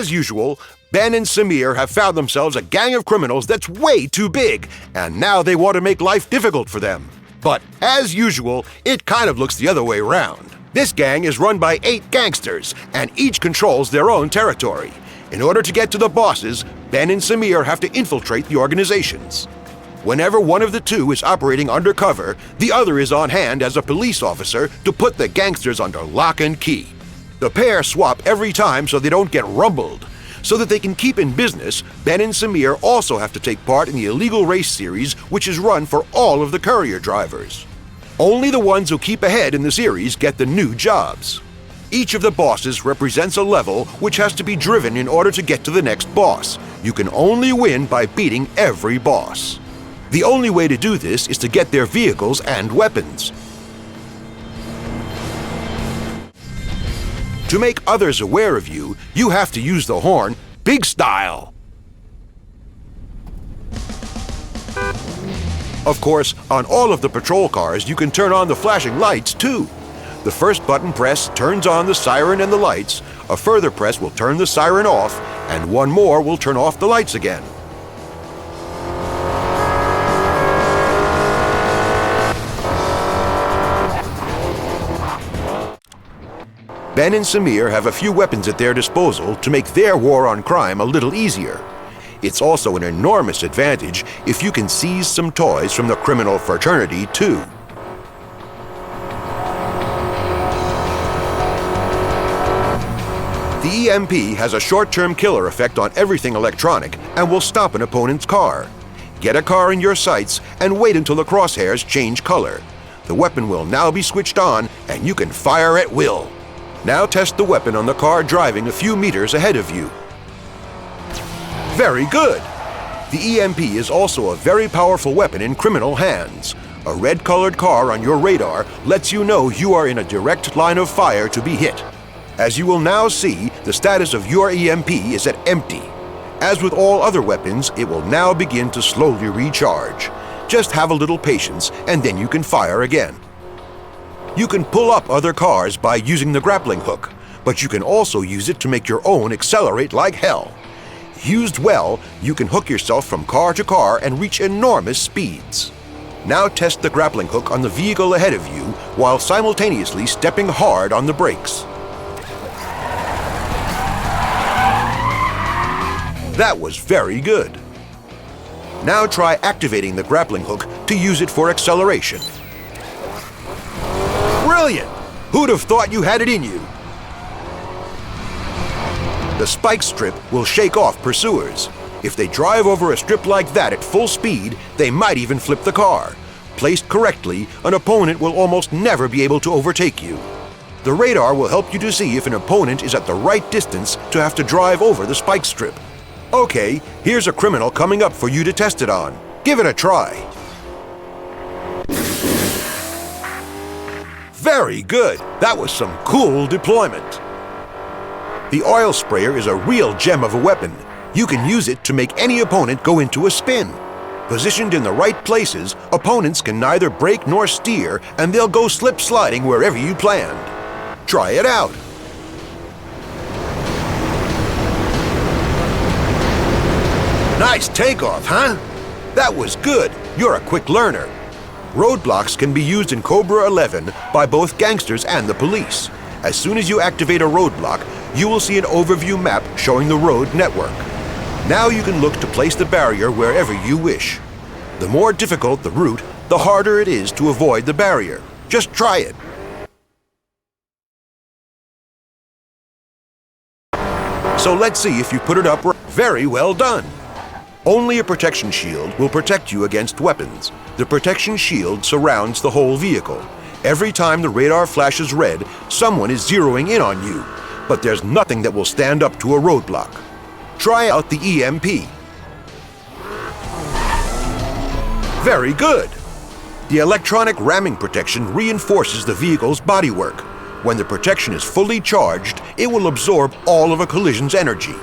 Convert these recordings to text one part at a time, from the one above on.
As usual, Ben and Samir have found themselves a gang of criminals that's way too big, and now they want to make life difficult for them. But as usual, it kind of looks the other way around. This gang is run by 8 gangsters, and each controls their own territory. In order to get to the bosses, Ben and Samir have to infiltrate the organizations. Whenever one of the two is operating undercover, the other is on hand as a police officer to put the gangsters under lock and key. The pair swap every time so they don't get rumbled. So that they can keep in business, Ben and Samir also have to take part in the illegal race series, which is run for all of the courier drivers. Only the ones who keep ahead in the series get the new jobs. Each of the bosses represents a level which has to be driven in order to get to the next boss. You can only win by beating every boss. The only way to do this is to get their vehicles and weapons. To make others aware of you, you have to use the horn big style. Of course, on all of the patrol cars, you can turn on the flashing lights too. The first button press turns on the siren and the lights, a further press will turn the siren off, and one more will turn off the lights again. Ben and Samir have a few weapons at their disposal to make their war on crime a little easier. It's also an enormous advantage if you can seize some toys from the criminal fraternity, too. The EMP has a short-term killer effect on everything electronic and will stop an opponent's car. Get a car in your sights and wait until the crosshairs change color. The weapon will now be switched on and you can fire at will. Now test the weapon on the car driving a few meters ahead of you. Very good! The EMP is also a very powerful weapon in criminal hands. A red-colored car on your radar lets you know you are in a direct line of fire to be hit. As you will now see, the status of your EMP is at empty. As with all other weapons, it will now begin to slowly recharge. Just have a little patience and then you can fire again. You can pull up other cars by using the grappling hook, but you can also use it to make your own accelerate like hell. Used well, you can hook yourself from car to car and reach enormous speeds. Now test the grappling hook on the vehicle ahead of you while simultaneously stepping hard on the brakes. That was very good. Now try activating the grappling hook to use it for acceleration. Brilliant! Who'd have thought you had it in you? The spike strip will shake off pursuers. If they drive over a strip like that at full speed, they might even flip the car. Placed correctly, an opponent will almost never be able to overtake you. The radar will help you to see if an opponent is at the right distance to have to drive over the spike strip. Okay, here's a criminal coming up for you to test it on. Give it a try. Very good! That was some cool deployment. The oil sprayer is a real gem of a weapon. You can use it to make any opponent go into a spin. Positioned in the right places, opponents can neither brake nor steer, and they'll go slip-sliding wherever you planned. Try it out. Nice takeoff, huh? That was good. You're a quick learner. Roadblocks can be used in Cobra 11 by both gangsters and the police. As soon as you activate a roadblock, you will see an overview map showing the road network. Now you can look to place the barrier wherever you wish. The more difficult the route, the harder it is to avoid the barrier. Just try it. So let's see if you put it up right. Very well done. Only a protection shield will protect you against weapons. The protection shield surrounds the whole vehicle. Every time the radar flashes red, someone is zeroing in on you. But there's nothing that will stand up to a roadblock. Try out the EMP. Very good. The electronic ramming protection reinforces the vehicle's bodywork. When the protection is fully charged, it will absorb all of a collision's energy.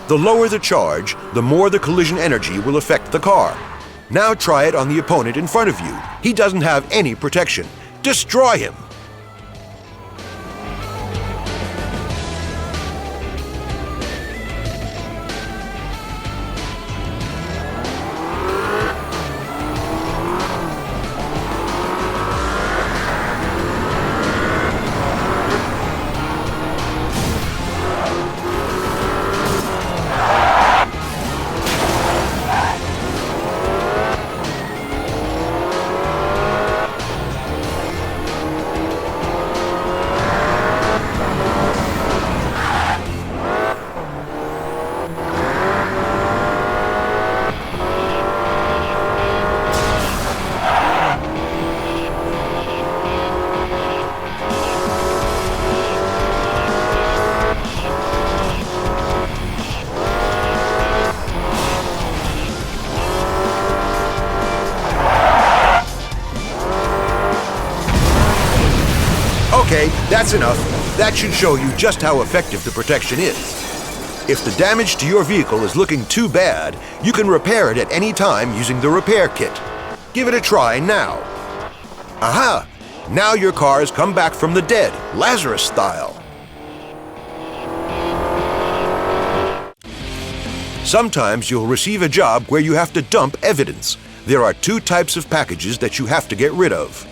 The lower the charge, the more the collision energy will affect the car. Now try it on the opponent in front of you. He doesn't have any protection. Destroy him! Okay, that's enough. That should show you just how effective the protection is. If the damage to your vehicle is looking too bad, you can repair it at any time using the repair kit. Give it a try now. Aha! Now your car has come back from the dead, Lazarus style. Sometimes you'll receive a job where you have to dump evidence. There are two types of packages that you have to get rid of.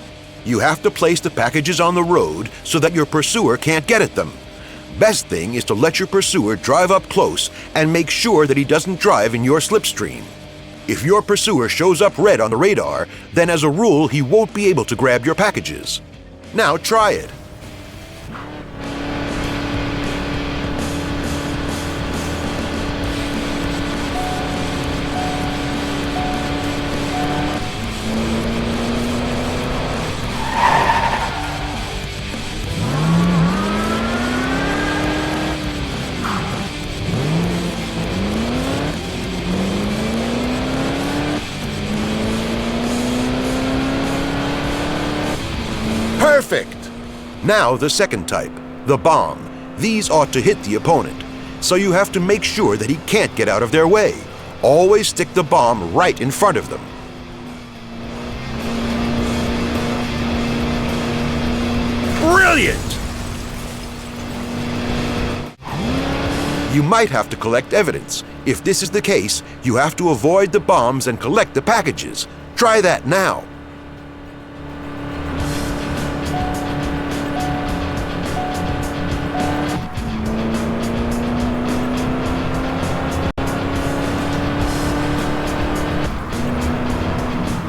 You have to place the packages on the road so that your pursuer can't get at them. Best thing is to let your pursuer drive up close and make sure that he doesn't drive in your slipstream. If your pursuer shows up red on the radar, then as a rule he won't be able to grab your packages. Now try it. Perfect! Now the second type, the bomb. These ought to hit the opponent, so you have to make sure that he can't get out of their way. Always stick the bomb right in front of them. Brilliant! You might have to collect evidence. If this is the case, you have to avoid the bombs and collect the packages. Try that now.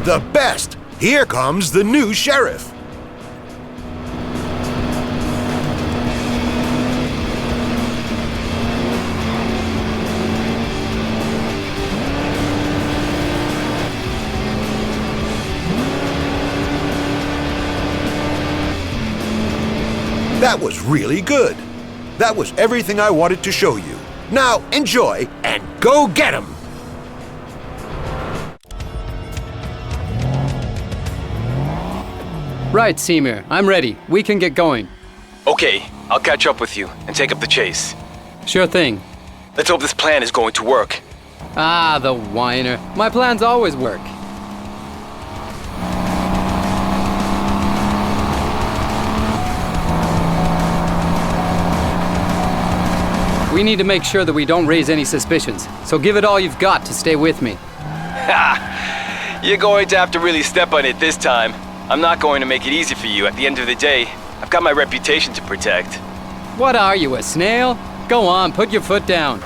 The best! Here comes the new sheriff! That was really good. That was everything I wanted to show you. Now enjoy and go get 'em! Right, Seymour. I'm ready. We can get going. Okay, I'll catch up with you and take up the chase. Sure thing. Let's hope this plan is going to work. Ah, the whiner. My plans always work. We need to make sure that we don't raise any suspicions, so give it all you've got to stay with me. Ha! You're going to have to really step on it this time. I'm not going to make it easy for you. At the end of the day, I've got my reputation to protect. What are you, a snail? Go on, put your foot down.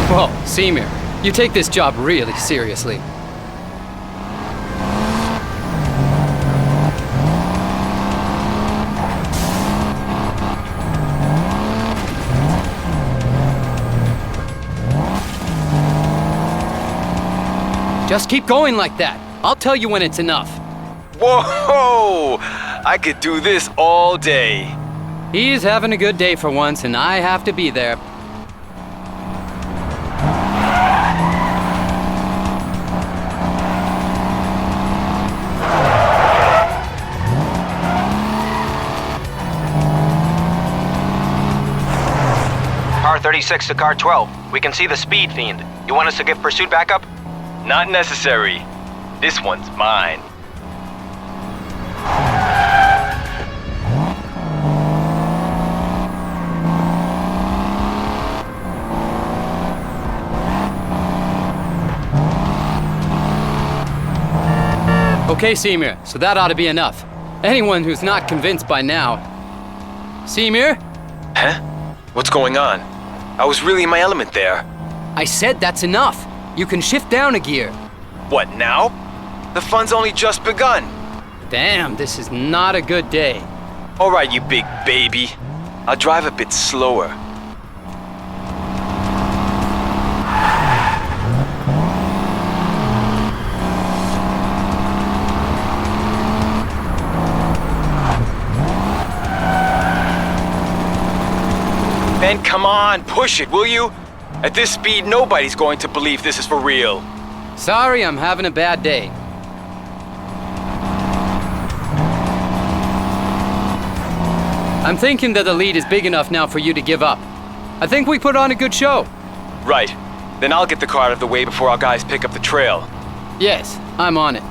Whoa, Seymour, you take this job really seriously. Just keep going like that. I'll tell you when it's enough. Whoa! I could do this all day. He's having a good day for once, and I have to be there. Car 36 to car 12. We can see the speed fiend. You want us to give pursuit backup? Not necessary. This one's mine. Okay, Seymour, so that ought to be enough. Anyone who's not convinced by now. Seymour? Huh? What's going on? I was really in my element there. I said that's enough. You can shift down a gear. What, now? The fun's only just begun. Damn, this is not a good day. All right, you big baby. I'll drive a bit slower. Ben, come on, push it, will you? At this speed, nobody's going to believe this is for real. Sorry, I'm having a bad day. I'm thinking that the lead is big enough now for you to give up. I think we put on a good show. Right. Then I'll get the car out of the way before our guys pick up the trail. Yes, I'm on it.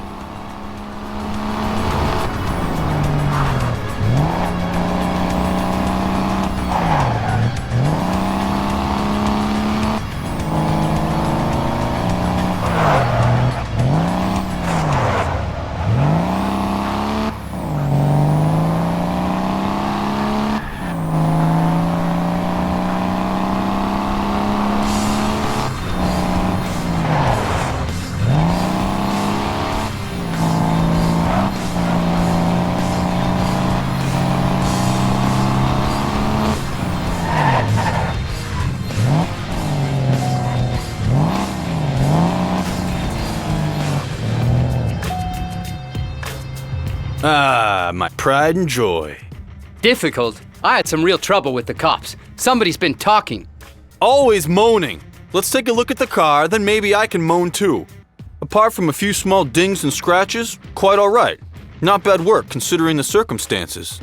Ah, my pride and joy. Difficult? I had some real trouble with the cops. Somebody's been talking. Always moaning. Let's take a look at the car, then maybe I can moan too. Apart from a few small dings and scratches, quite alright. Not bad work considering the circumstances.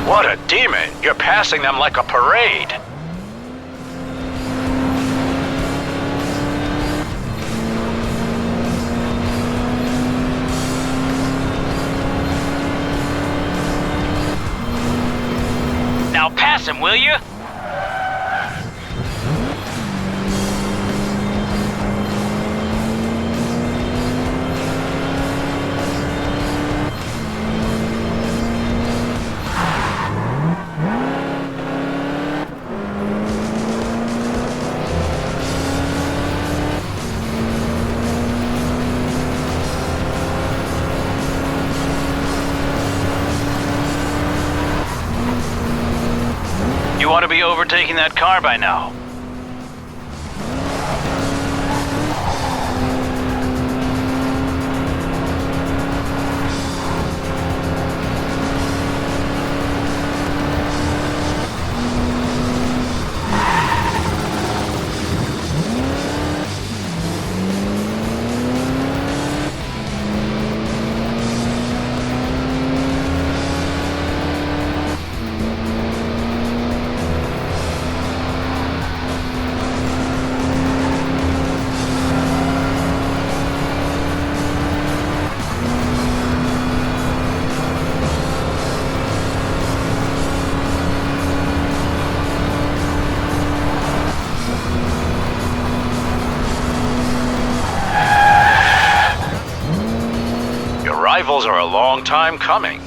What a demon! You're passing them like a parade! Now pass him, will you? ought to be overtaking that car by now. Rivals are a long time coming.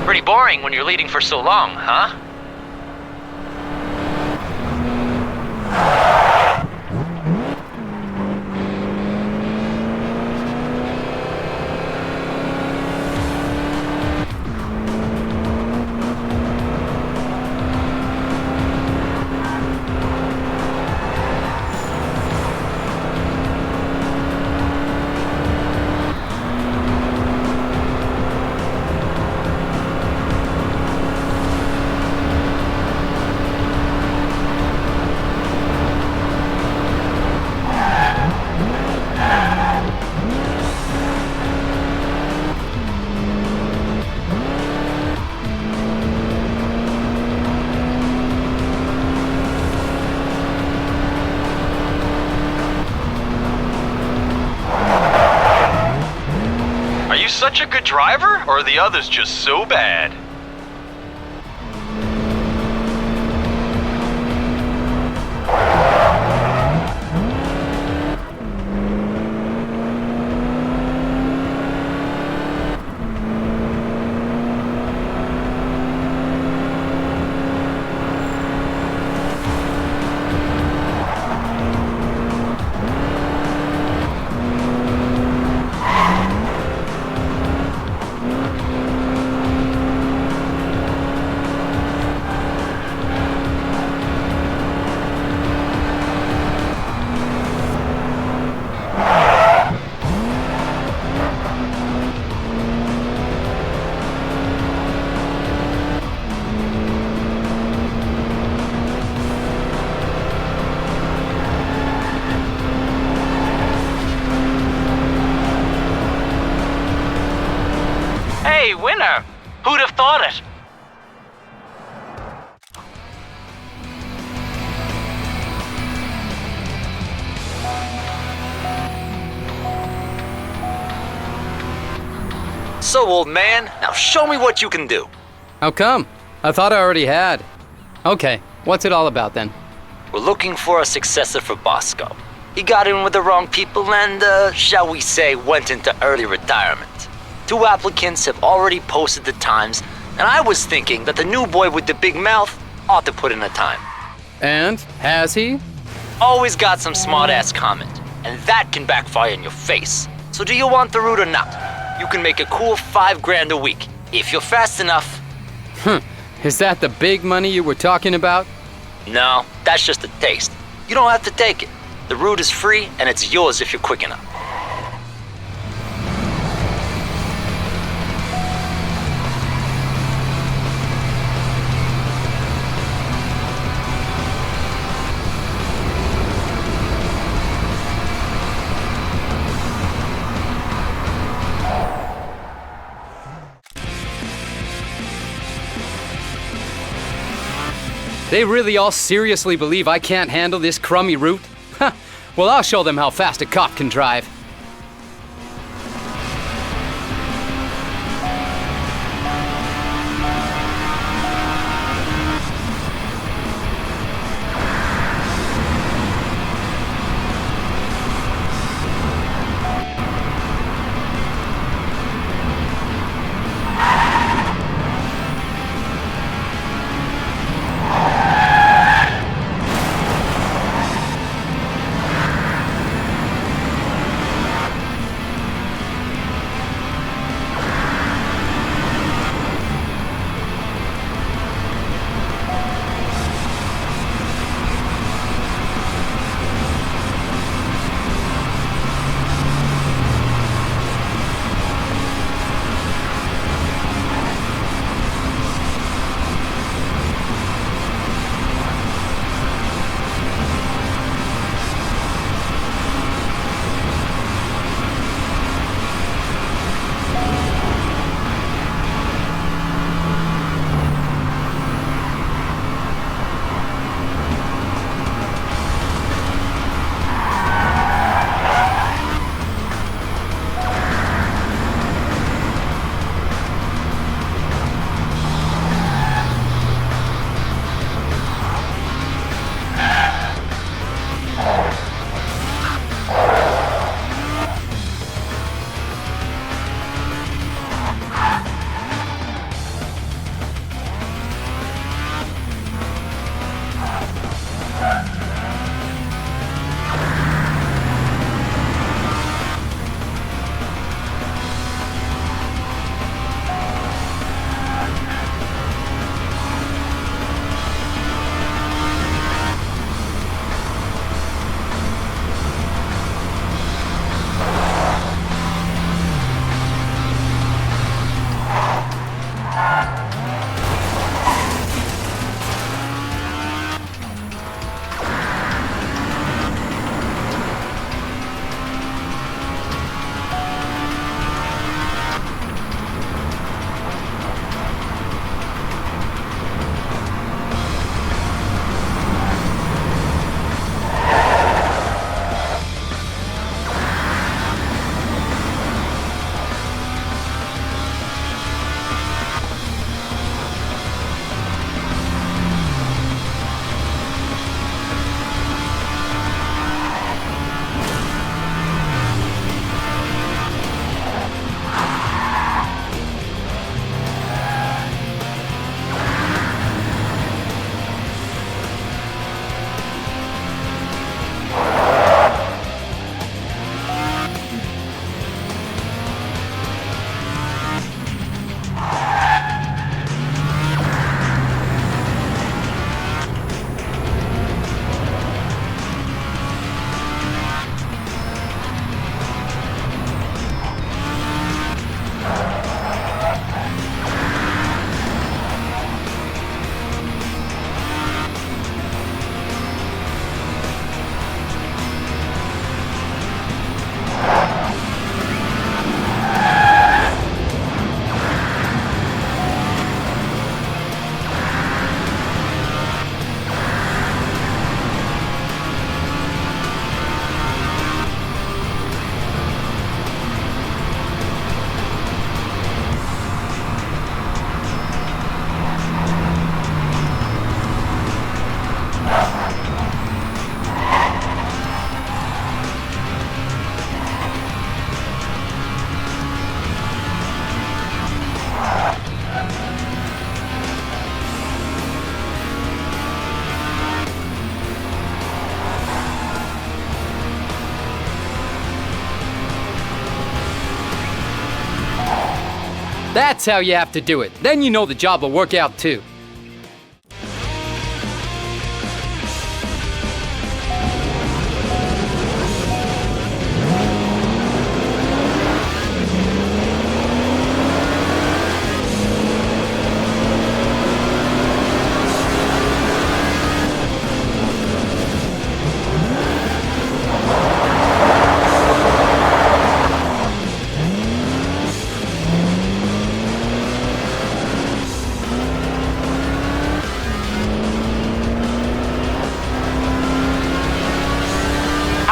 Pretty boring when you're leading for so long, huh? Such a good driver, or are the others just so bad? Hey, winner! Who'd have thought it? So, old man, now show me what you can do. How come? I thought I already had. Okay, what's it all about then? We're looking for a successor for Bosco. He got in with the wrong people and, shall we say, went into early retirement. 2 applicants have already posted the times, and I was thinking that the new boy with the big mouth ought to put in the time. And? Has he? Always got some smart-ass comment, and that can backfire in your face. So do you want the route or not? You can make a cool $5,000 a week, if you're fast enough. Is that the big money you were talking about? No, that's just a taste. You don't have to take it. The route is free, and it's yours if you're quick enough. They really all seriously believe I can't handle this crummy route? Well, I'll show them how fast a cop can drive. That's how you have to do it. Then you know the job will work out too.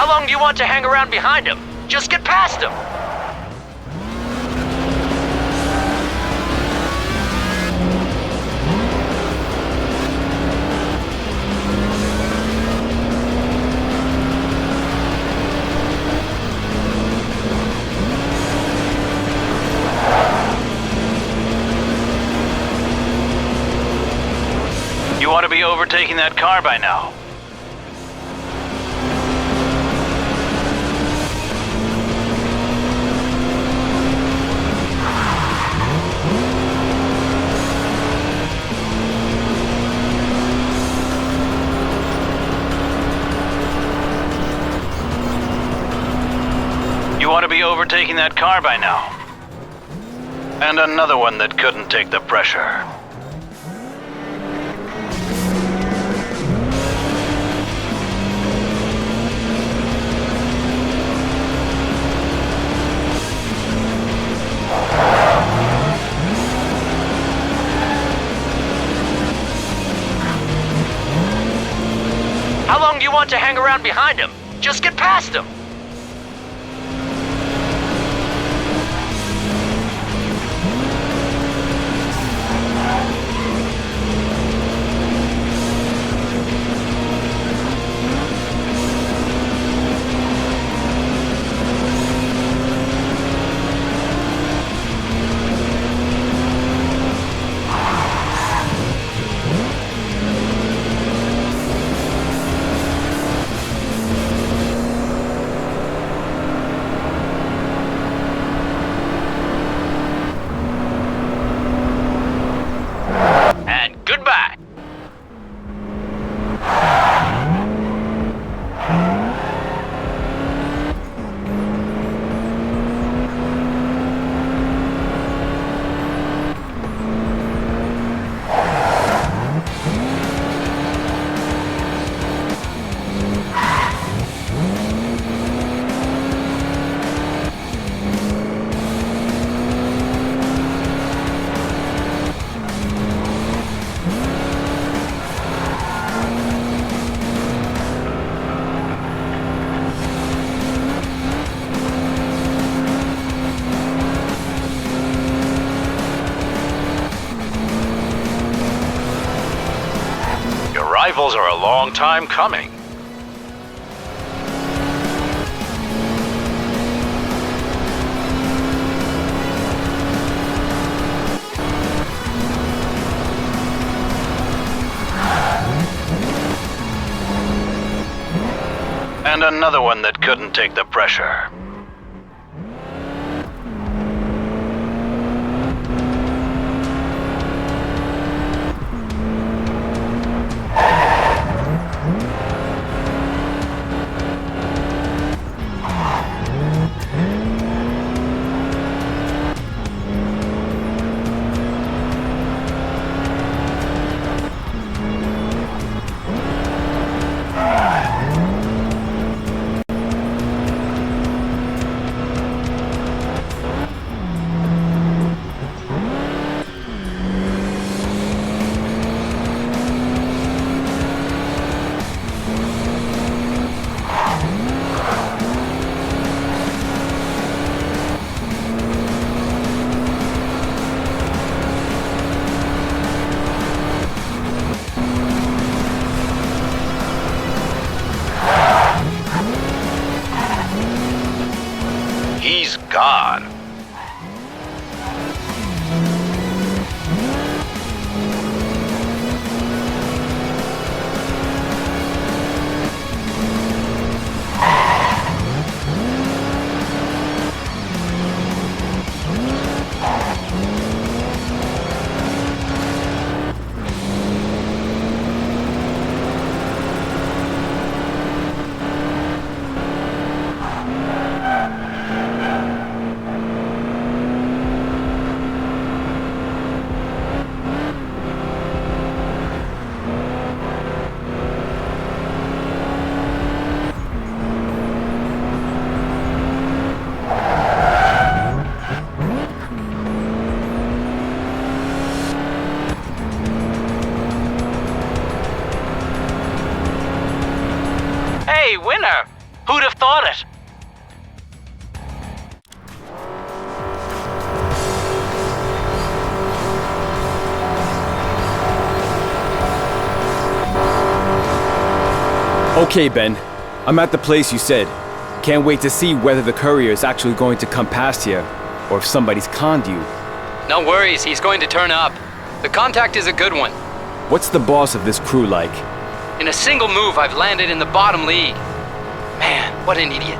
How long do you want to hang around behind him? Just get past him! You ought to be overtaking that car by now. You ought to be overtaking that car by now. And another one that couldn't take the pressure. How long do you want to hang around behind him? Just get past him! Goodbye. Rivals are a long time coming. And another one that couldn't take the pressure. He's gone. Hey, winner! Who'd have thought it? Okay, Ben. I'm at the place you said. Can't wait to see whether the courier is actually going to come past here, or if somebody's conned you. No worries, he's going to turn up. The contact is a good one. What's the boss of this crew like? In a single move, I've landed in the bottom league. Man, what an idiot.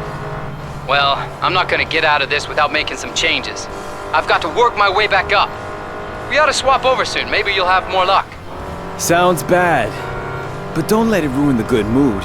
Well, I'm not gonna get out of this without making some changes. I've got to work my way back up. We ought to swap over soon. Maybe you'll have more luck. Sounds bad, but don't let it ruin the good mood.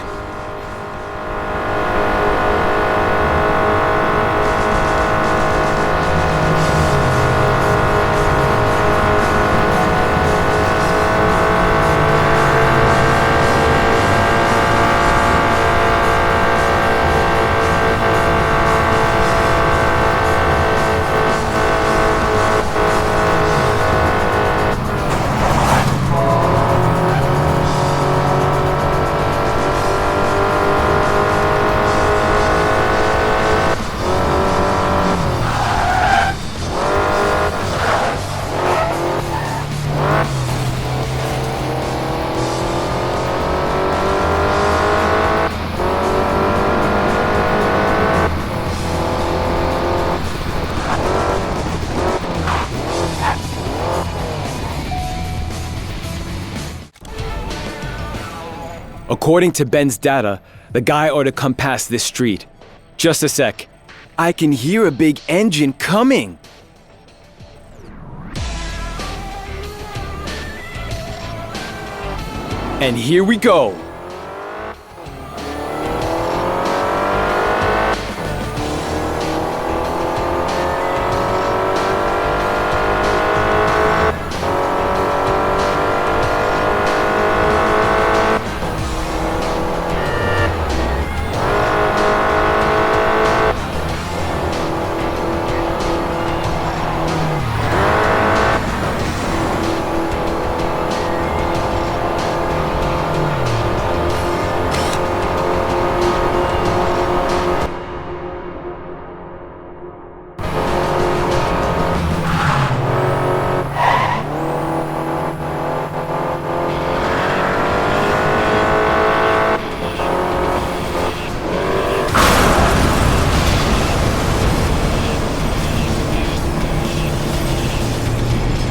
According to Ben's data, the guy ought to come past this street. Just a sec. I can hear a big engine coming! And here we go!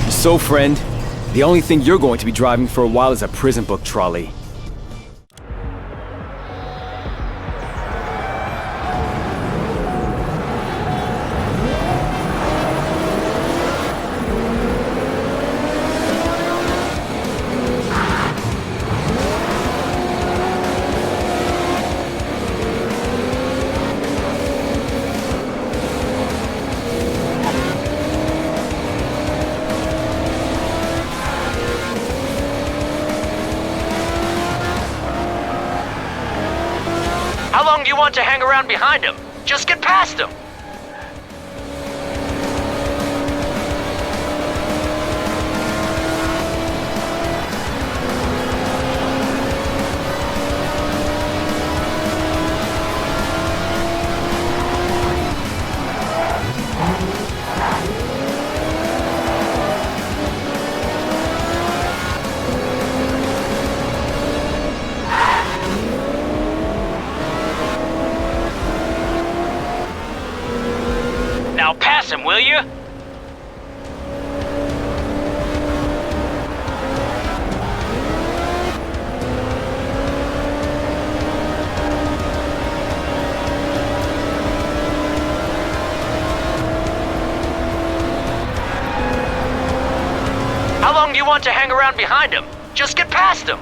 So, friend, the only thing you're going to be driving for a while is a prison book trolley. How long do you want to hang around behind him? Just get past him! Now pass him, will you? How long do you want to hang around behind him? Just get past him!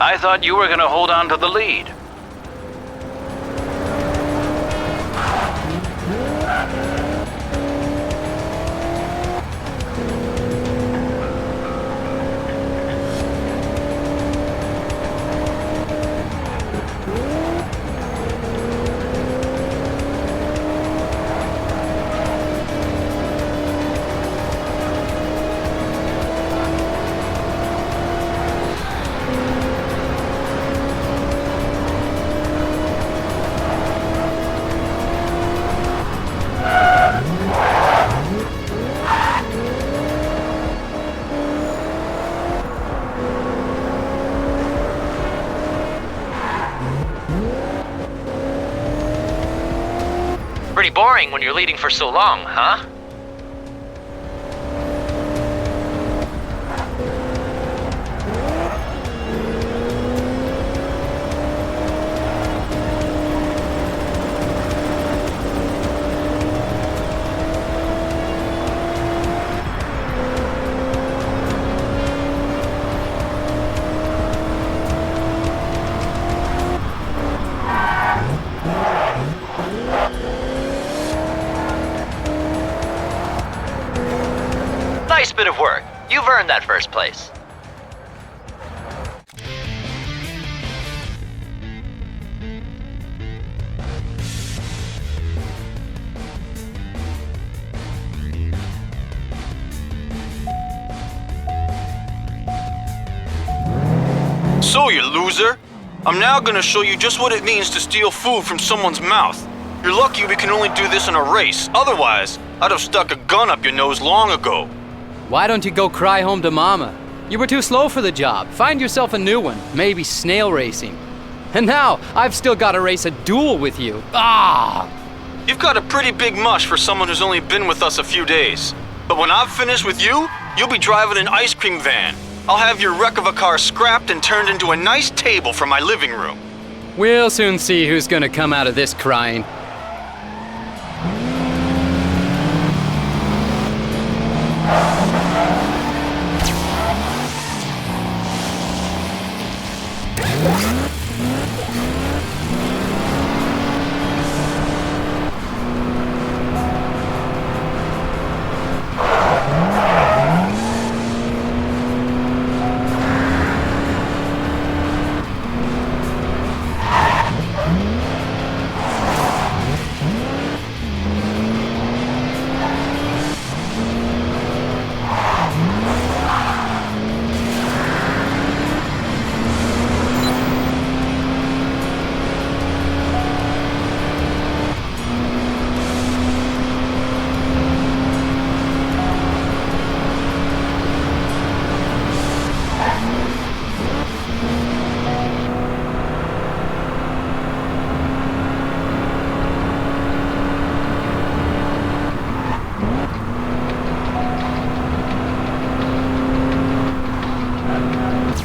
I thought you were gonna hold on to the lead. Pretty boring when you're leading for so long, huh? Nice bit of work. You've earned that first place. So, you loser! I'm now gonna show you just what it means to steal food from someone's mouth. You're lucky we can only do this in a race. Otherwise, I'd have stuck a gun up your nose long ago. Why don't you go cry home to Mama? You were too slow for the job. Find yourself a new one, maybe snail racing. And now, I've still got to race a duel with you. Ah! You've got a pretty big mush for someone who's only been with us a few days. But when I'm finished with you, you'll be driving an ice cream van. I'll have your wreck of a car scrapped and turned into a nice table for my living room. We'll soon see who's gonna come out of this crying.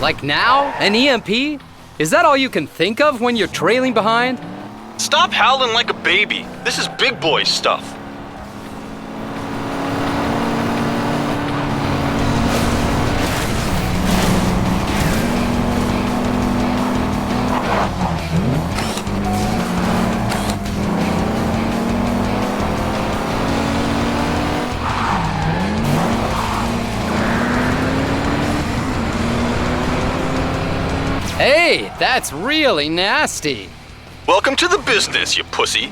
Like now? An EMP? Is that all you can think of when you're trailing behind? Stop howling like a baby. This is big boy stuff. Hey, that's really nasty. Welcome to the business, you pussy.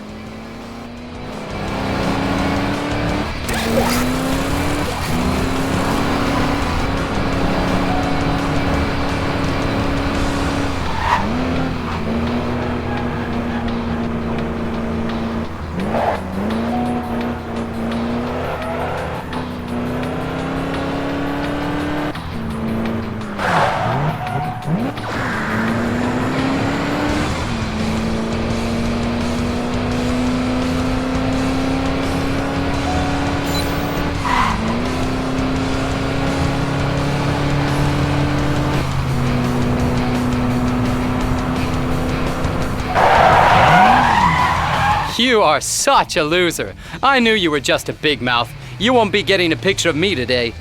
You are such a loser. I knew you were just a big mouth. You won't be getting a picture of me today.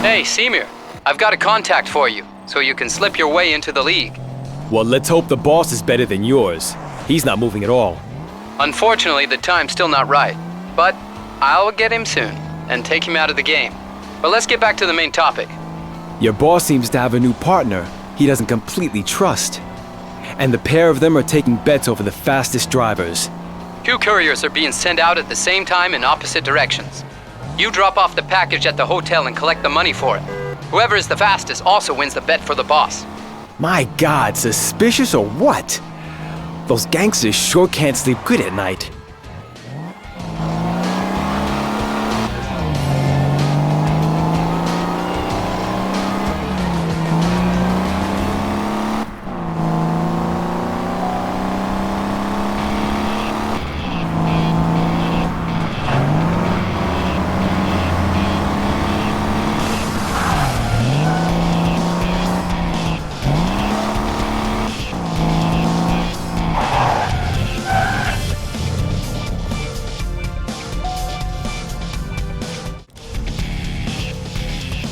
Hey, Semir. I've got a contact for you, so you can slip your way into the league. Well, let's hope the boss is better than yours. He's not moving at all. Unfortunately, the time's still not right. But I'll get him soon, and take him out of the game. But let's get back to the main topic. Your boss seems to have a new partner he doesn't completely trust. And the pair of them are taking bets over the fastest drivers. 2 couriers are being sent out at the same time in opposite directions. You drop off the package at the hotel and collect the money for it. Whoever is the fastest also wins the bet for the boss. My God, suspicious or what? Those gangsters sure can't sleep good at night.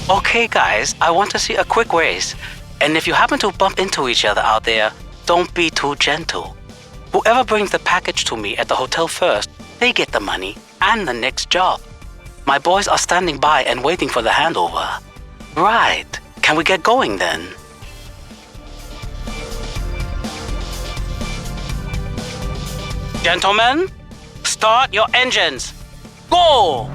Okay guys, I want to see a quick race. And if you happen to bump into each other out there, don't be too gentle. Whoever brings the package to me at the hotel first, they get the money and the next job. My boys are standing by and waiting for the handover. Right, can we get going then? Gentlemen, start your engines. Go!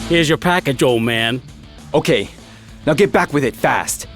Here's your package, old man. Okay, now get back with it fast.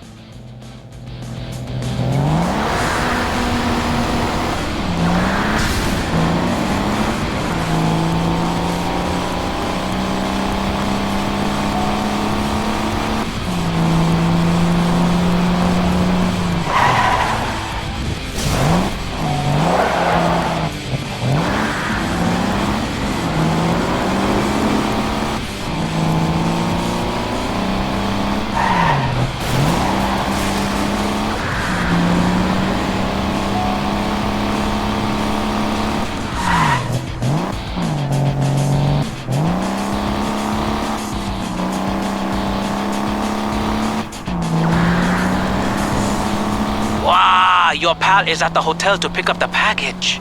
Your pal is at the hotel to pick up the package.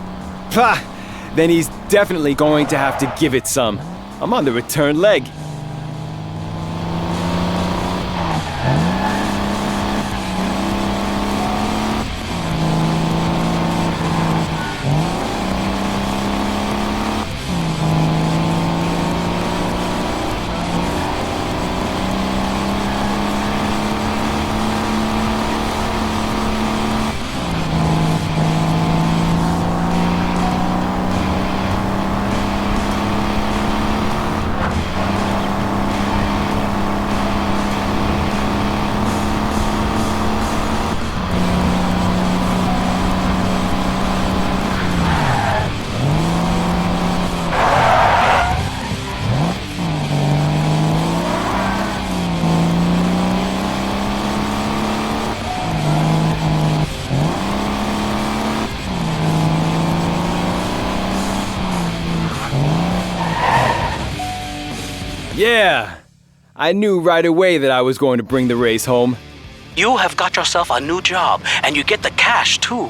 Pah! Then he's definitely going to have to give it some. I'm on the return leg. Yeah, I knew right away that I was going to bring the race home. You have got yourself a new job, and you get the cash, too.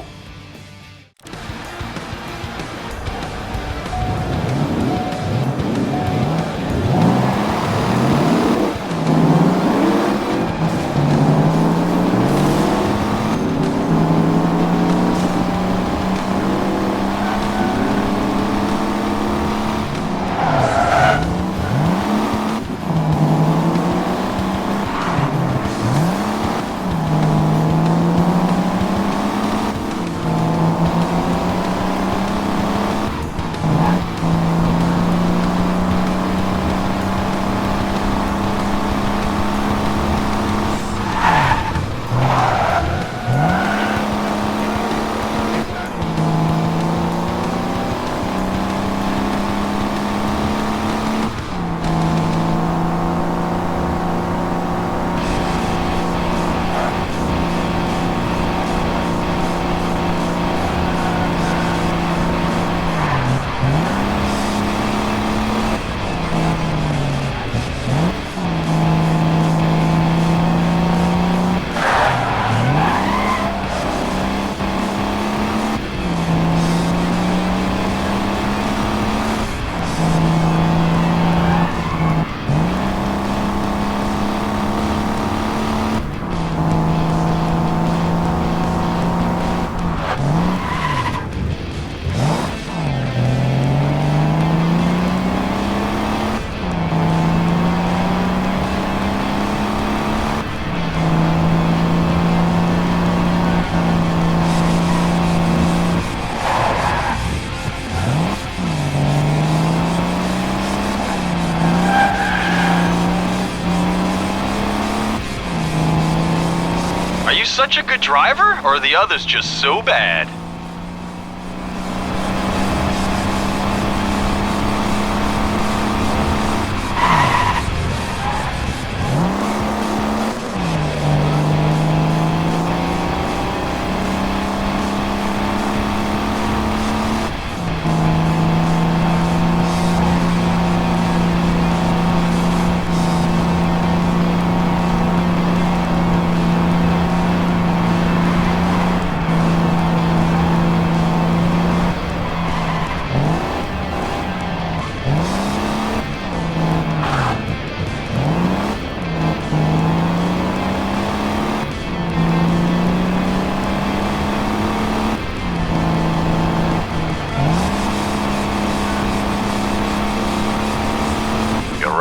Such a good driver, or are the others just so bad?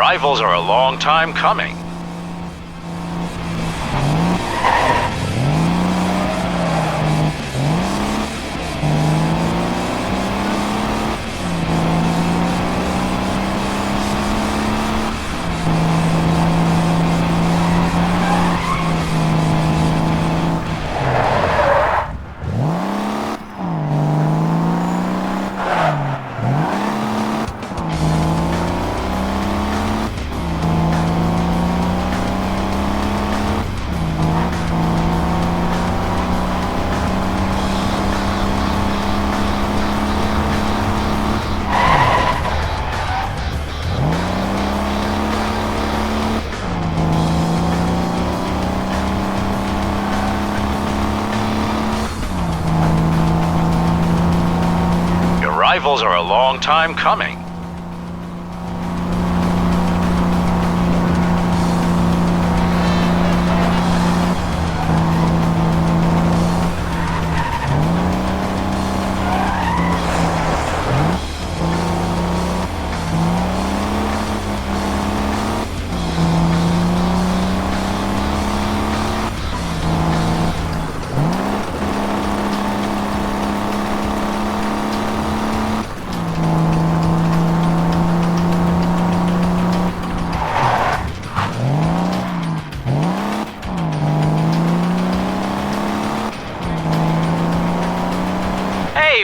Rivals are a long time coming. Rivals are a long time coming.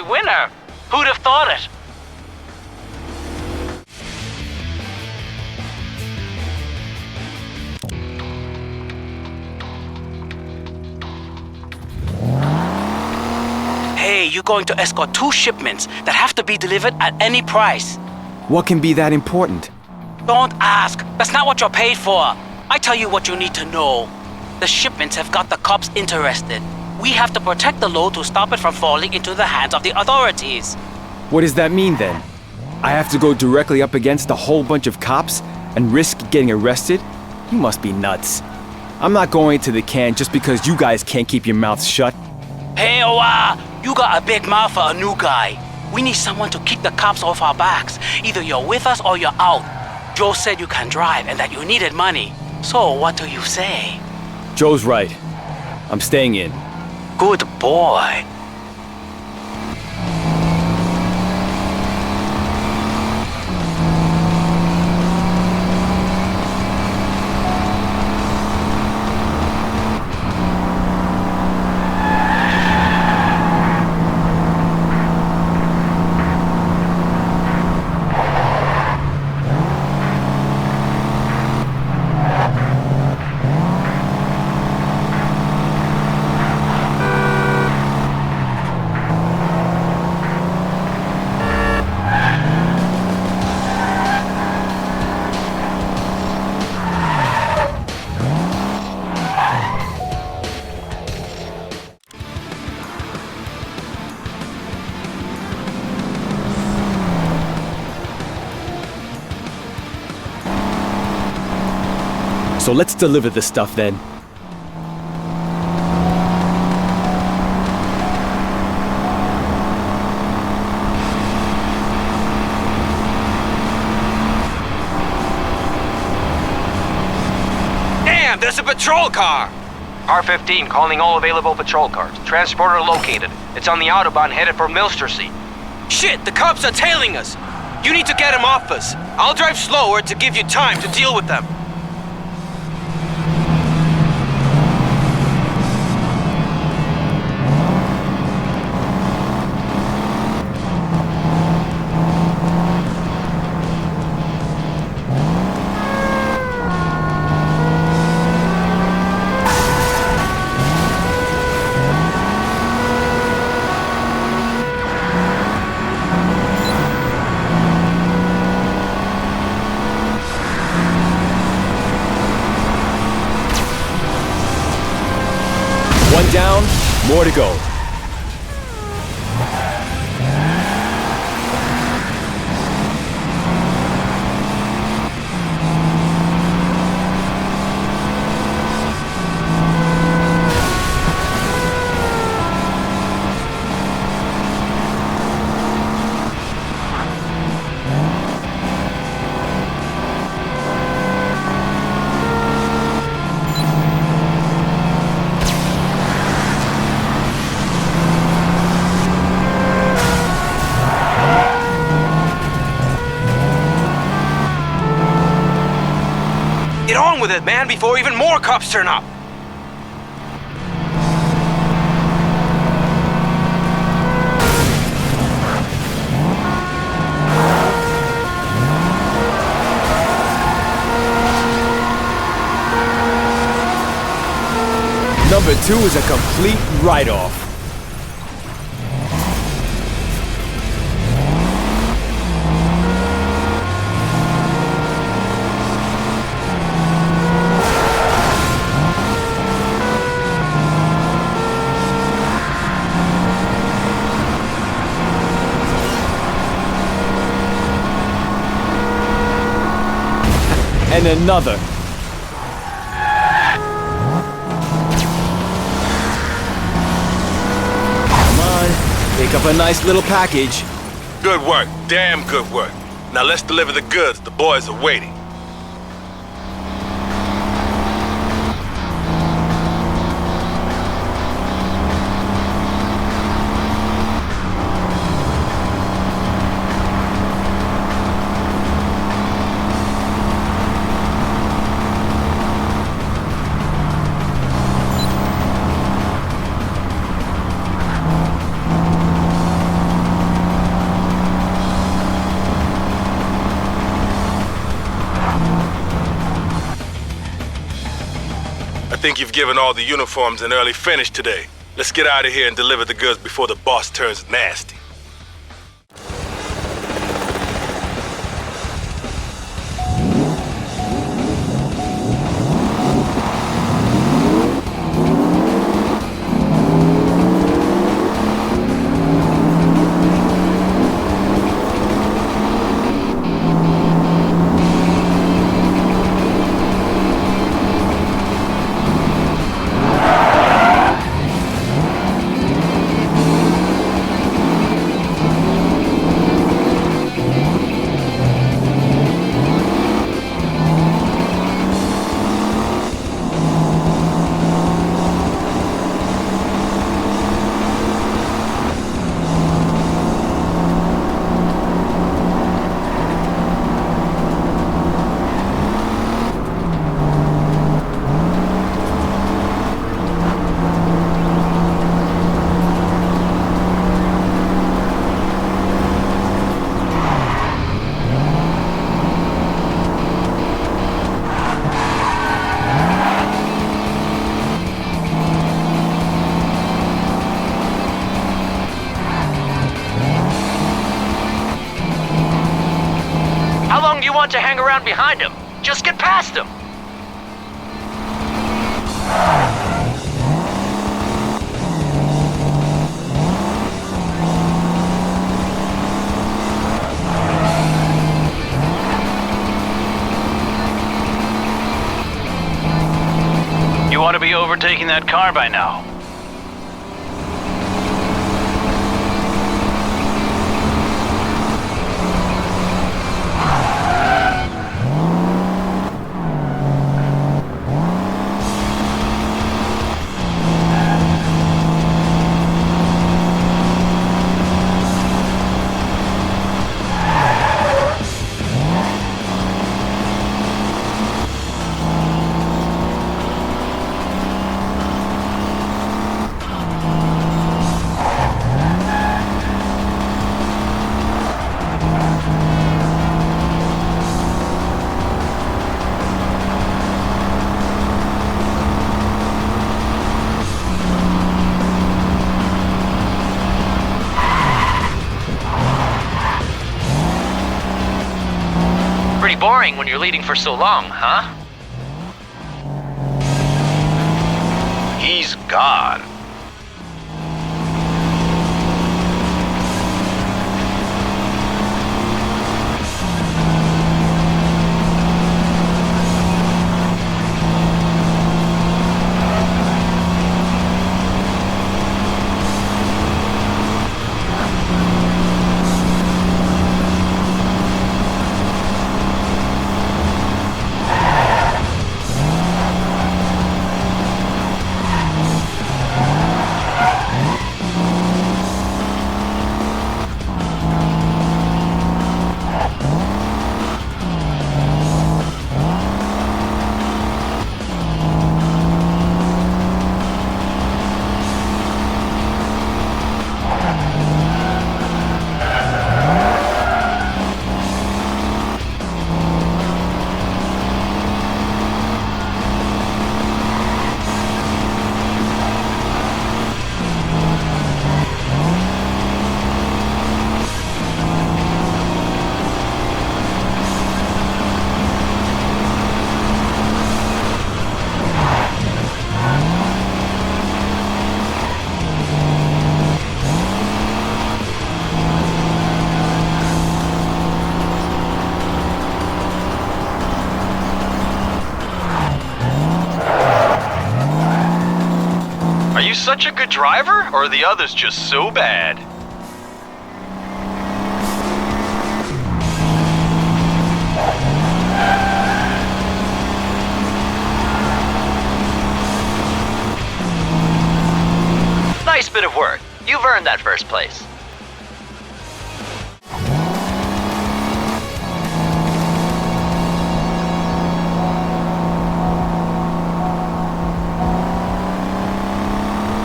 Winner! Who'd have thought it? Hey, you're going to escort 2 shipments that have to be delivered at any price. What can be that important? Don't ask. That's not what you're paid for. I tell you what you need to know. The shipments have got the cops interested. We have to protect the load to stop it from falling into the hands of the authorities. What does that mean then? I have to go directly up against a whole bunch of cops and risk getting arrested? You must be nuts. I'm not going to the can just because you guys can't keep your mouths shut. Hey, you got a big mouth for a new guy. We need someone to kick the cops off our backs. Either you're with us or you're out. Joe said you can drive and that you needed money. So what do you say? Joe's right. I'm staying in. Good boy. So let's deliver the stuff then. Damn, there's a patrol car! R15 calling all available patrol cars. Transporter located. It's on the Autobahn headed for Milstersee. Shit, the cops are tailing us! You need to get them off us. I'll drive slower to give you time to deal with them. One down, more to go. Get on with it, man, before even more cops turn up! Number 2 is a complete write-off. And another. Come on, pick up a nice little package. Good work, damn good work. Now let's deliver the goods, the boys are waiting. I think you've given all the uniforms an early finish today. Let's get out of here and deliver the goods before the boss turns nasty. want to hang around behind him? Just get past him! You ought to be overtaking that car by now. Pretty boring when you're leading for so long, huh? He's God. Such a good driver, or are the others just so bad? Nice bit of work. You've earned that first place.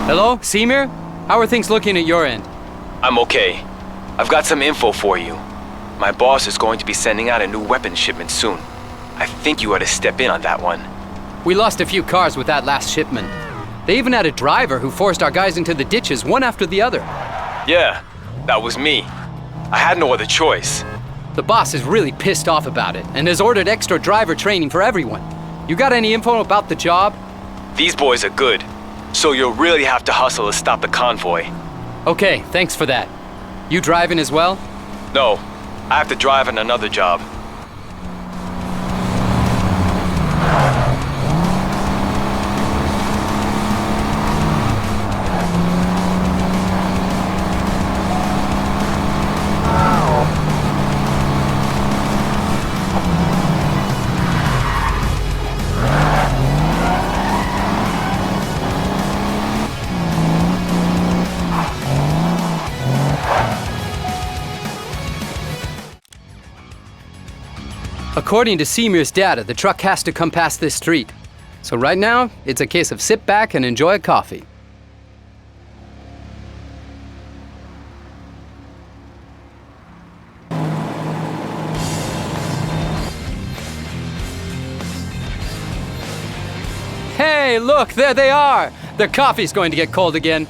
Hello, Semir? How are things looking at your end? I'm okay. I've got some info for you. My boss is going to be sending out a new weapons shipment soon. I think you ought to step in on that one. We lost a few cars with that last shipment. They even had a driver who forced our guys into the ditches one after the other. Yeah, that was me. I had no other choice. The boss is really pissed off about it and has ordered extra driver training for everyone. You got any info about the job? These boys are good, so you'll really have to hustle to stop the convoy. Okay, thanks for that. You driving as well? No, I have to drive on another job. According to Semir's data, the truck has to come past this street. So right now, it's a case of sit back and enjoy a coffee. Hey, look, there they are! The coffee's going to get cold again.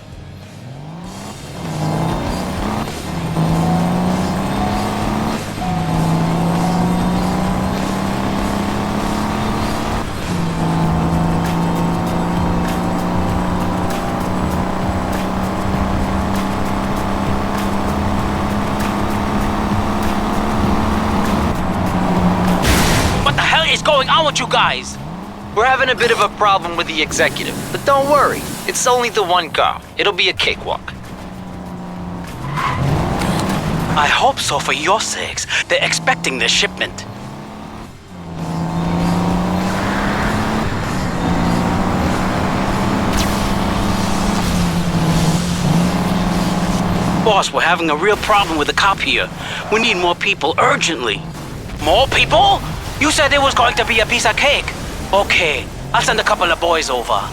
with you guys? We're having a bit of a problem with the executive, but don't worry. It's only the one car. It'll be a cakewalk. I hope so for your sakes. They're expecting this shipment. Boss, we're having a real problem with the cop here. We need more people urgently. More people? You said there was going to be a piece of cake. Okay, I'll send a couple of boys over.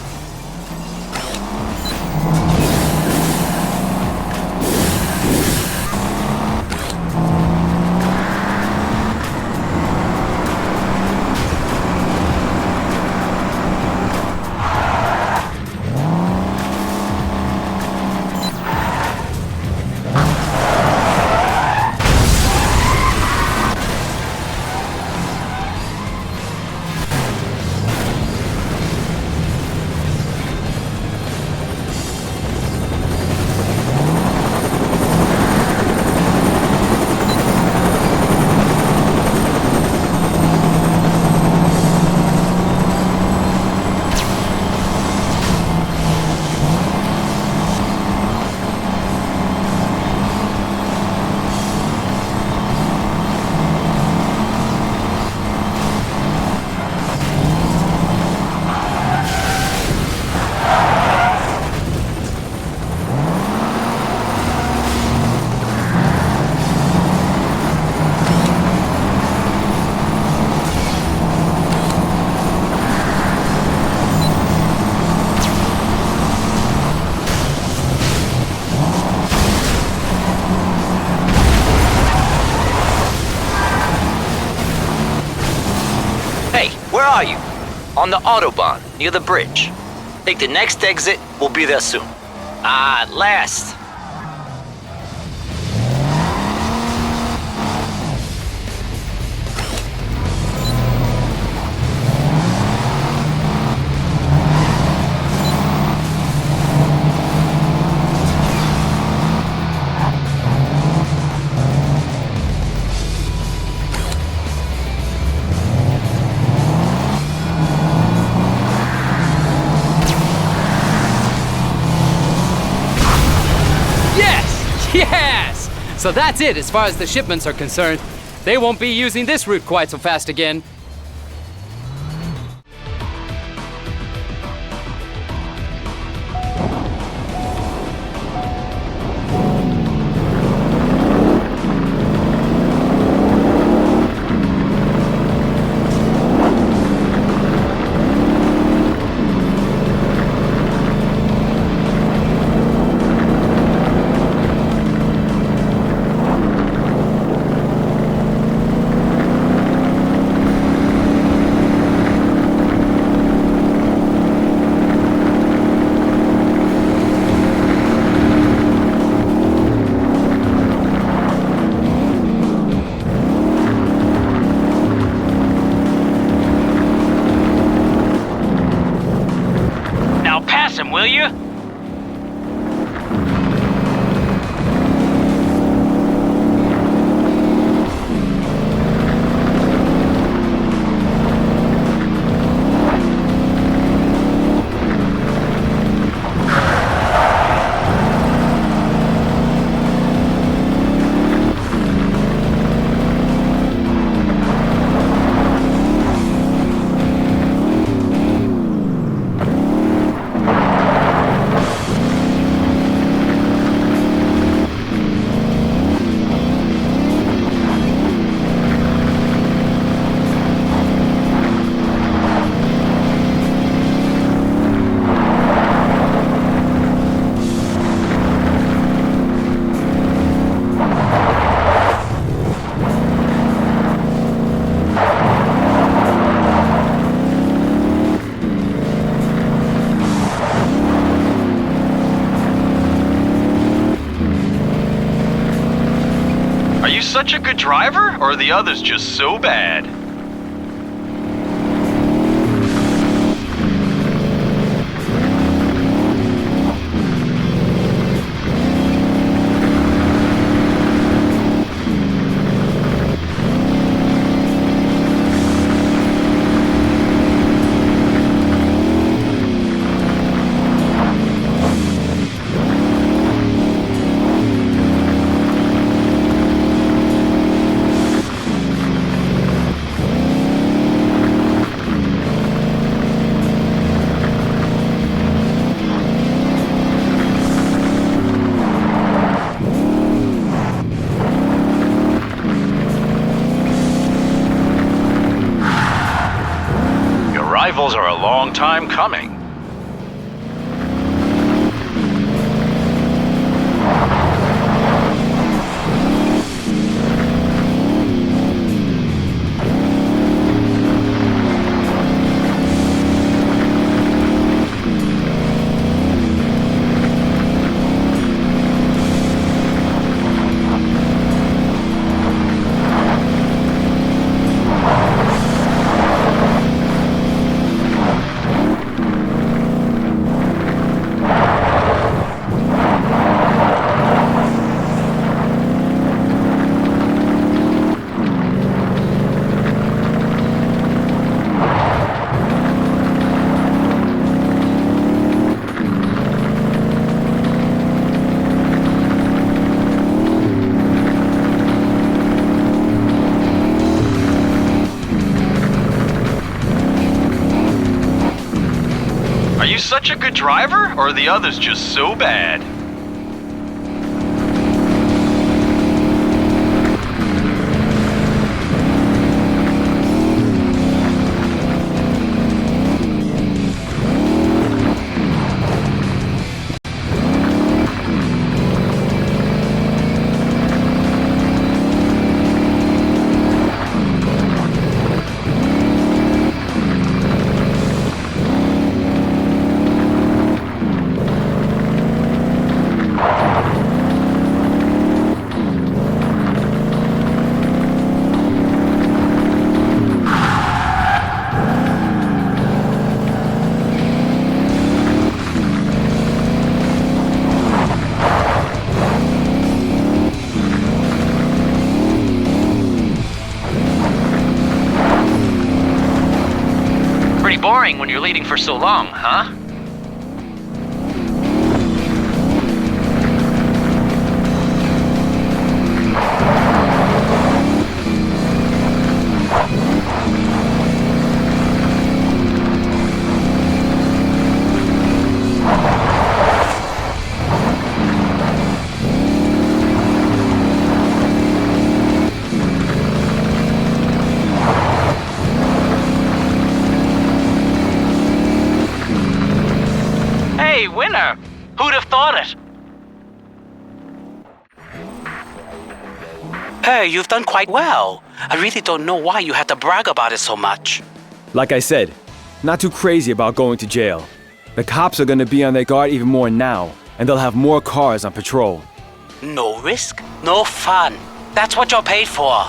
Where are you? On the Autobahn, near the bridge. Take the next exit, we'll be there soon. Ah, at last. Yes! So that's it as far as the shipments are concerned. They won't be using this route quite so fast again. Will you? Such a good driver, or are the others just so bad? long time coming. Such a good driver, or are the others just so bad? Boring when you're leading for so long, huh? Winner! Who'd have thought it? Hey, you've done quite well. I really don't know why you had to brag about it so much. Like I said, not too crazy about going to jail. The cops are gonna be on their guard even more now, and they'll have more cars on patrol. No risk, no fun. That's what you're paid for.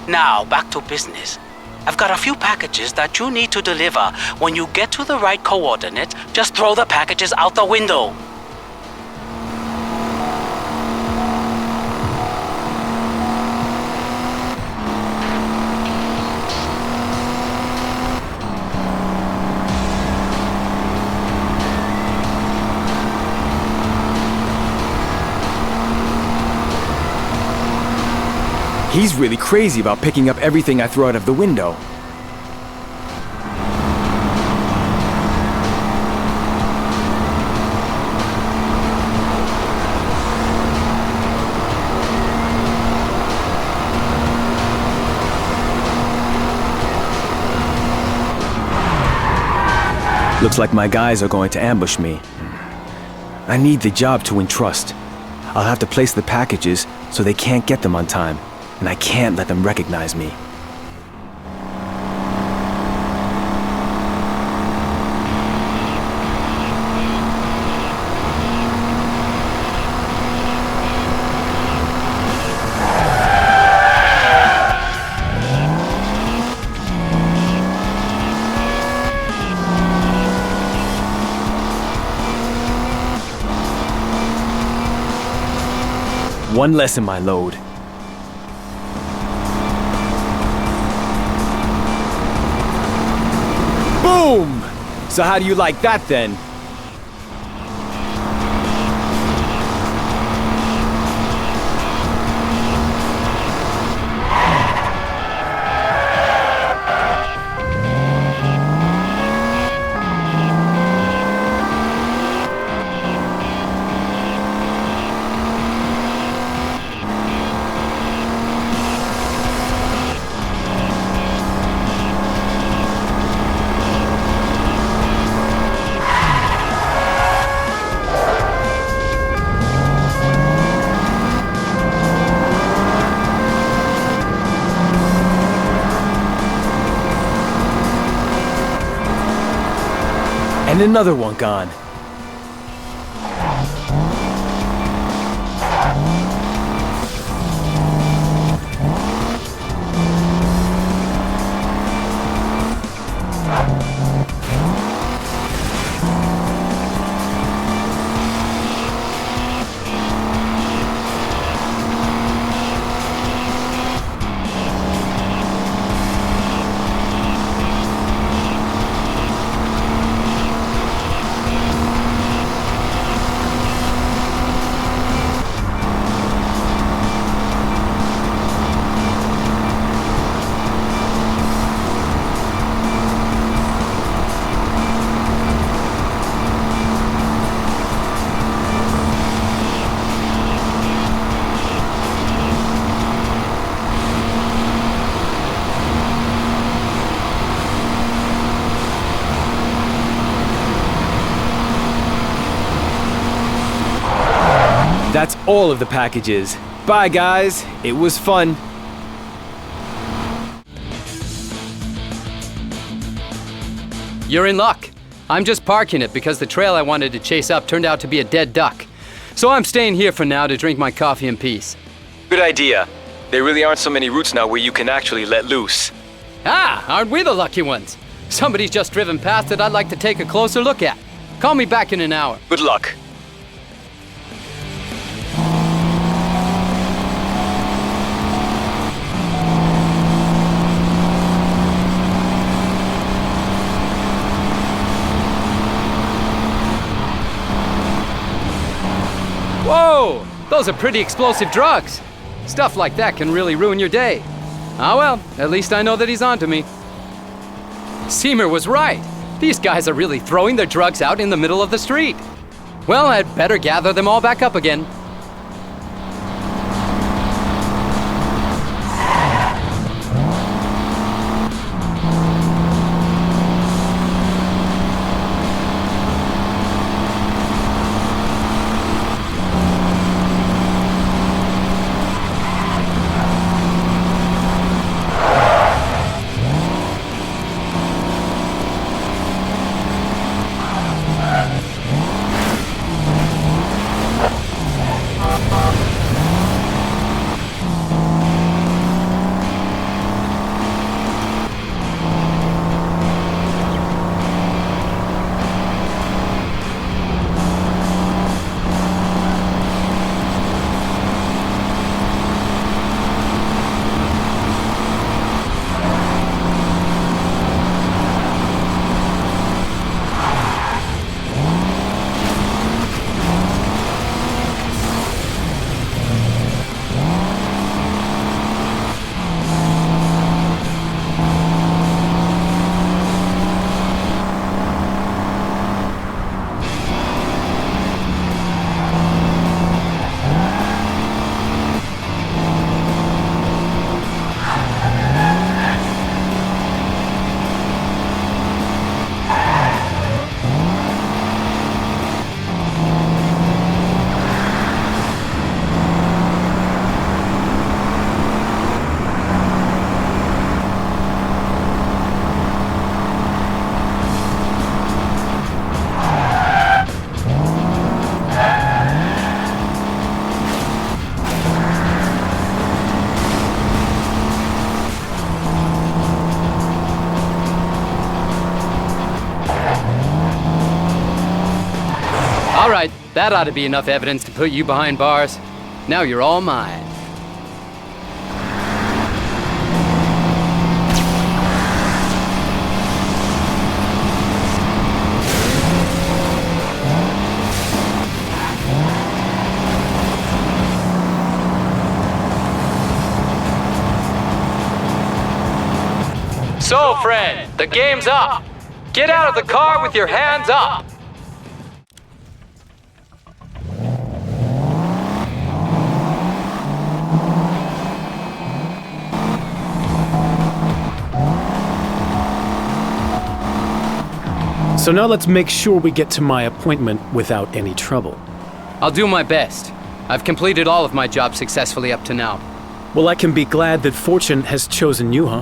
Now, back to business. I've got a few packages that you need to deliver. When you get to the right coordinate, just throw the packages out the window. He's really crazy about picking up everything I throw out of the window. Looks like my guys are going to ambush me. I need the job to entrust. I'll have to place the packages so they can't get them on time. And I can't let them recognize me. One less in my load. Boom! So how do you like that then? And another one gone. That's all of the packages. Bye, guys. It was fun. You're in luck. I'm just parking it because the trail I wanted to chase up turned out to be a dead duck. So I'm staying here for now to drink my coffee in peace. Good idea. There really aren't so many routes now where you can actually let loose. Ah, aren't we the lucky ones? Somebody's just driven past that I'd like to take a closer look at. Call me back in an hour. Good luck. Whoa! Those are pretty explosive drugs. Stuff like that can really ruin your day. Ah well, at least I know that he's onto me. Seymour was right. These guys are really throwing their drugs out in the middle of the street. Well, I'd better gather them all back up again. All right, that ought to be enough evidence to put you behind bars. Now you're all mine. So, friend, the game's up. Get out of the car with your hands up. So now let's make sure we get to my appointment without any trouble. I'll do my best. I've completed all of my jobs successfully up to now. Well, I can be glad that fortune has chosen you, huh?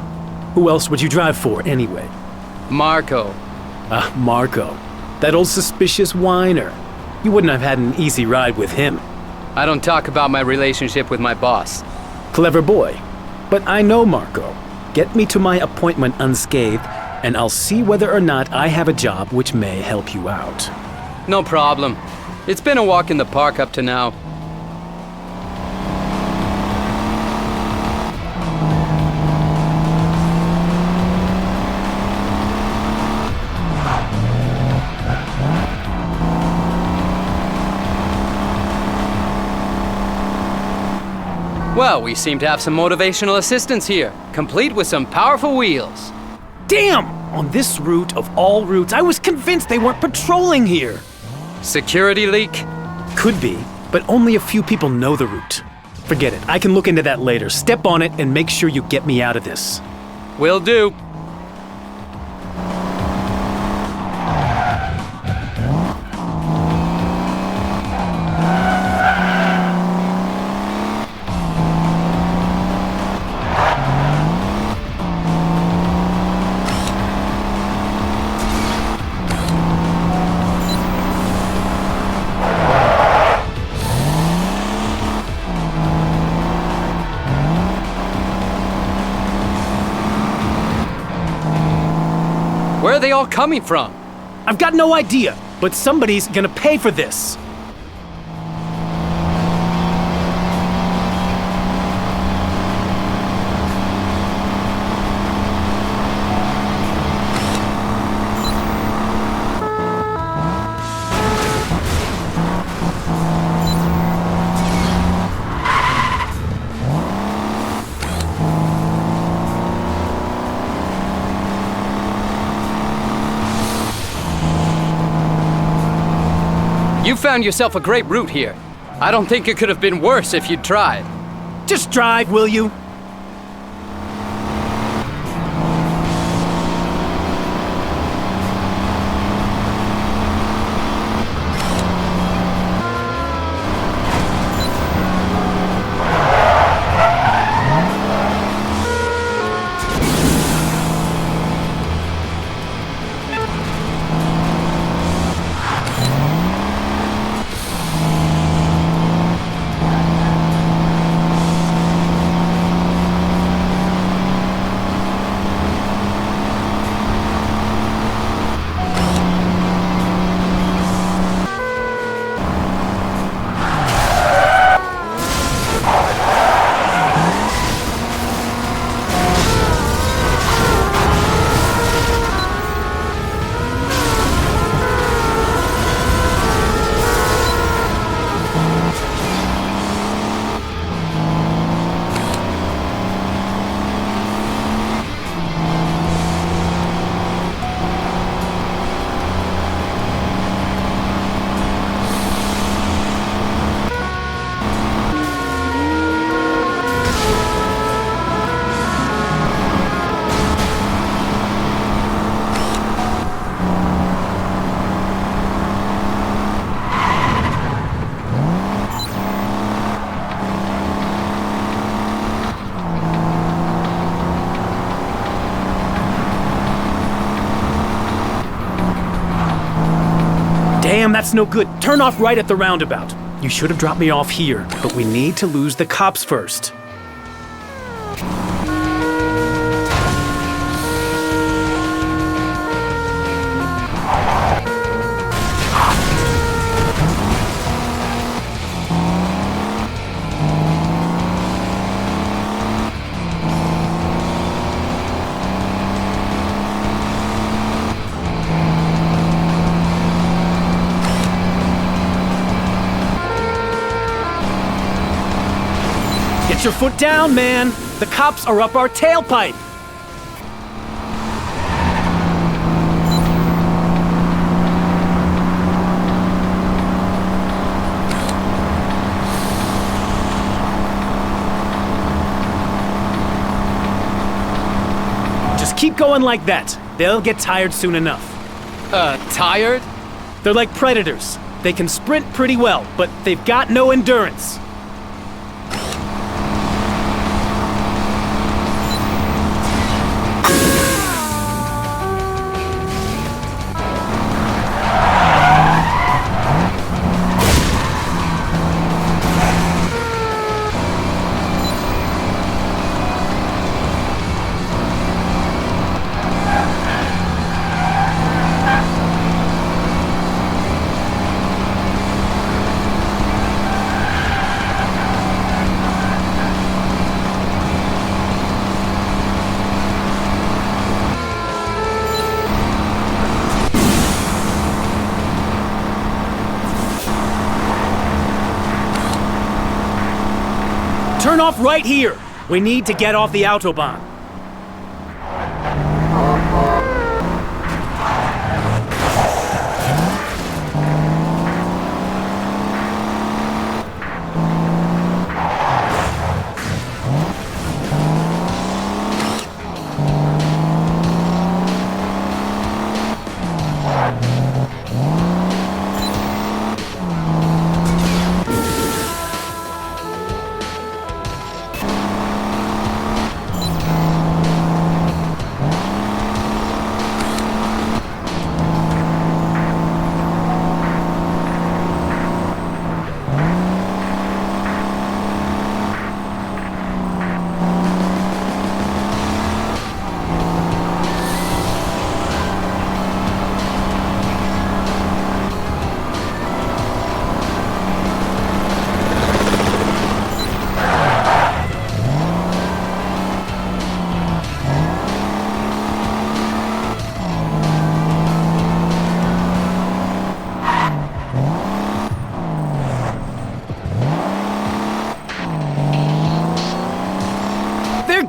Who else would you drive for, anyway? Marco. Marco. That old suspicious whiner. You wouldn't have had an easy ride with him. I don't talk about my relationship with my boss. Clever boy. But I know Marco. Get me to my appointment unscathed, and I'll see whether or not I have a job which may help you out. No problem. It's been a walk in the park up to now. Well, we seem to have some motivational assistance here, complete with some powerful wheels. Damn! On this route of all routes, I was convinced they weren't patrolling here. Security leak? Could be, but only a few people know the route. Forget it, I can look into that later. Step on it and make sure you get me out of this. Will do. Where are they all coming from? I've got no idea, but somebody's gonna pay for this. You found yourself a great route here. I don't think it could have been worse if you'd tried. Just drive, will you? Damn, that's no good. Turn off right at the roundabout. You should have dropped me off here, but we need to lose the cops first. Get your foot down, man! The cops are up our tailpipe! Just keep going like that. They'll get tired soon enough. Tired? They're like predators. They can sprint pretty well, but they've got no endurance. Turn off right here. We need to get off the Autobahn.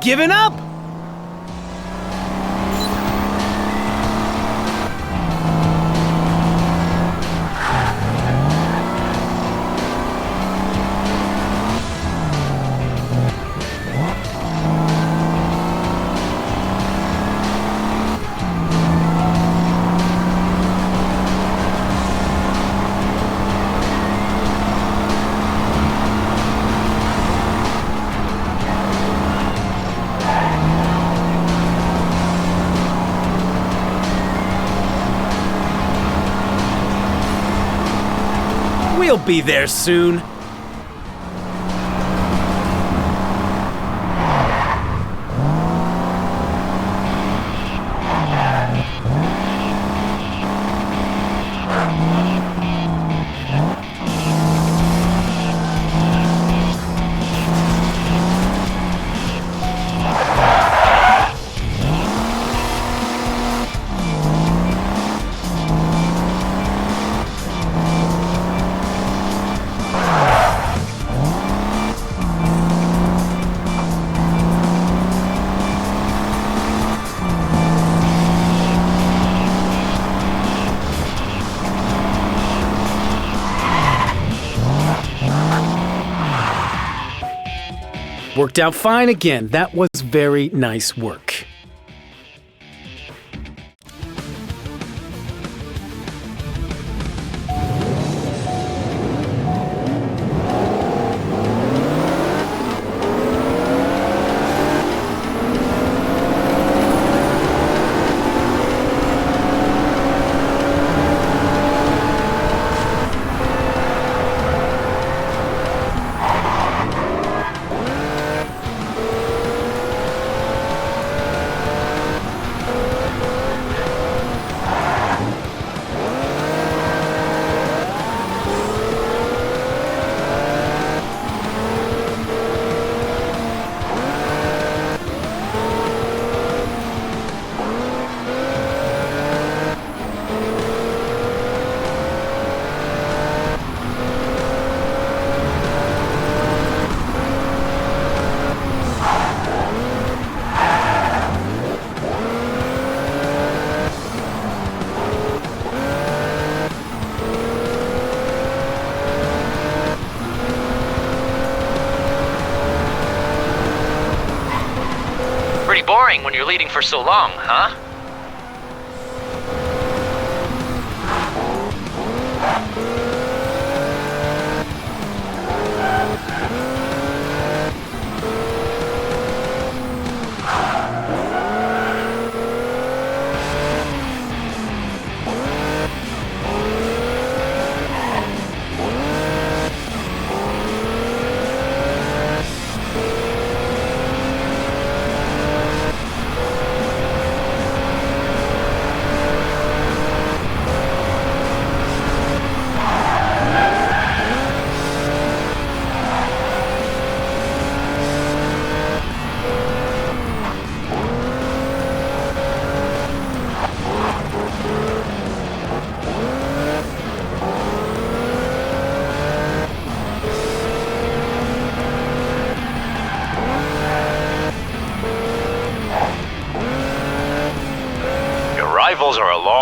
Giving up? We'll be there soon. Worked out fine again. That was very nice work. Boring when you're leading for so long, huh?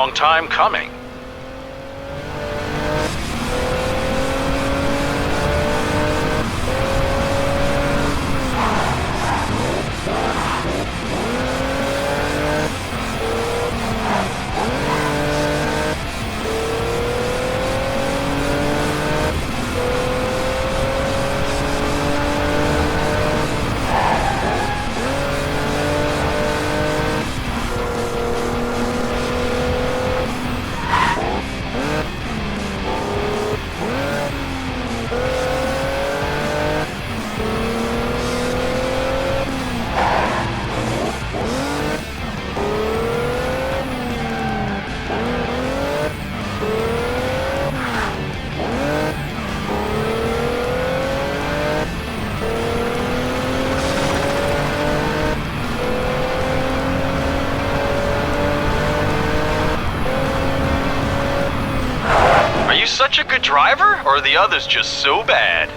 long time coming. Such a good driver, or are the others just so bad?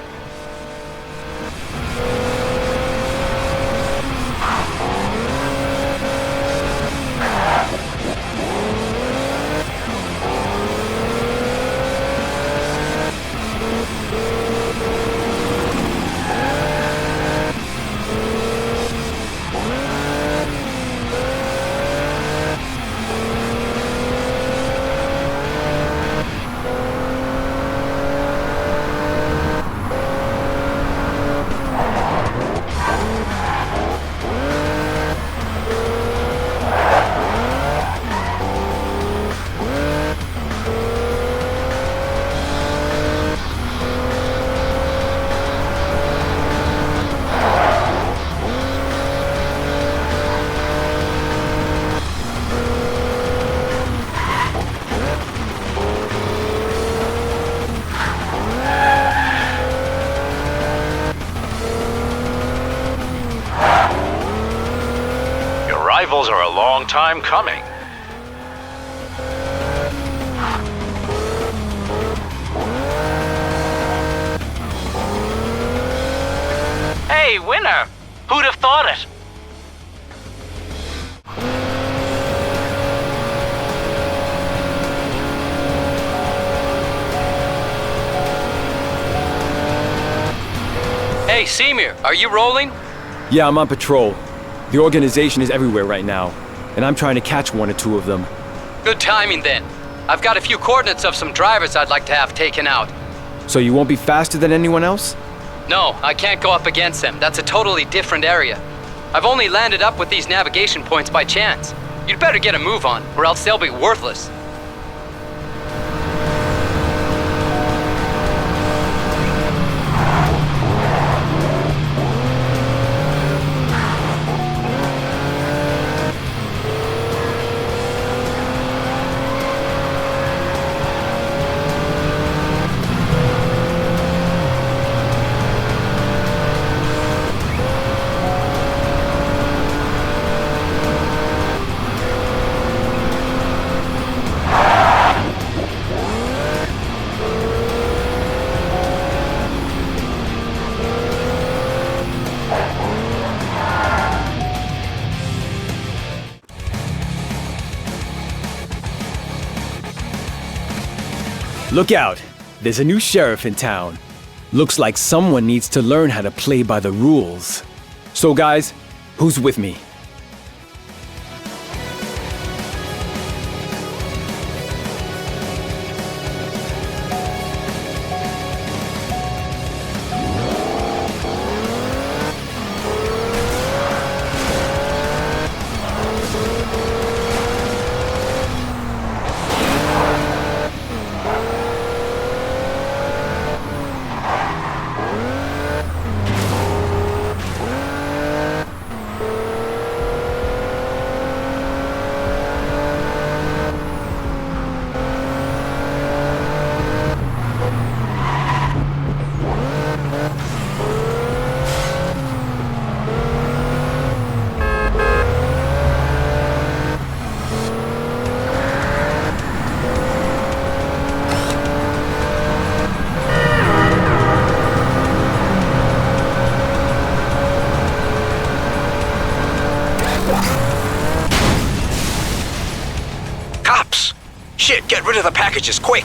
Rivals are a long time coming. Hey, winner! Who'd have thought it? Hey, Semir, are you rolling? Yeah, I'm on patrol. The organization is everywhere right now, and I'm trying to catch one or two of them. Good timing then. I've got a few coordinates of some drivers I'd like to have taken out. So you won't be faster than anyone else? No, I can't go up against them. That's a totally different area. I've only landed up with these navigation points by chance. You'd better get a move on, or else they'll be worthless. Look out! There's a new sheriff in town. Looks like someone needs to learn how to play by the rules. So guys, who's with me? the packages, quick!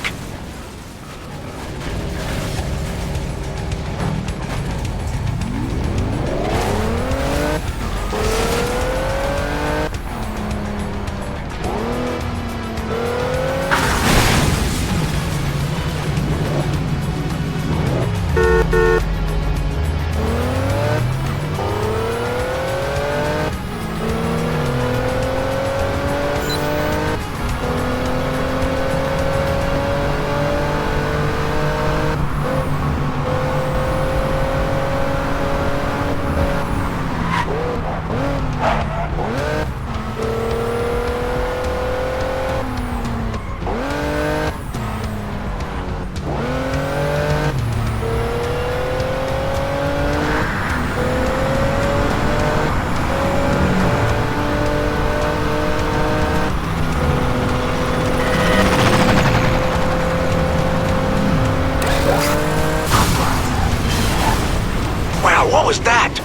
What was that?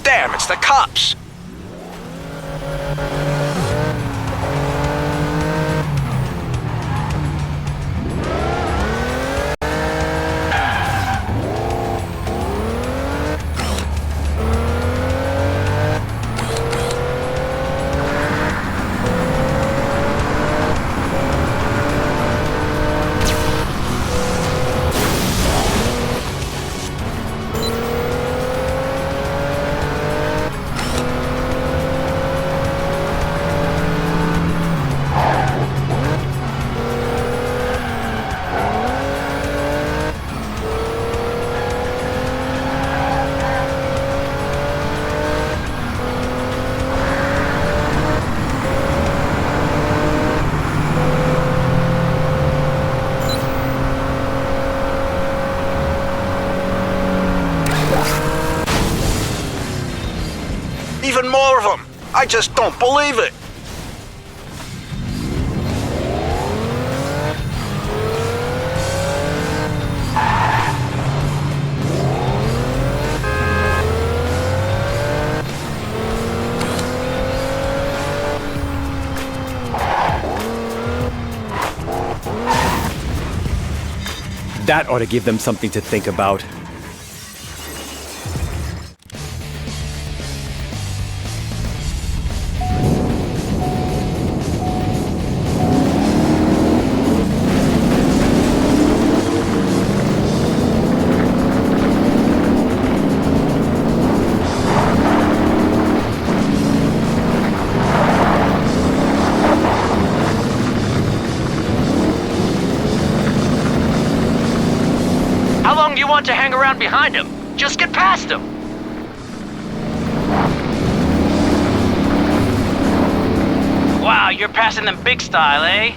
Damn, it's the cops! Even more of them! I just don't believe it! That ought to give them something to think about. To hang around behind him. Just get past him. Wow, you're passing them big style, eh?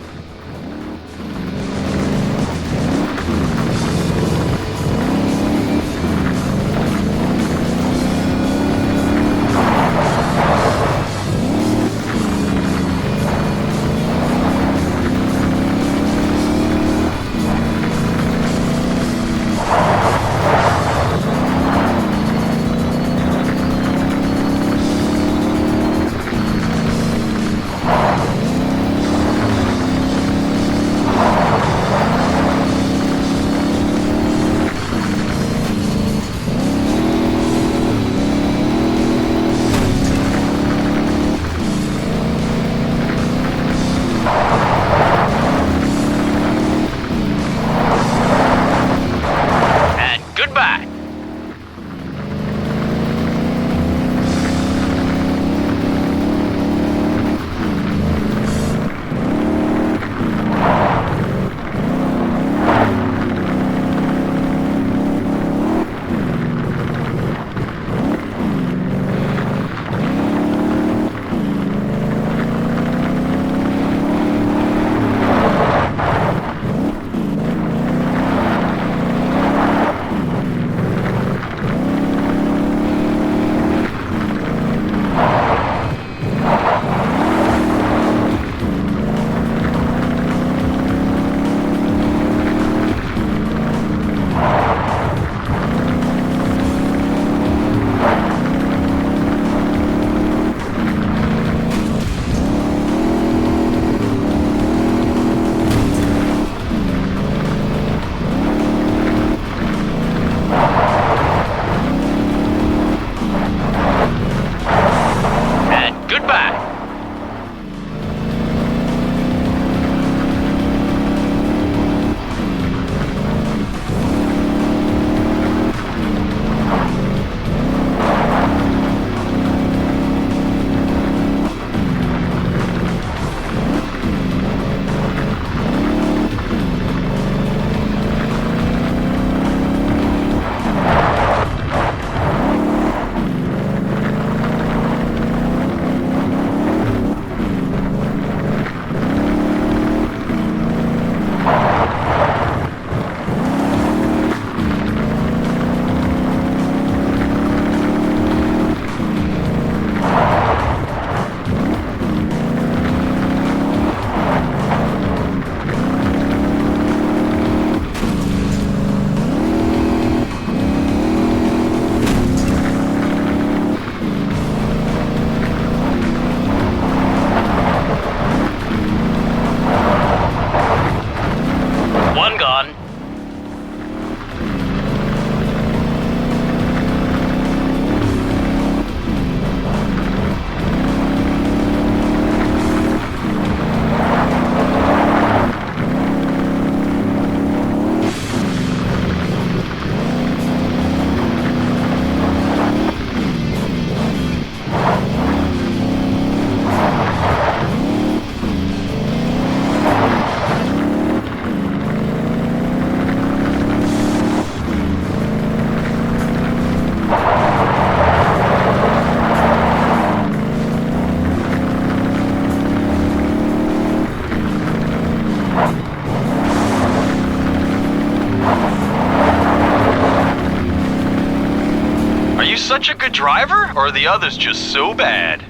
such a good driver, or are the others just so bad?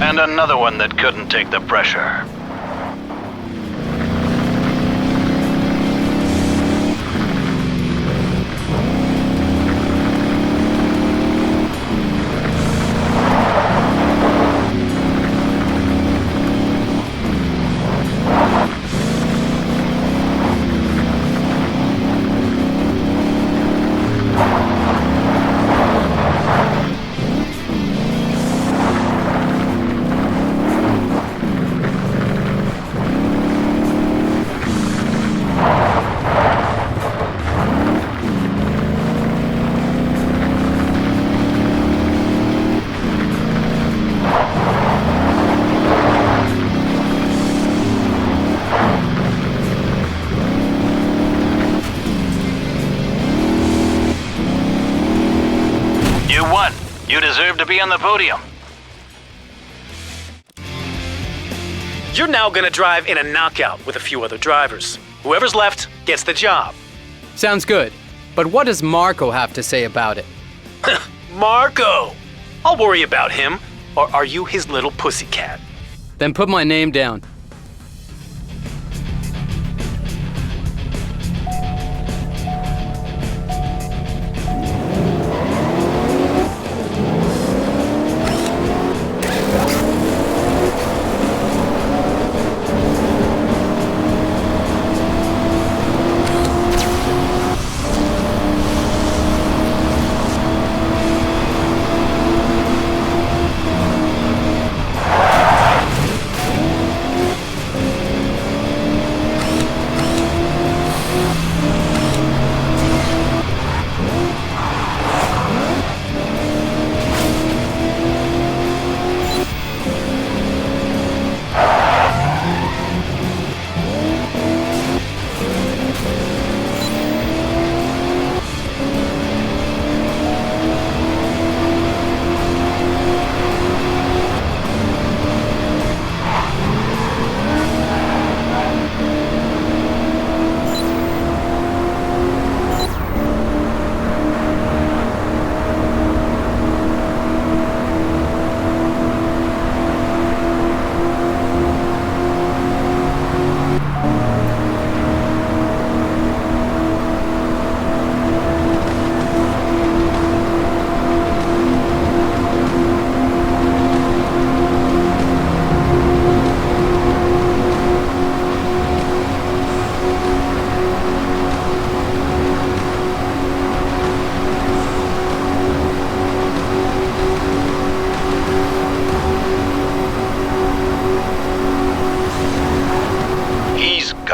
And another one that couldn't take the pressure. You deserve to be on the podium. You're now gonna drive in a knockout with a few other drivers. Whoever's left gets the job. Sounds good. But what does Marco have to say about it? Marco! I'll worry about him. Or are you his little pussycat? Then put my name down.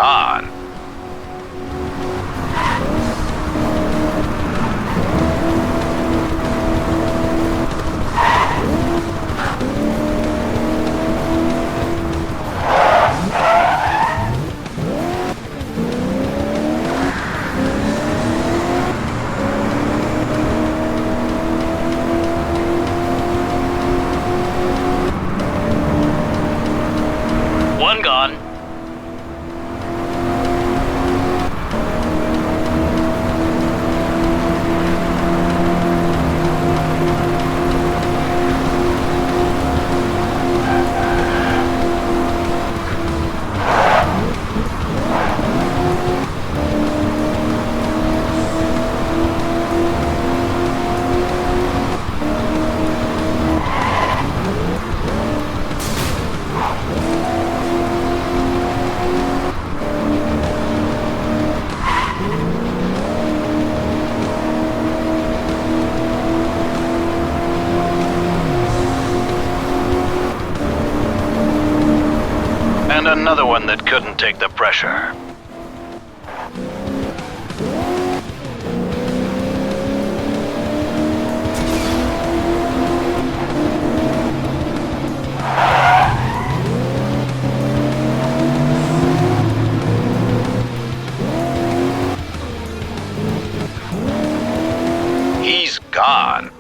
gone. One gone. And another one that couldn't take the pressure. He's gone.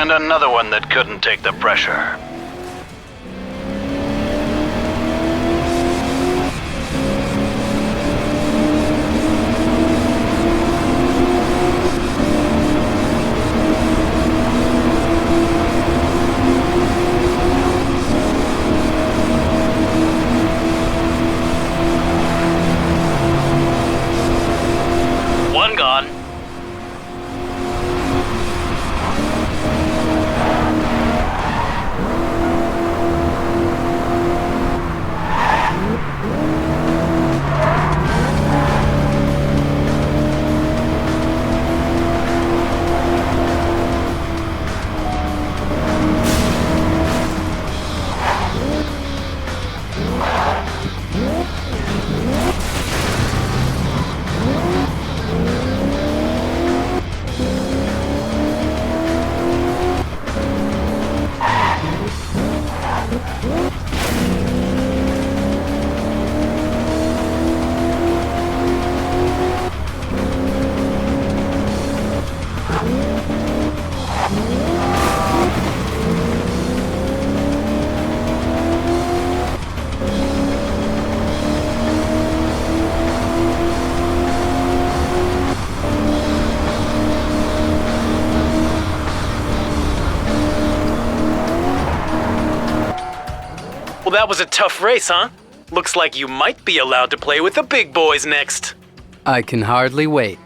And another one that couldn't take the pressure. One gone. Well, that was a tough race, huh? Looks like you might be allowed to play with the big boys next. I can hardly wait.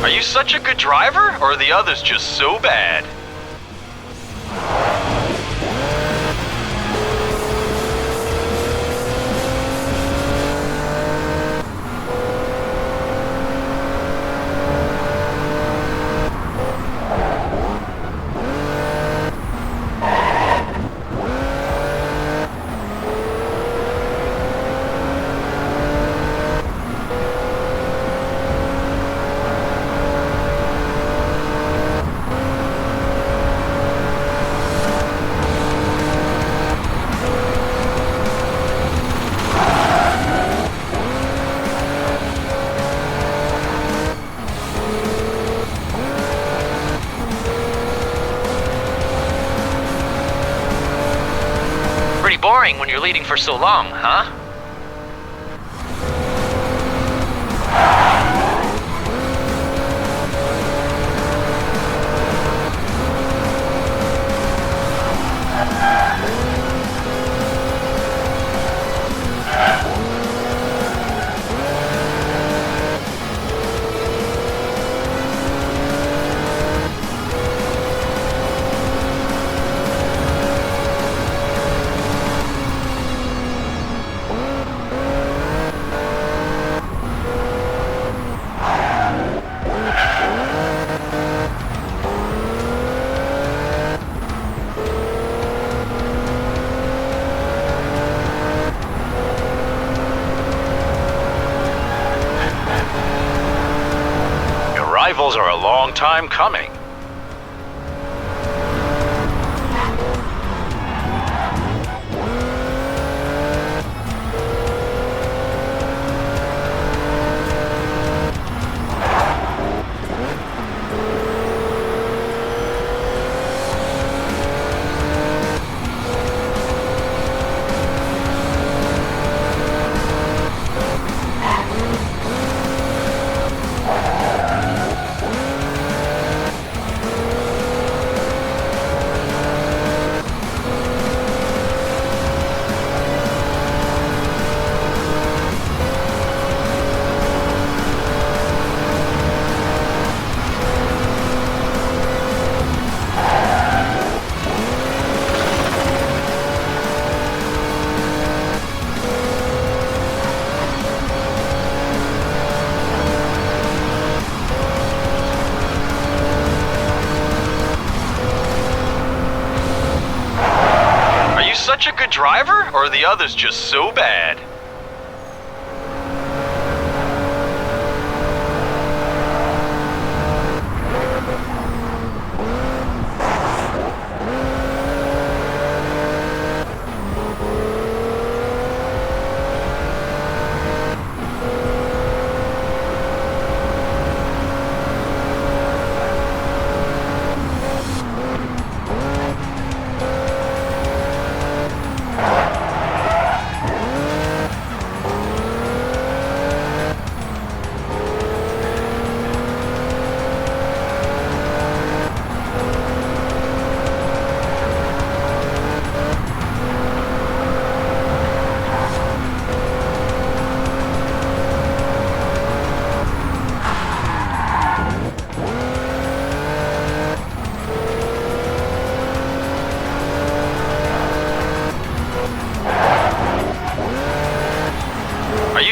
Are you such a good driver, or are the others just so bad? Boring when you're leading for so long, huh? Rivals are a long time coming. driver, or are the others just so bad?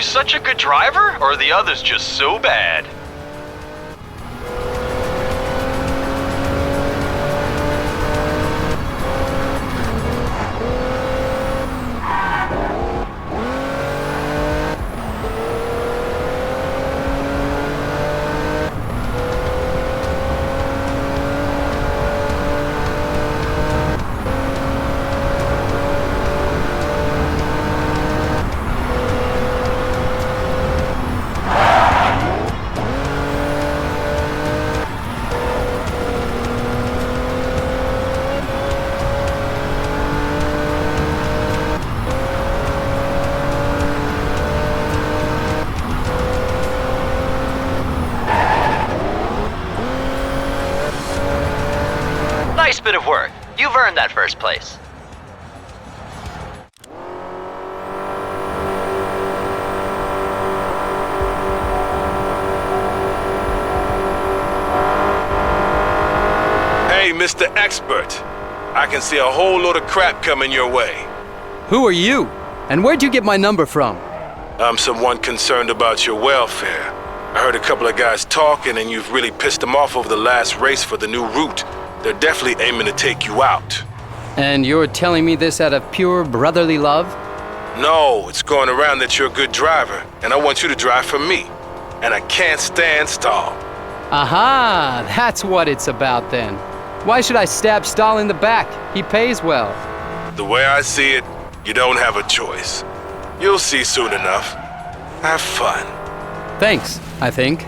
Such a good driver, or are the others just so bad? Nice bit of work. You've earned that first place. Hey, Mr. Expert. I can see a whole load of crap coming your way. Who are you? And where'd you get my number from? I'm someone concerned about your welfare. I heard a couple of guys talking and you've really pissed them off over the last race for the new route. They're definitely aiming to take you out. And you're telling me this out of pure brotherly love? No, it's going around that you're a good driver, and I want you to drive for me. And I can't stand Stahl. Aha, that's what it's about then. Why should I stab Stahl in the back? He pays well. The way I see it, you don't have a choice. You'll see soon enough. Have fun. Thanks, I think.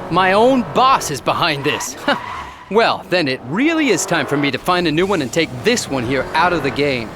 My own boss is behind this. Well, then it really is time for me to find a new one and take this one here out of the game.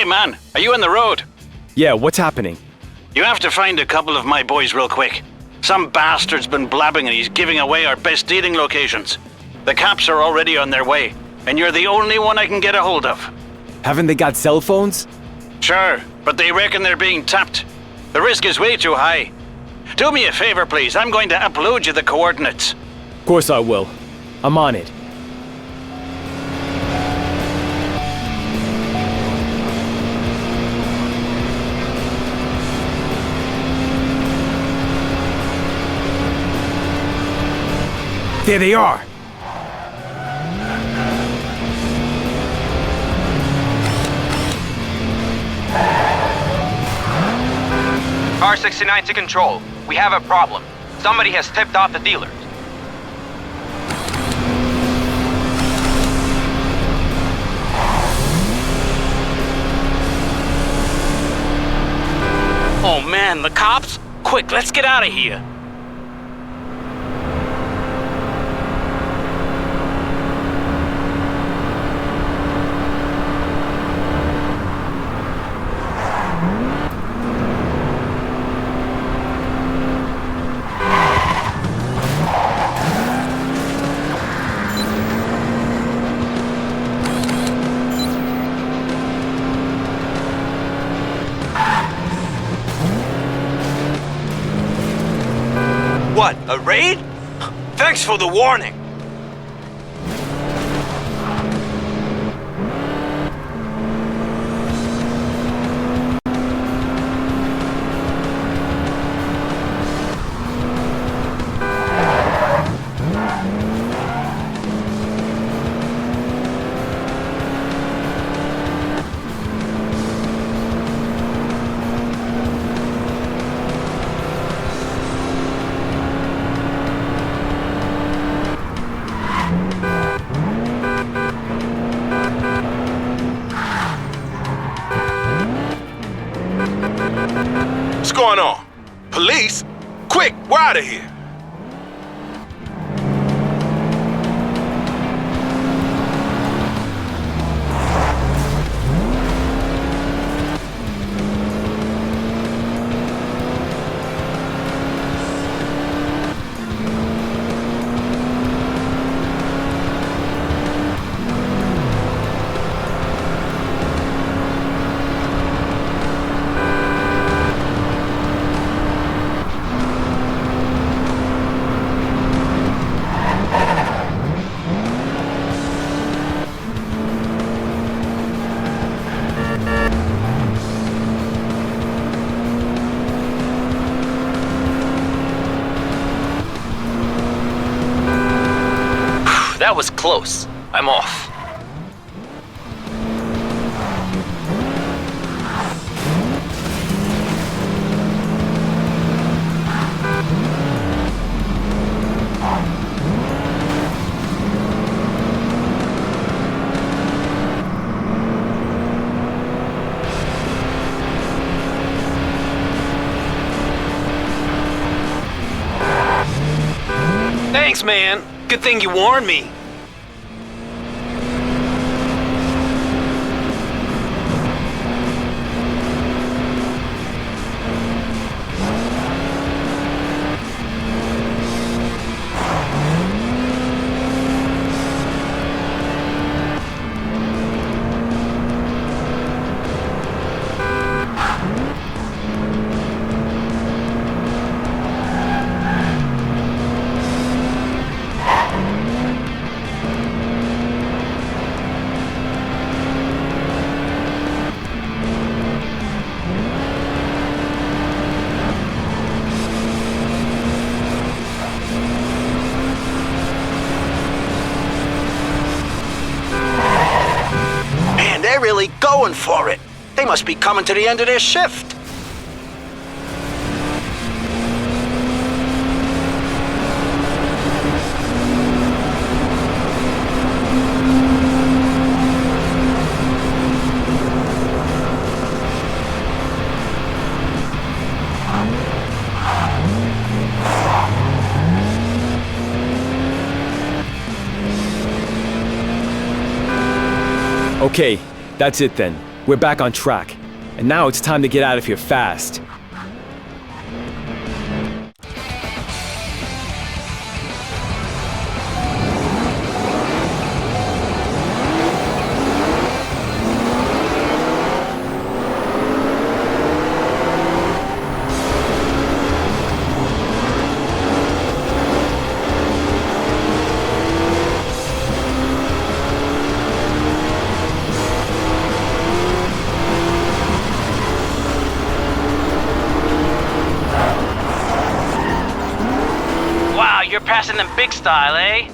Hey, man, are you on the road? Yeah, what's happening? You have to find a couple of my boys real quick. Some bastard's been blabbing and he's giving away our best eating locations. The cops are already on their way, and you're the only one I can get a hold of. Haven't they got cell phones? Sure, but they reckon they're being tapped. The risk is way too high. Do me a favor, please. I'm going to upload you the coordinates. Of course I will. I'm on it. There they are! Car 69 to control. We have a problem. Somebody has tipped off the dealers. Oh man, the cops? Quick, let's get out of here. What, a raid? Thanks for the warning. What's going on? Police? Quick, we're out of here. That was close. I'm off. Thanks, man. Good thing you warned me. They're really going for it. They must be coming to the end of their shift. Okay, that's it then. We're back on track. And now it's time to get out of here fast. You're passing them big style, eh?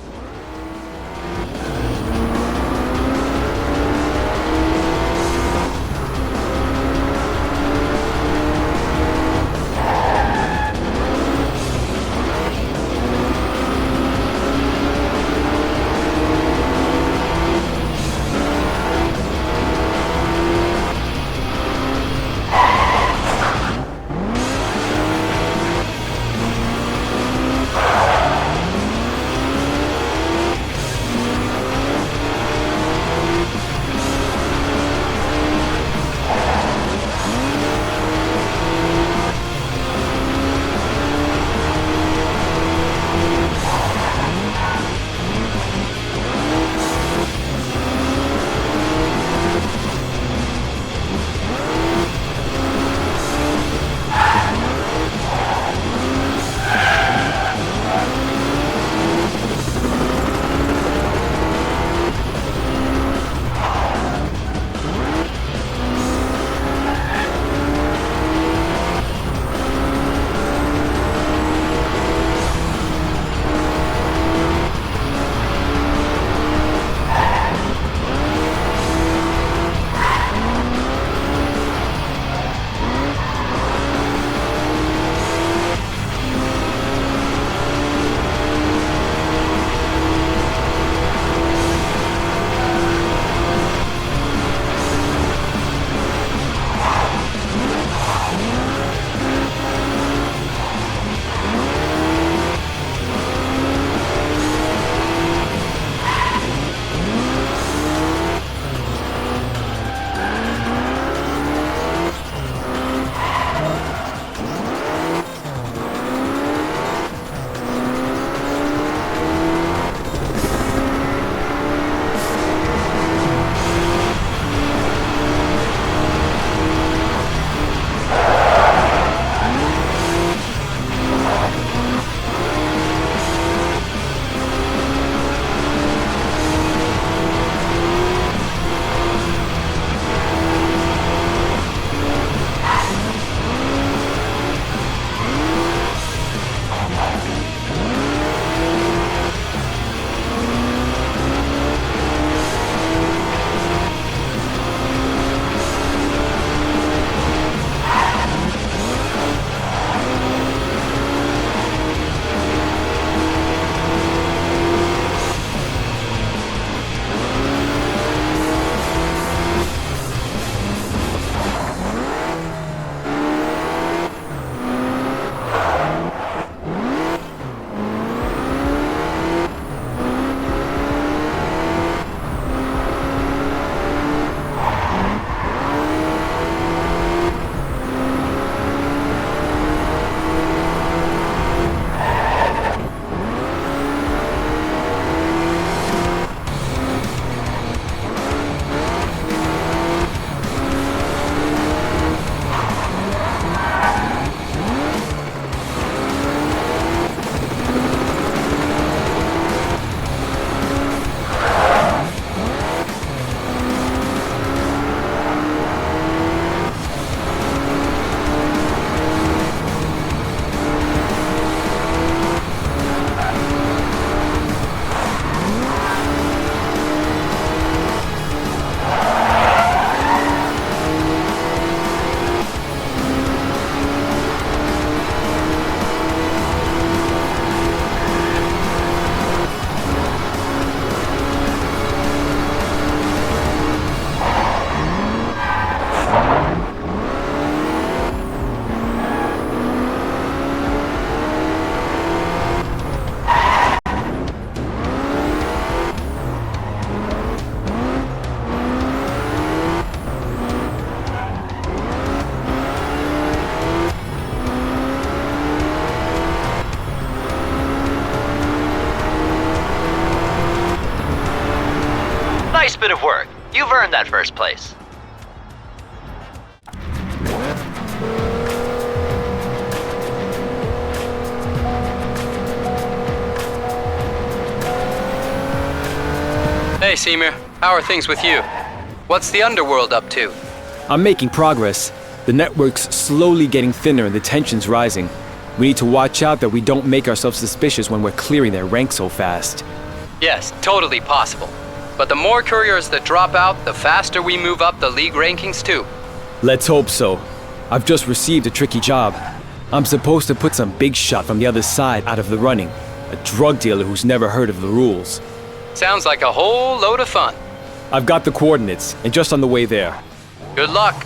Nice bit of work. You've earned that first place. Hey, Seymour. How are things with you? What's the underworld up to? I'm making progress. The network's slowly getting thinner and the tension's rising. We need to watch out that we don't make ourselves suspicious when we're clearing their ranks so fast. Yes, totally possible. But the more couriers that drop out, the faster we move up the league rankings too. Let's hope so. I've just received a tricky job. I'm supposed to put some big shot from the other side out of the running. A drug dealer who's never heard of the rules. Sounds like a whole load of fun. I've got the coordinates, and just on the way there. Good luck.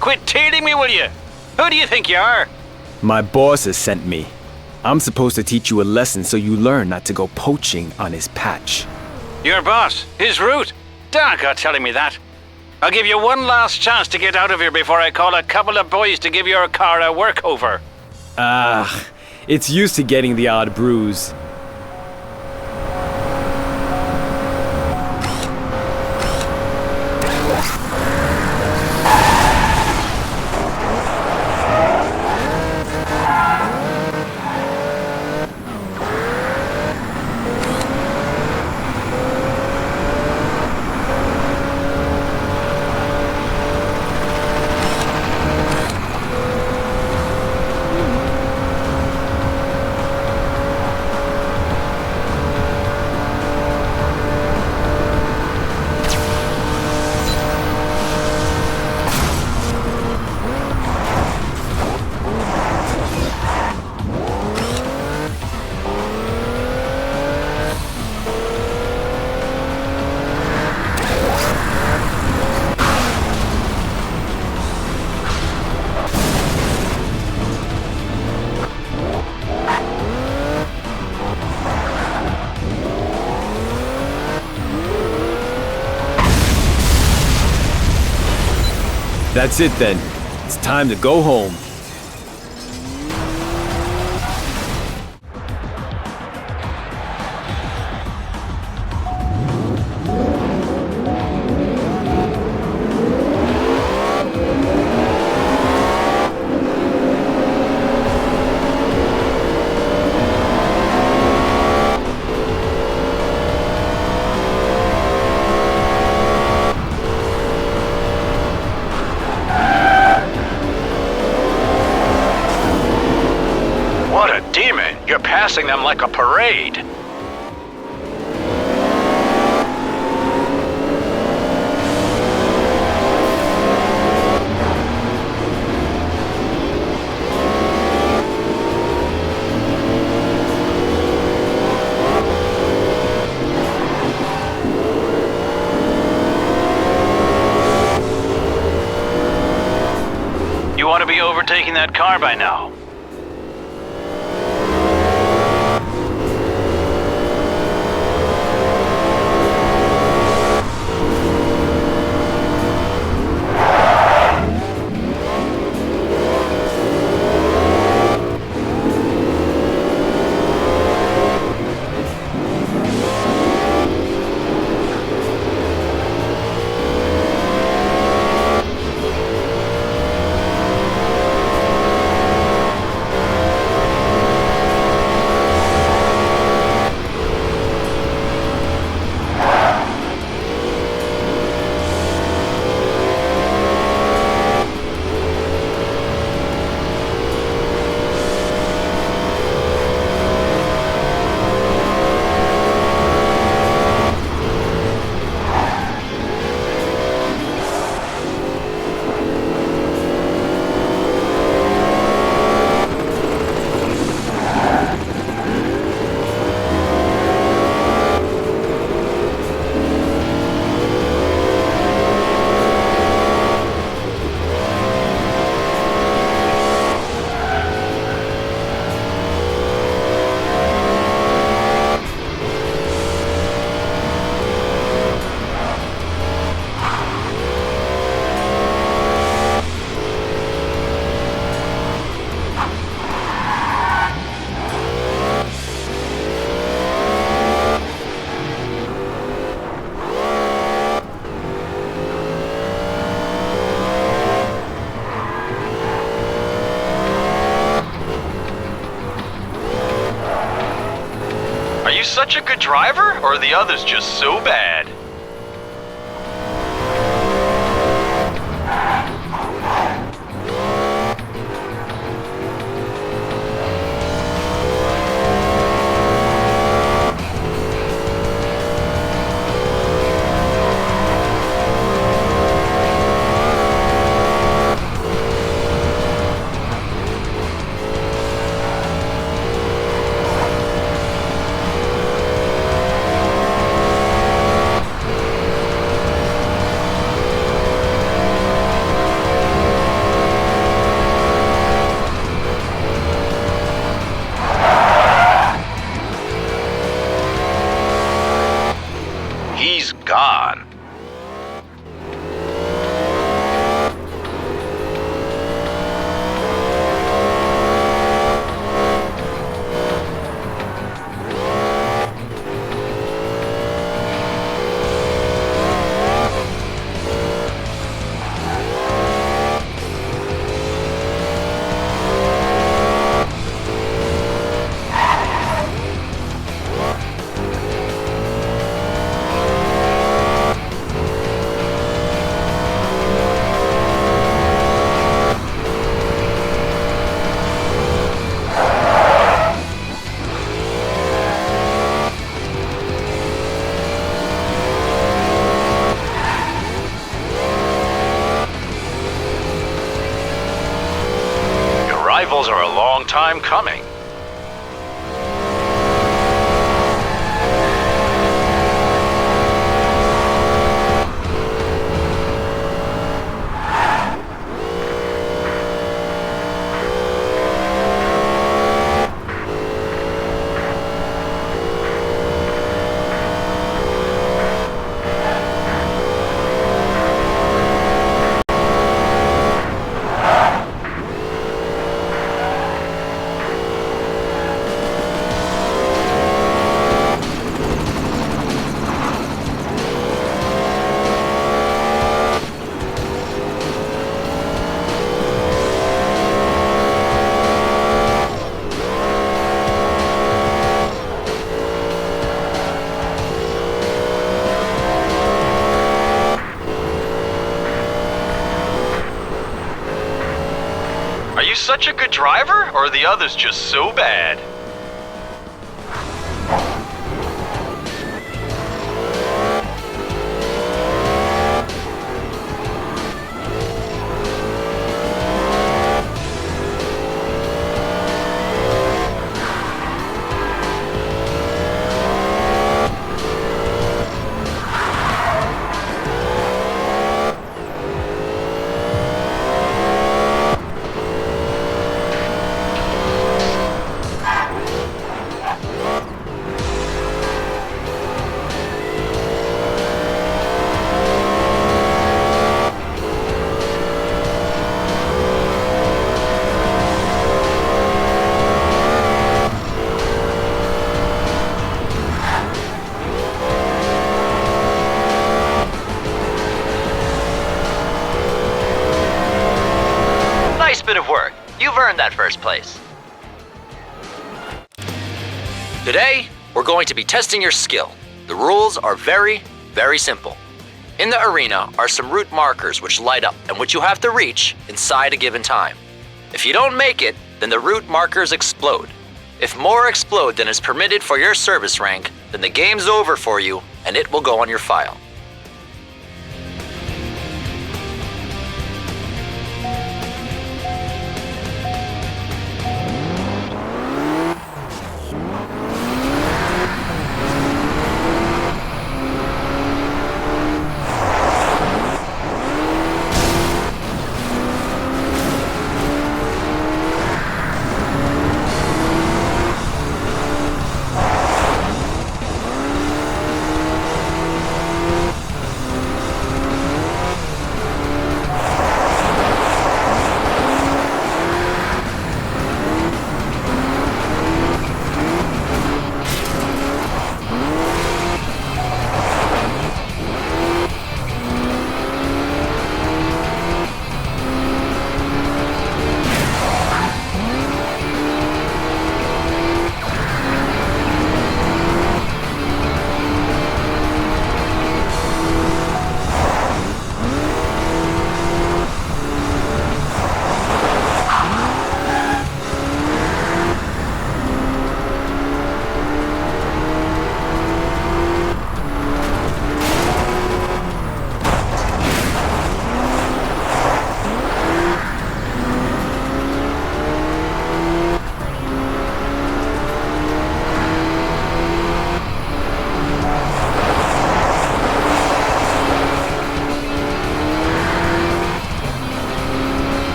Quit teasing me, will you? Who do you think you are? My boss has sent me. I'm supposed to teach you a lesson so you learn not to go poaching on his patch. Your boss? His route? Don't go telling me that. I'll give you one last chance to get out of here before I call a couple of boys to give your car a workover. It's used to getting the odd bruise. That's it then. It's time to go home. Passing them like a parade. You ought to be overtaking that car by now. such a good driver, or are the others just so bad? He's gone. Rivals are a long time coming. Are you such a good driver, or are the others just so bad? Bit of work. You've earned that first place. Today, we're going to be testing your skill. The rules are very, very simple. In the arena are some route markers which light up and which you have to reach inside a given time. If you don't make it, then the route markers explode. If more explode than is permitted for your service rank, then the game's over for you and it will go on your file.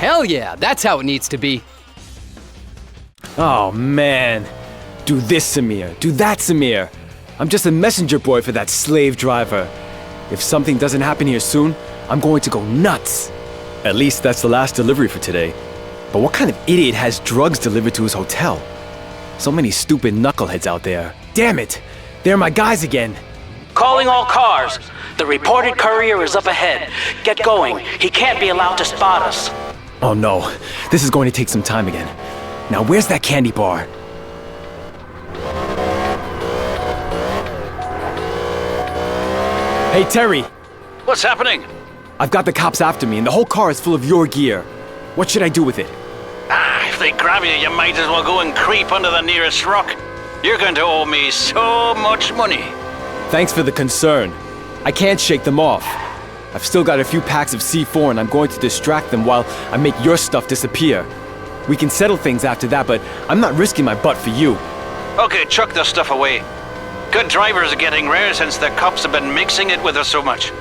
Hell yeah, that's how it needs to be. Oh, man. Do this, Samir. Do that, Samir. I'm just a messenger boy for that slave driver. If something doesn't happen here soon, I'm going to go nuts. At least that's the last delivery for today. But what kind of idiot has drugs delivered to his hotel? So many stupid knuckleheads out there. Damn it! They're my guys again. Calling all cars. The reported courier is up ahead. Get going. He can't be allowed to spot us. Oh no, this is going to take some time again. Now where's that candy bar? Hey Terry! What's happening? I've got the cops after me and the whole car is full of your gear. What should I do with it? If they grab you, you might as well go and creep under the nearest rock. You're going to owe me so much money. Thanks for the concern. I can't shake them off. I've still got a few packs of C4 and I'm going to distract them while I make your stuff disappear. We can settle things after that, but I'm not risking my butt for you. Okay, chuck the stuff away. Good drivers are getting rare since the cops have been mixing it with us so much.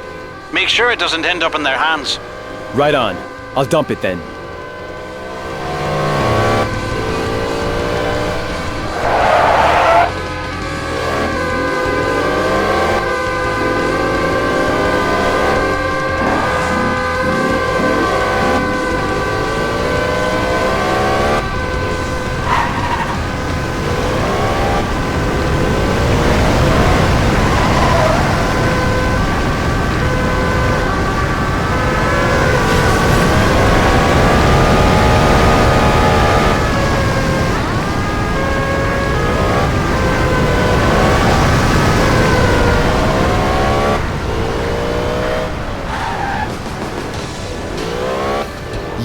Make sure it doesn't end up in their hands. Right on. I'll dump it then.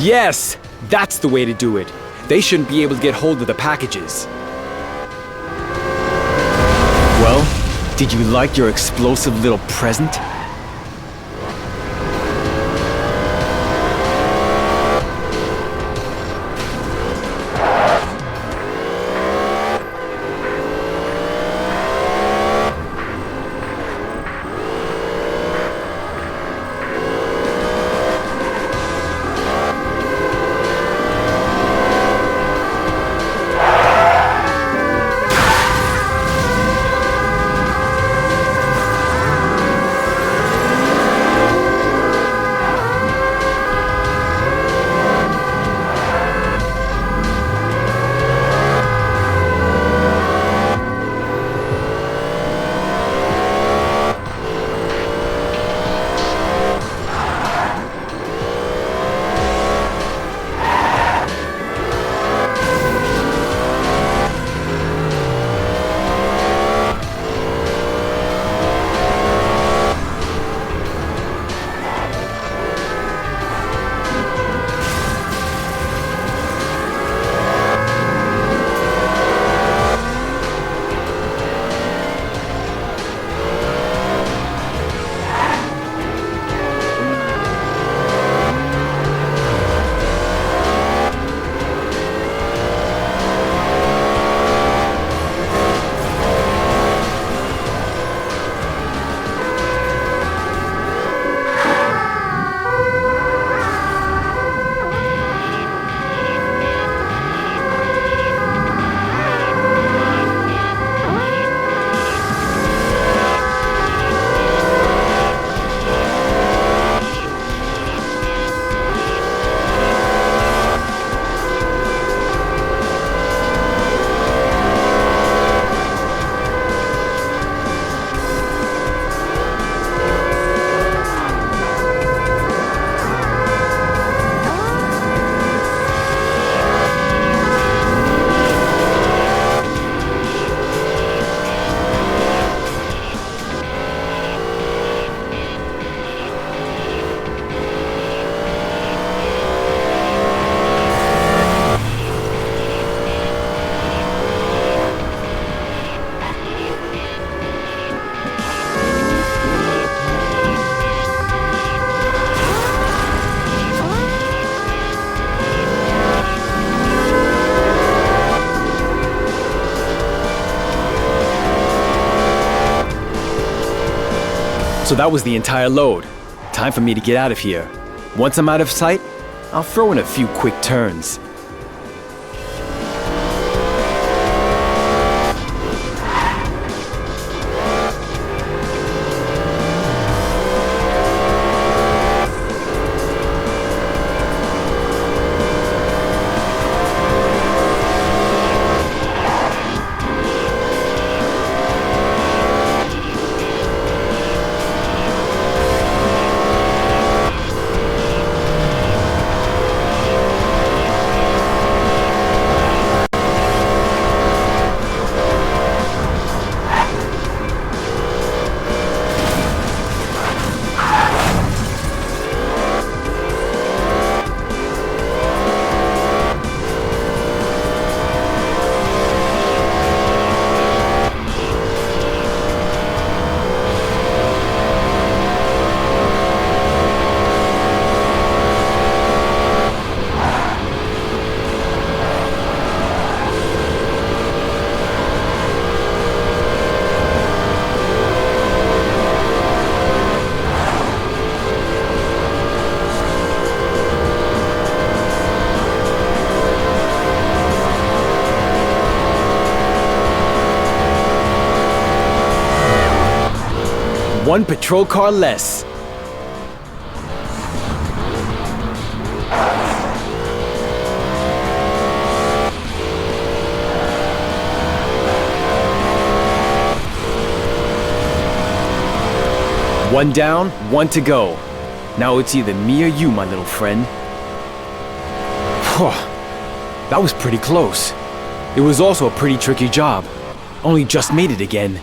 Yes! That's the way to do it. They shouldn't be able to get hold of the packages. Well, did you like your explosive little present? So that was the entire load. Time for me to get out of here. Once I'm out of sight, I'll throw in a few quick turns. One patrol car less. One down, one to go. Now it's either me or you, my little friend. That was pretty close. It was also a pretty tricky job. Only just made it again.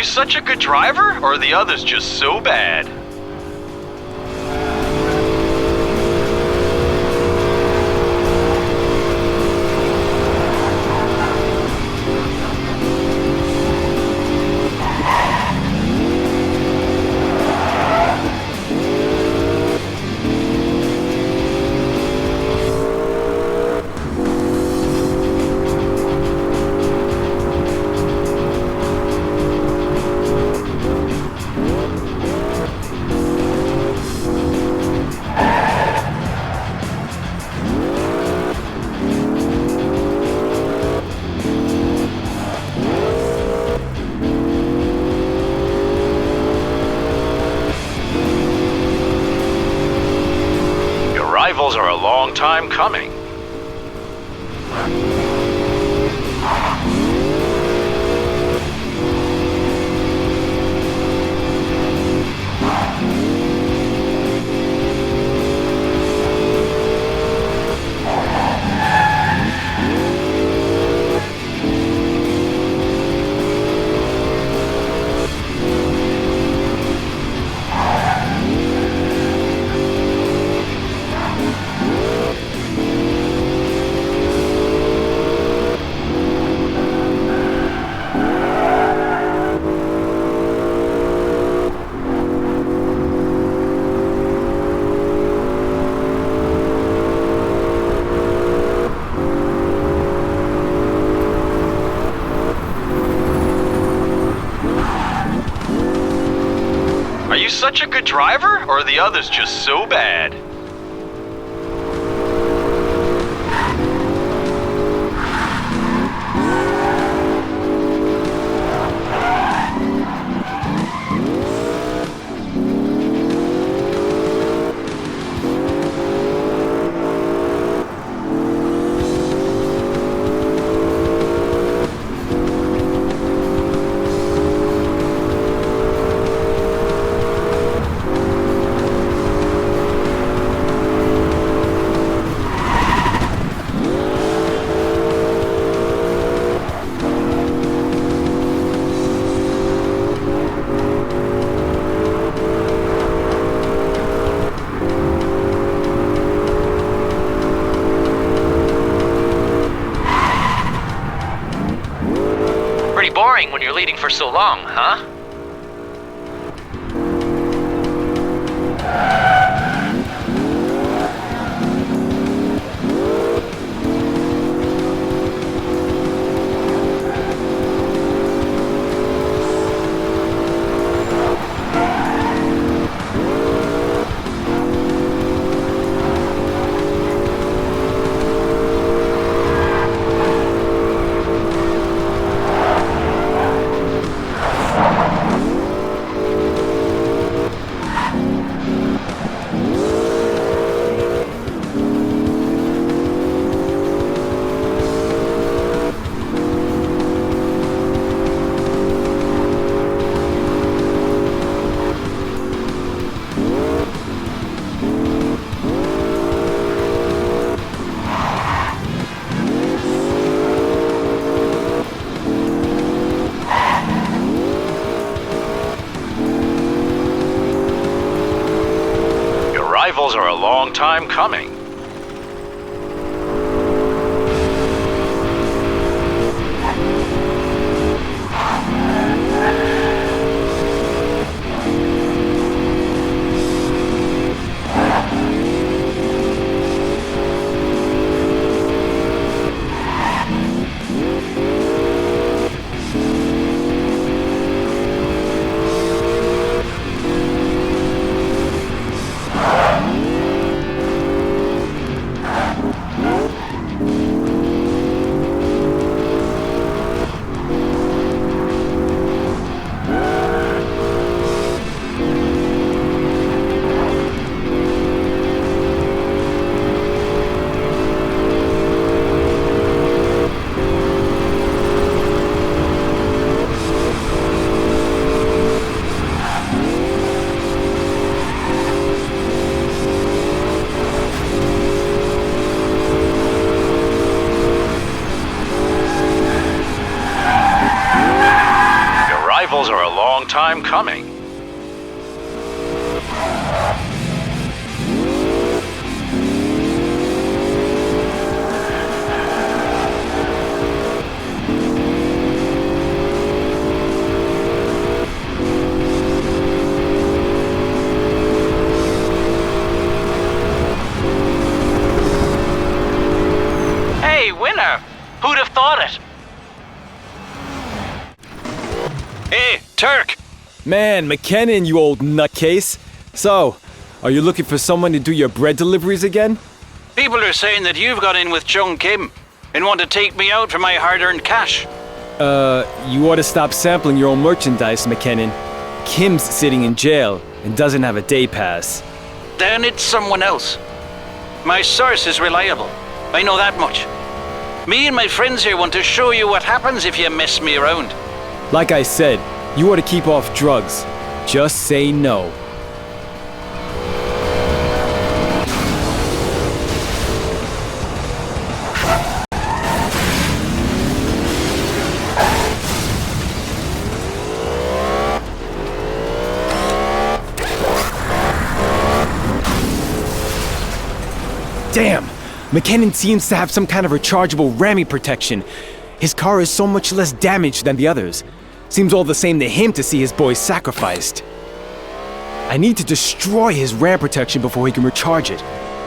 Such a good driver, or are the others just so bad? Are a long time coming. Such a good driver, or are the others just so bad? lying when you're leading for so long, huh? Rivals are a long time coming. Are a long time coming. Hey, winner! Who'd have thought it? Hey, Turk! Man, McKennan, you old nutcase. So, are you looking for someone to do your bread deliveries again? People are saying that you've got in with Chung Kim and want to take me out for my hard-earned cash. You ought to stop sampling your own merchandise, McKennan. Kim's sitting in jail and doesn't have a day pass. Then it's someone else. My source is reliable. I know that much. Me and my friends here want to show you what happens if you mess me around. Like I said, you ought to keep off drugs. Just say no. Damn! McKennan seems to have some kind of rechargeable ramming protection. His car is so much less damaged than the others. Seems all the same to him to see his boys sacrificed. I need to destroy his ram protection before he can recharge it.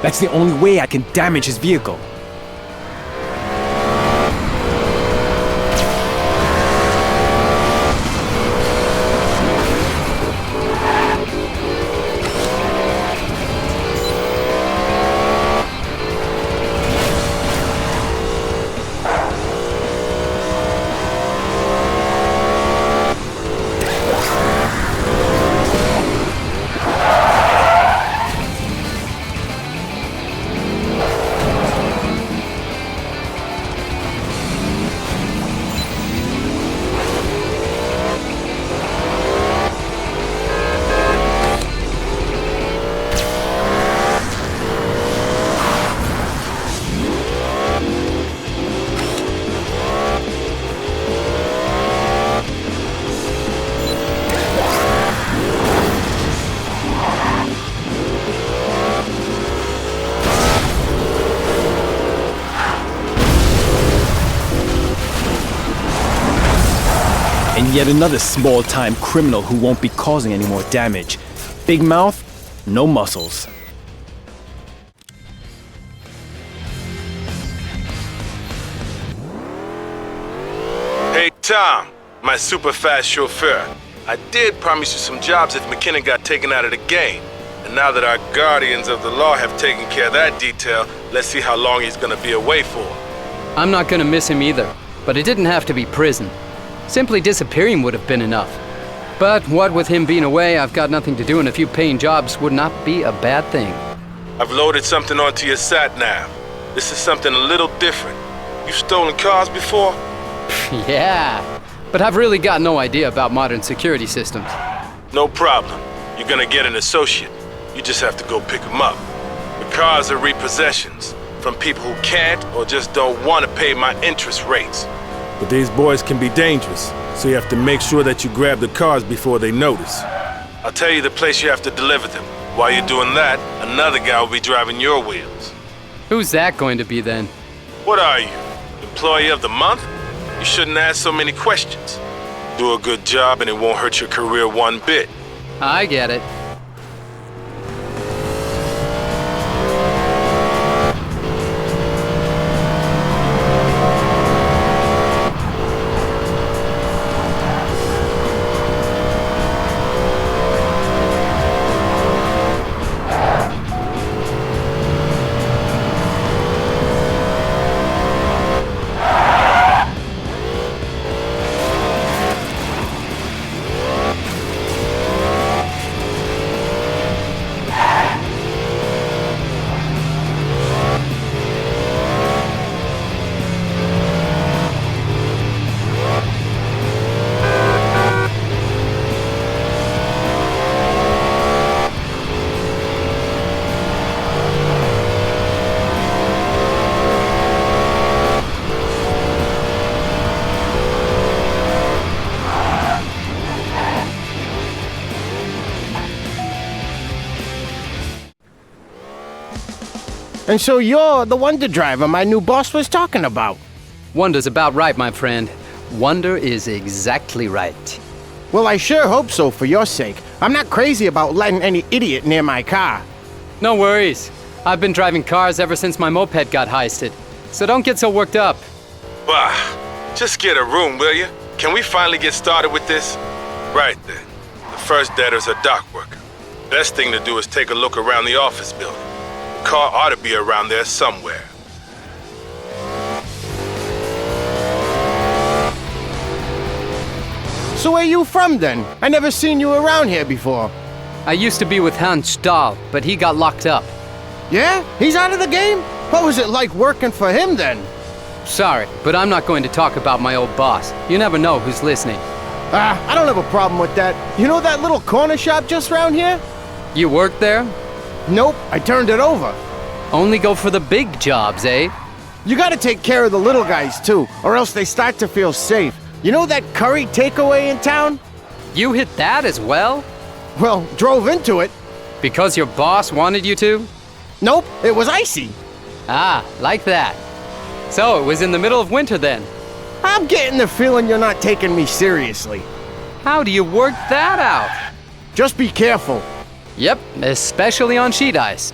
That's the only way I can damage his vehicle. I'm yet another small-time criminal who won't be causing any more damage. Big mouth, no muscles. Hey, Tom, my super fast chauffeur. I did promise you some jobs if McKennan got taken out of the game. And now that our guardians of the law have taken care of that detail, let's see how long he's gonna be away for. I'm not gonna miss him either, but it didn't have to be prison. Simply disappearing would have been enough. But what with him being away, I've got nothing to do, and a few paying jobs would not be a bad thing. I've loaded something onto your sat-nav. This is something a little different. You've stolen cars before? Yeah, but I've really got no idea about modern security systems. No problem. You're gonna get an associate. You just have to go pick them up. The cars are repossessions from people who can't or just don't want to pay my interest rates. But these boys can be dangerous, so you have to make sure that you grab the cars before they notice. I'll tell you the place you have to deliver them. While you're doing that, another guy will be driving your wheels. Who's that going to be then? What are you? Employee of the month? You shouldn't ask so many questions. Do a good job and it won't hurt your career one bit. I get it. And so you're the Wonder driver my new boss was talking about. Wonder's about right, my friend. Wonder is exactly right. Well, I sure hope so for your sake. I'm not crazy about letting any idiot near my car. No worries. I've been driving cars ever since my moped got heisted. So don't get so worked up. Bah, just get a room, will you? Can we finally get started with this? Right then. The first debtor's a dock worker. Best thing to do is take a look around the office building. The car ought to be around there somewhere. So where you from then? I never seen you around here before. I used to be with Stahl, but he got locked up. Yeah? He's out of the game? What was it like working for him then? Sorry, but I'm not going to talk about my old boss. You never know who's listening. I don't have a problem with that. You know that little corner shop just around here? You work there? Nope, I turned it over. Only go for the big jobs, eh? You gotta take care of the little guys too, or else they start to feel safe. You know that curry takeaway in town? You hit that as well? Well, drove into it. Because your boss wanted you to? Nope, it was icy. Ah, like that. So it was in the middle of winter then? I'm getting the feeling you're not taking me seriously. How do you work that out? Just be careful. Yep, especially on sheet ice.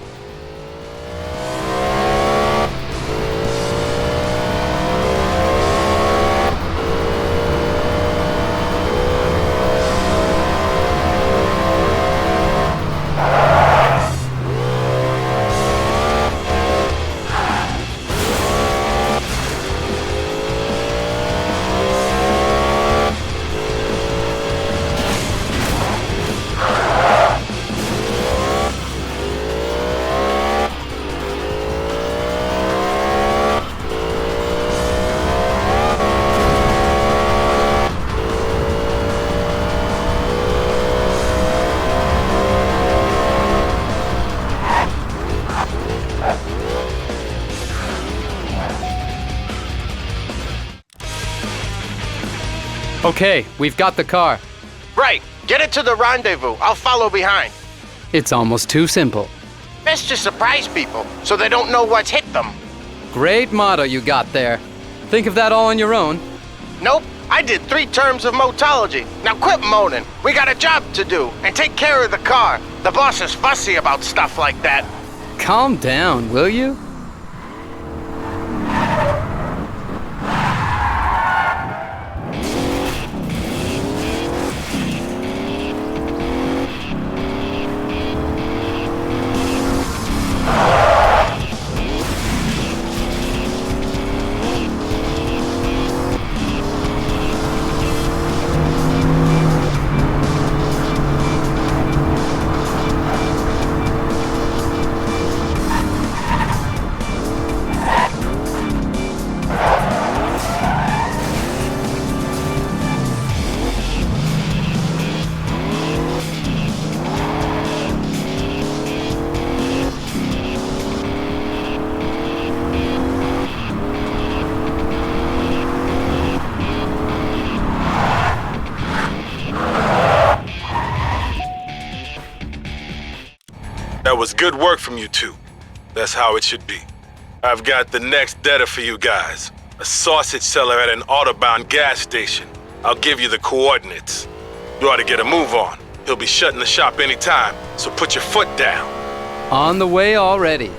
Okay, we've got the car. Right, get it to the rendezvous. I'll follow behind. It's almost too simple. Best to surprise people, so they don't know what's hit them. Great motto you got there. Think of that all on your own? Nope, I did 3 terms of motology. Now quit moaning. We got a job to do, and take care of the car. The boss is fussy about stuff like that. Calm down, will you? That was good work from you two. That's how it should be. I've got the next debtor for you guys. A sausage seller at an Autobahn gas station. I'll give you the coordinates. You ought to get a move on. He'll be shutting the shop anytime, so put your foot down. On the way already.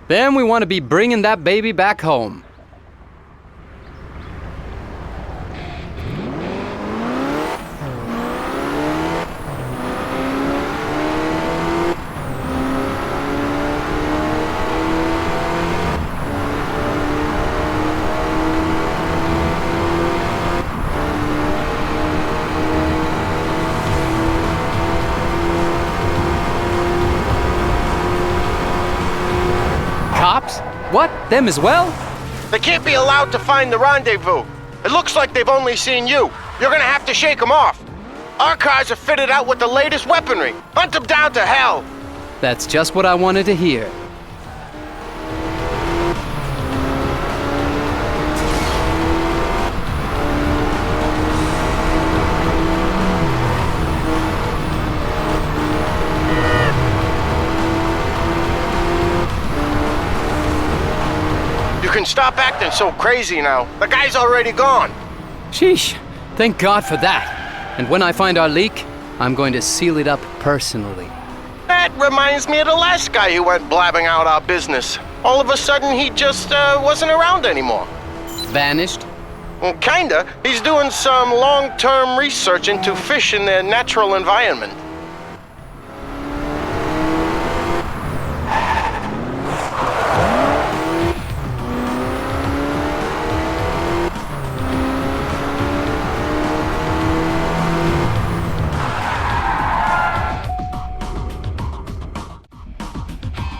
Then we want to be bringing that baby back home. Cops? What? Them as well? They can't be allowed to find the rendezvous. It looks like they've only seen you. You're gonna have to shake them off. Our cars are fitted out with the latest weaponry. Hunt them down to hell. That's just what I wanted to hear. You can stop acting so crazy now. The guy's already gone. Sheesh. Thank God for that. And when I find our leak, I'm going to seal it up personally. That reminds me of the last guy who went blabbing out our business. All of a sudden, he just wasn't around anymore. Vanished? Well, kinda. He's doing some long-term research into fish in their natural environment.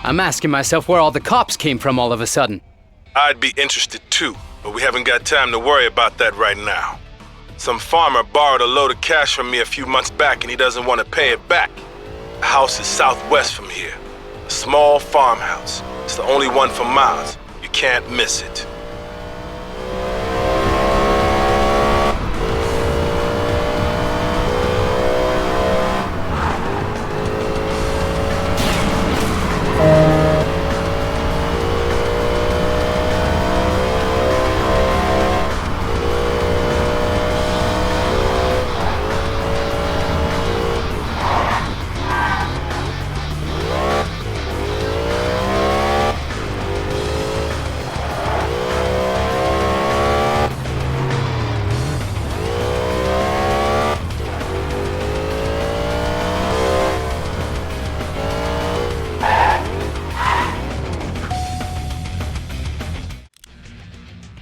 I'm asking myself where all the cops came from all of a sudden. I'd be interested too, but we haven't got time to worry about that right now. Some farmer borrowed a load of cash from me a few months back and he doesn't want to pay it back. The house is southwest from here. A small farmhouse. It's the only one for miles. You can't miss it.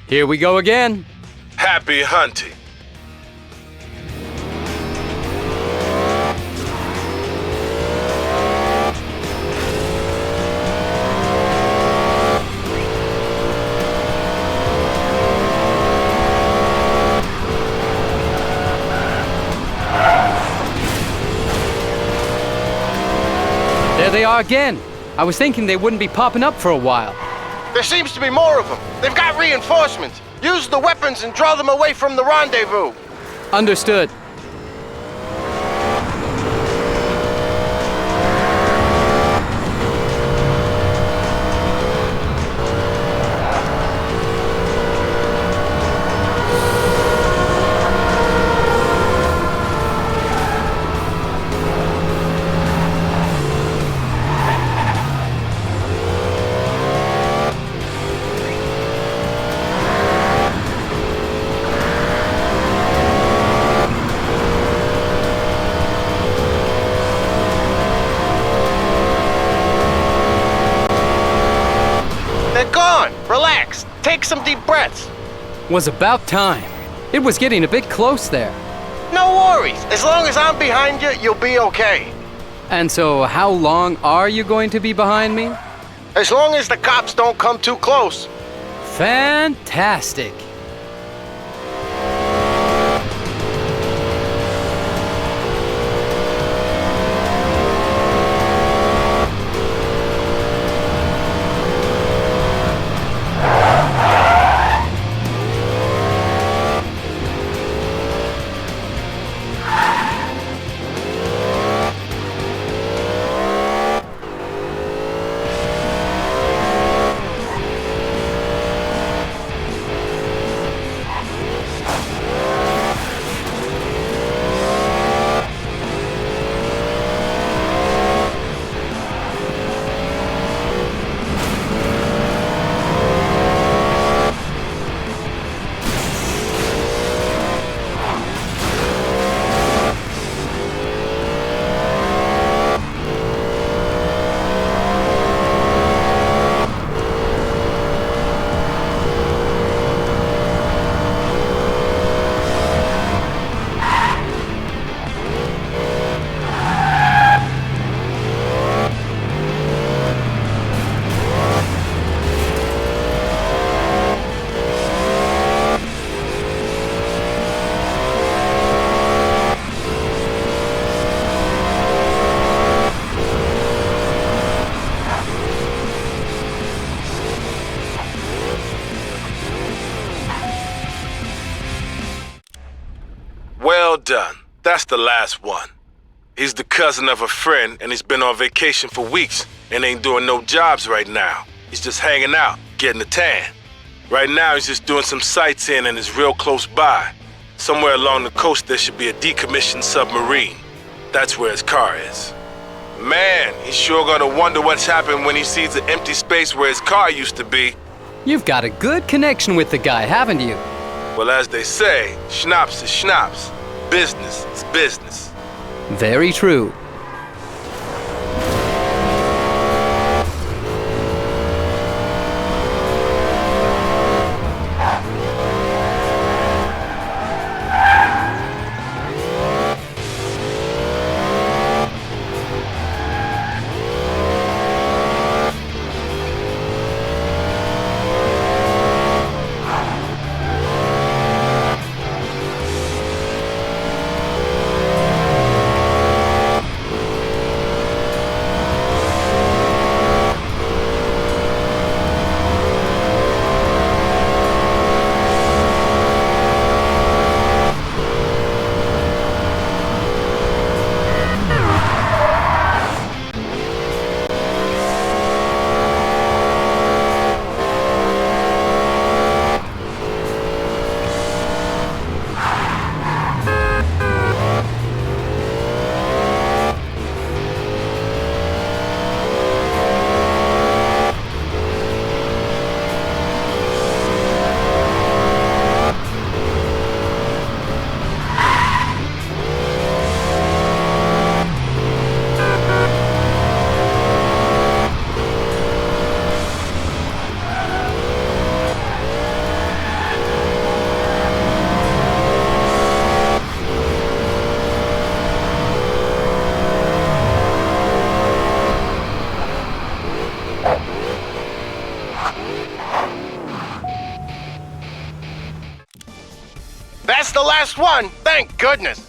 Here we go again. Happy hunting. There they are again. I was thinking they wouldn't be popping up for a while. There seems to be more of them. They've got reinforcements. Use the weapons and draw them away from the rendezvous. Understood. Relax. Take some deep breaths. Was about time. It was getting a bit close there. No worries. As long as I'm behind you, you'll be okay. And so, how long are you going to be behind me? As long as the cops don't come too close. Fantastic. Well done. That's the last one. He's the cousin of a friend, and he's been on vacation for weeks and ain't doing no jobs right now. He's just hanging out, getting a tan. Right now, he's just doing some sightseeing and is real close by. Somewhere along the coast, there should be a decommissioned submarine. That's where his car is. Man, he's sure gonna wonder what's happened when he sees the empty space where his car used to be. You've got a good connection with the guy, haven't you? Well, as they say, schnapps is schnapps. Business is business. Very true. That's the last one, thank goodness.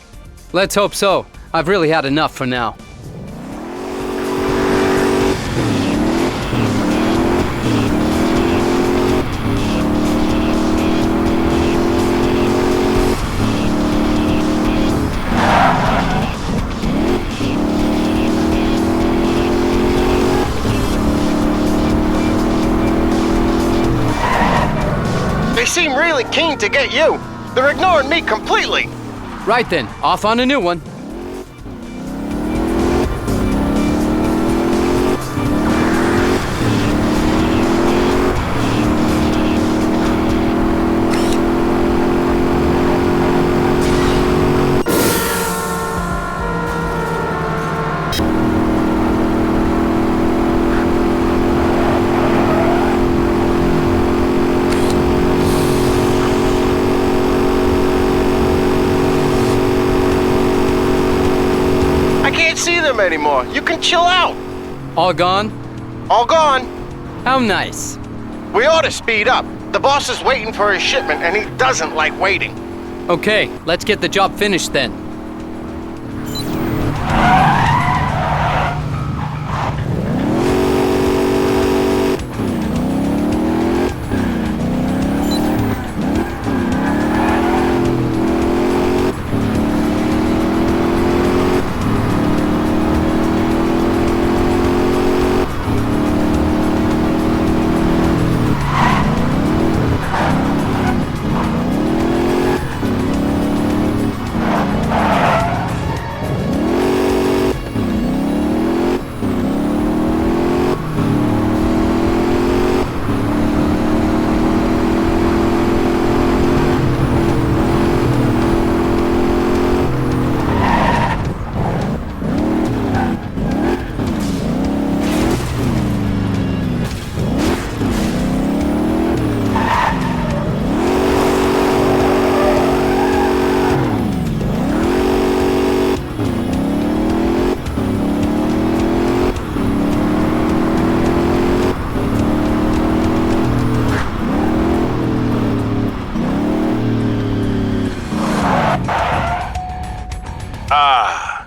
Let's hope so. I've really had enough for now. They seem really keen to get you. They're ignoring me completely. Right then, off on a new one. Anymore. You can chill out. All gone? All gone. How nice. We ought to speed up. The boss is waiting for his shipment and he doesn't like waiting. Okay, let's get the job finished then.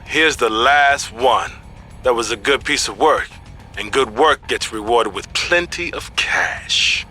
Here's the last one. That was a good piece of work, and good work gets rewarded with plenty of cash.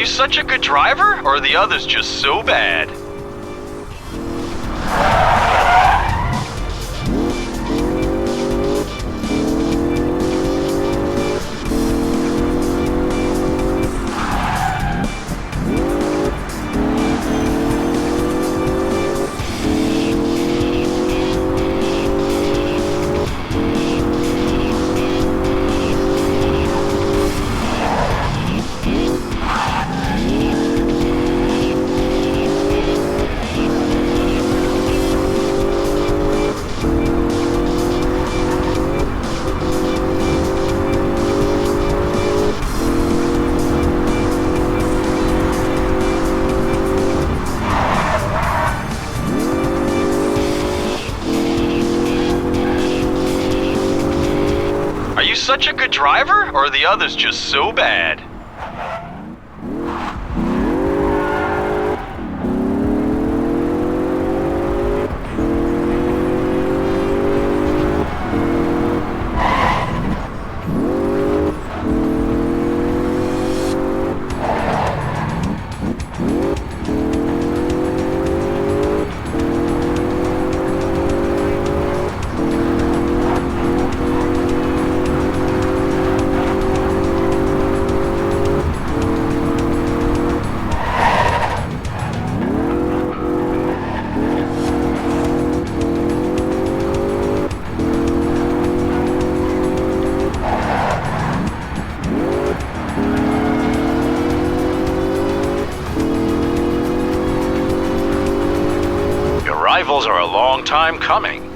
Such a good driver, or are the others just so bad? Such a good driver, or are the others just so bad? rivals are a long time coming.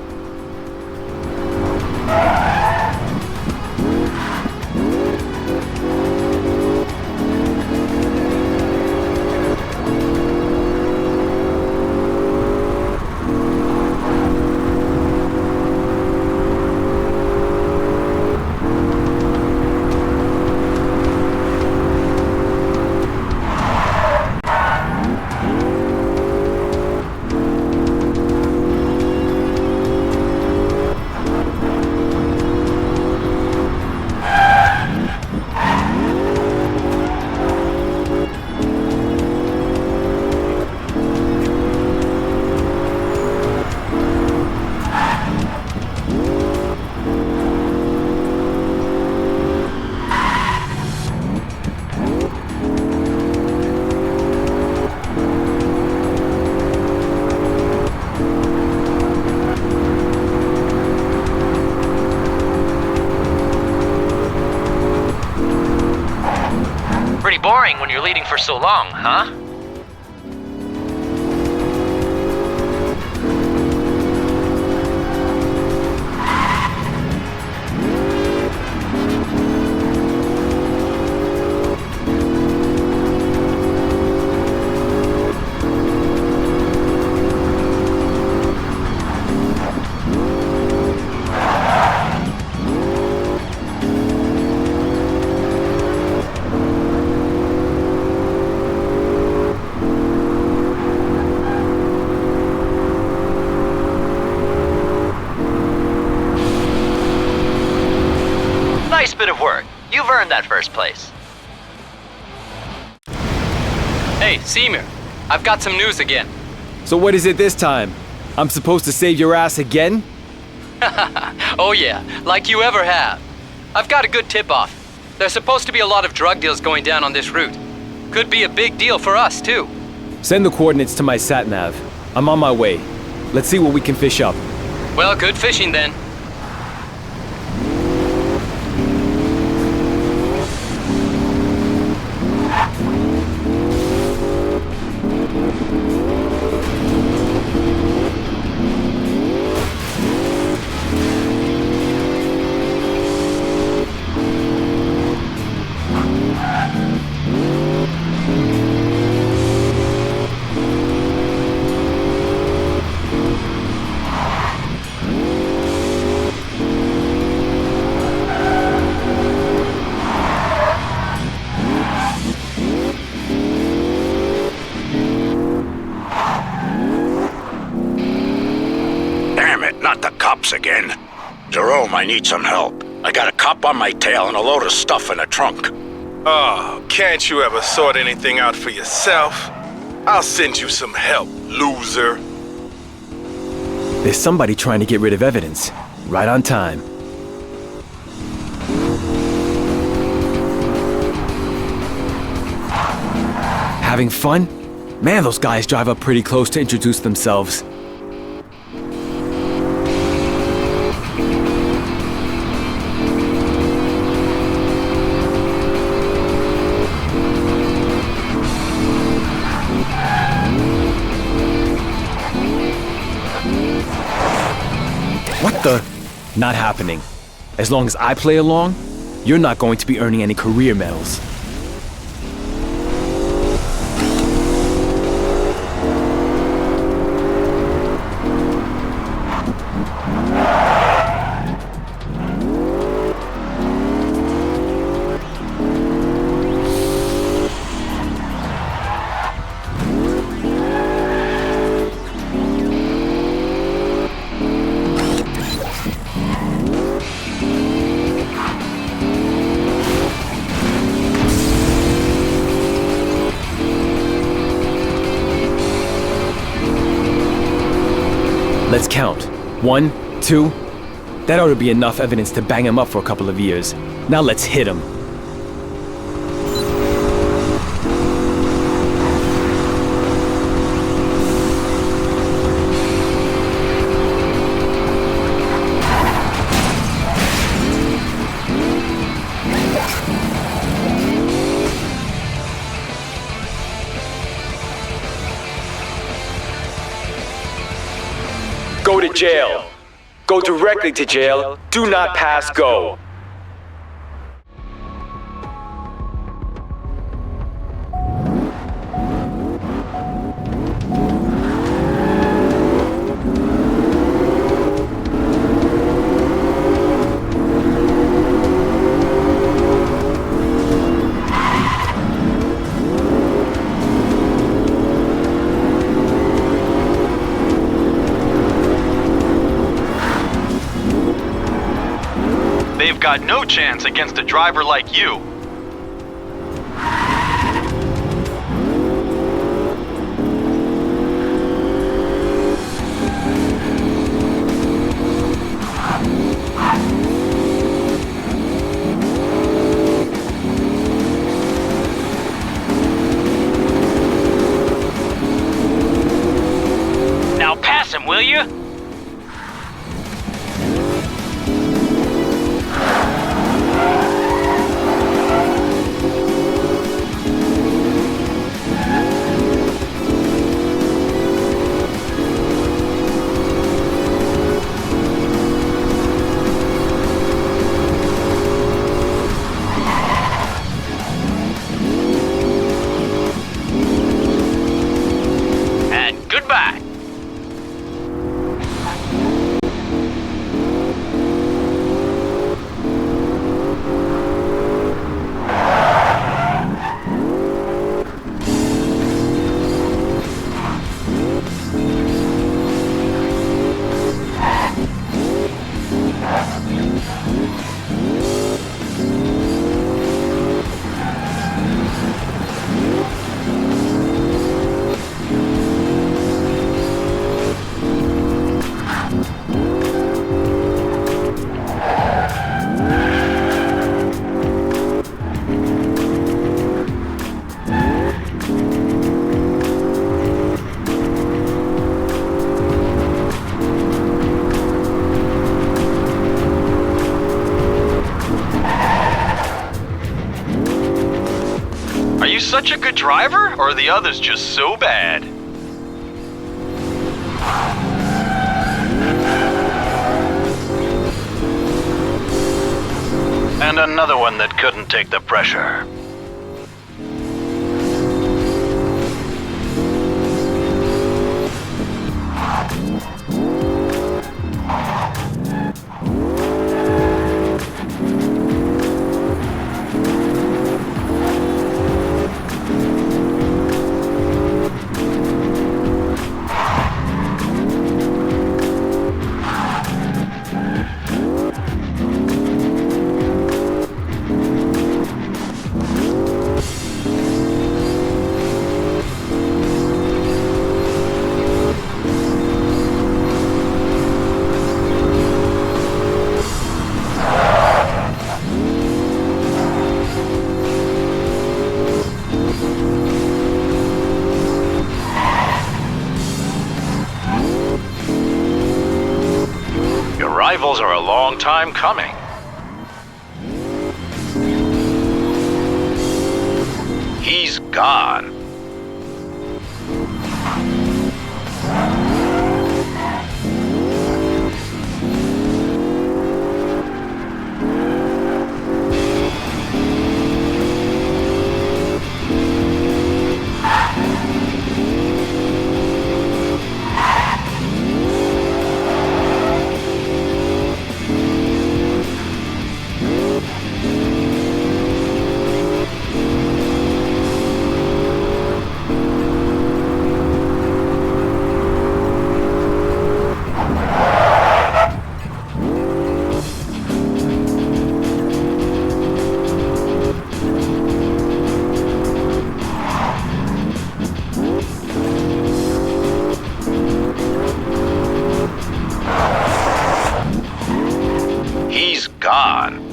Boring when you're leading for so long, huh? Nice bit of work. You've earned that first place. Hey, Seymour. I've got some news again. So what is it this time? I'm supposed to save your ass again? Oh yeah, like you ever have. I've got a good tip-off. There's supposed to be a lot of drug deals going down on this route. Could be a big deal for us, too. Send the coordinates to my sat-nav. I'm on my way. Let's see what we can fish up. Well, good fishing then. Again. Gerome, I need some help. I got a cop on my tail and a load of stuff in the trunk. Oh, can't you ever sort anything out for yourself? I'll send you some help, loser. There's somebody trying to get rid of evidence. Right on time. Having fun? Man, those guys drive up pretty close to introduce themselves. What the? Not happening. As long as I play along, you're not going to be earning any career medals. Let's count. 1, 2. That ought to be enough evidence to bang him up for a couple of years. Now let's hit him. jail. Go directly to jail. Do not pass go. They've got no chance against a driver like you. Now pass him, will you? Goodbye. Are you such a good driver, or are the others just so bad? And another one that couldn't take the pressure. Rivals are a long time coming. He's gone. He's gone.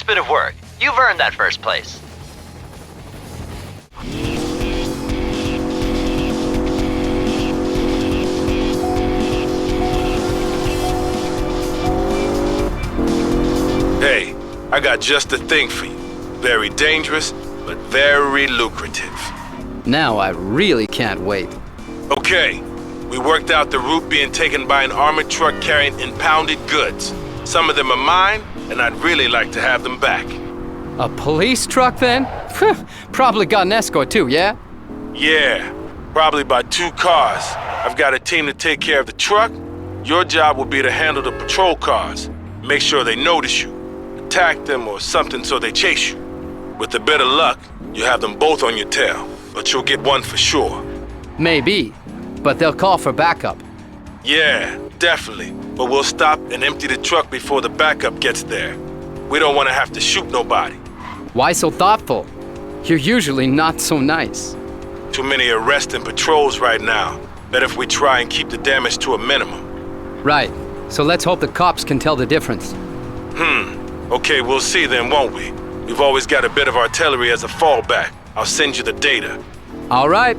bit of work. You've earned that first place. Hey, I got just the thing for you. Very dangerous, but very lucrative. Now I really can't wait. Okay, we worked out the route being taken by an armored truck carrying impounded goods. Some of them are mine, and I'd really like to have them back. A police truck then? Probably got an escort too, yeah? Yeah, probably by 2 cars. I've got a team to take care of the truck. Your job will be to handle the patrol cars. Make sure they notice you. Attack them or something so they chase you. With a bit of luck, you have them both on your tail, but you'll get one for sure. Maybe, but they'll call for backup. Yeah, definitely. But we'll stop and empty the truck before the backup gets there. We don't want to have to shoot nobody. Why so thoughtful? You're usually not so nice. Too many arrests and patrols right now. Better if we try and keep the damage to a minimum. Right. So let's hope the cops can tell the difference. Okay, we'll see then, won't we? We've always got a bit of artillery as a fallback. I'll send you the data. All right.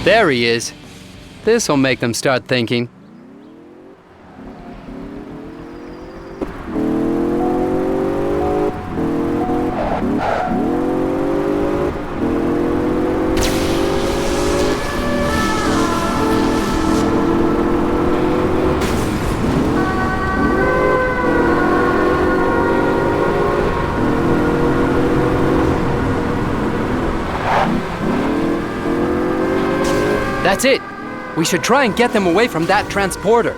There he is. This'll make them start thinking. That's it. We should try and get them away from that transporter.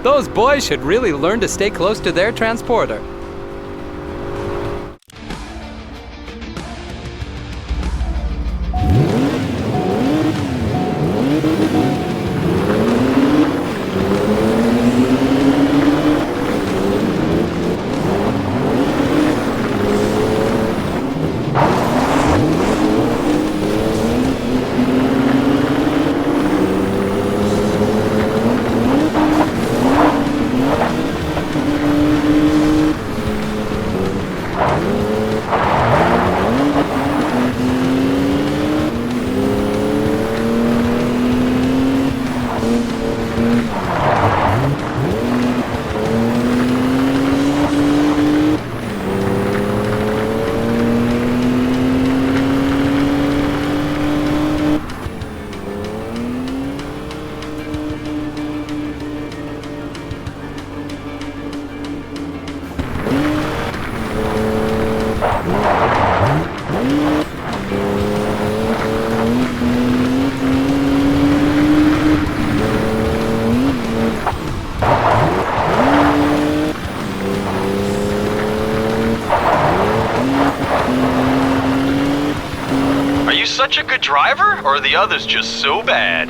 Those boys should really learn to stay close to their transporter. such a good driver, or are the others just so bad?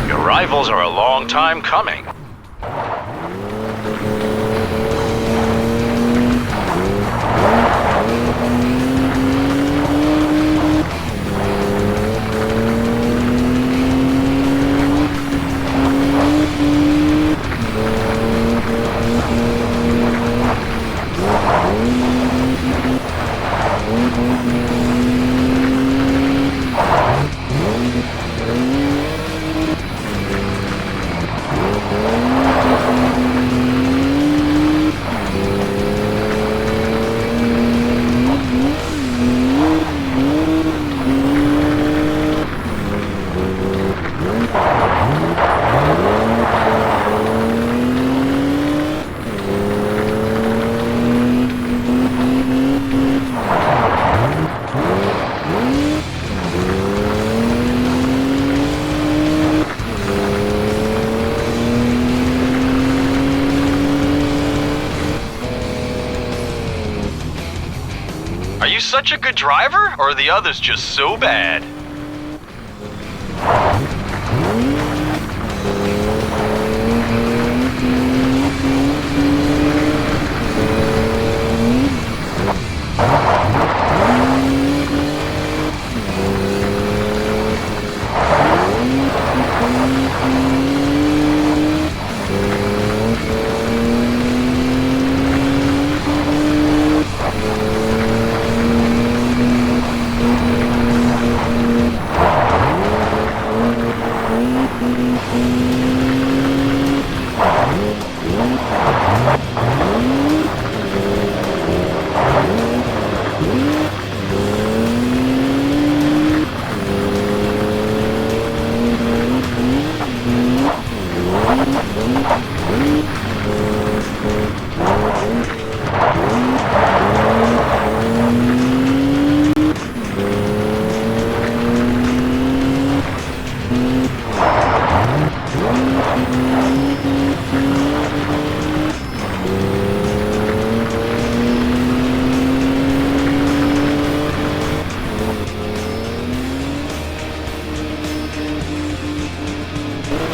Your rivals are a long time coming. Are you such a good driver, or are the others just so bad?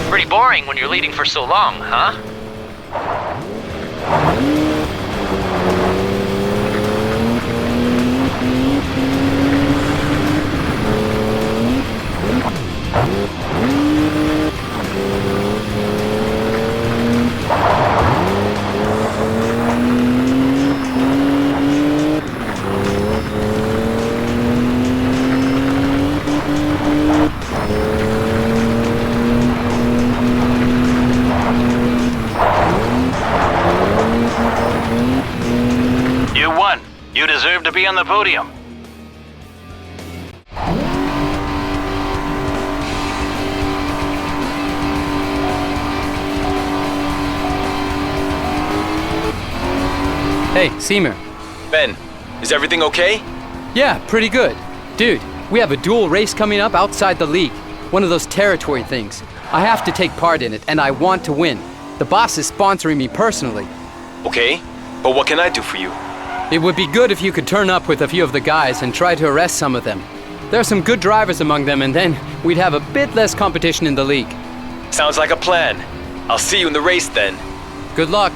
Pretty boring when you're leading for so long, huh? You won. You deserve to be on the podium. Hey, Seymour. Ben, is everything okay? Yeah, pretty good. Dude, we have a duel race coming up outside the league. One of those territory things. I have to take part in it, and I want to win. The boss is sponsoring me personally. Okay, but what can I do for you? It would be good if you could turn up with a few of the guys and try to arrest some of them. There are some good drivers among them, and then we'd have a bit less competition in the league. Sounds like a plan. I'll see you in the race then. Good luck.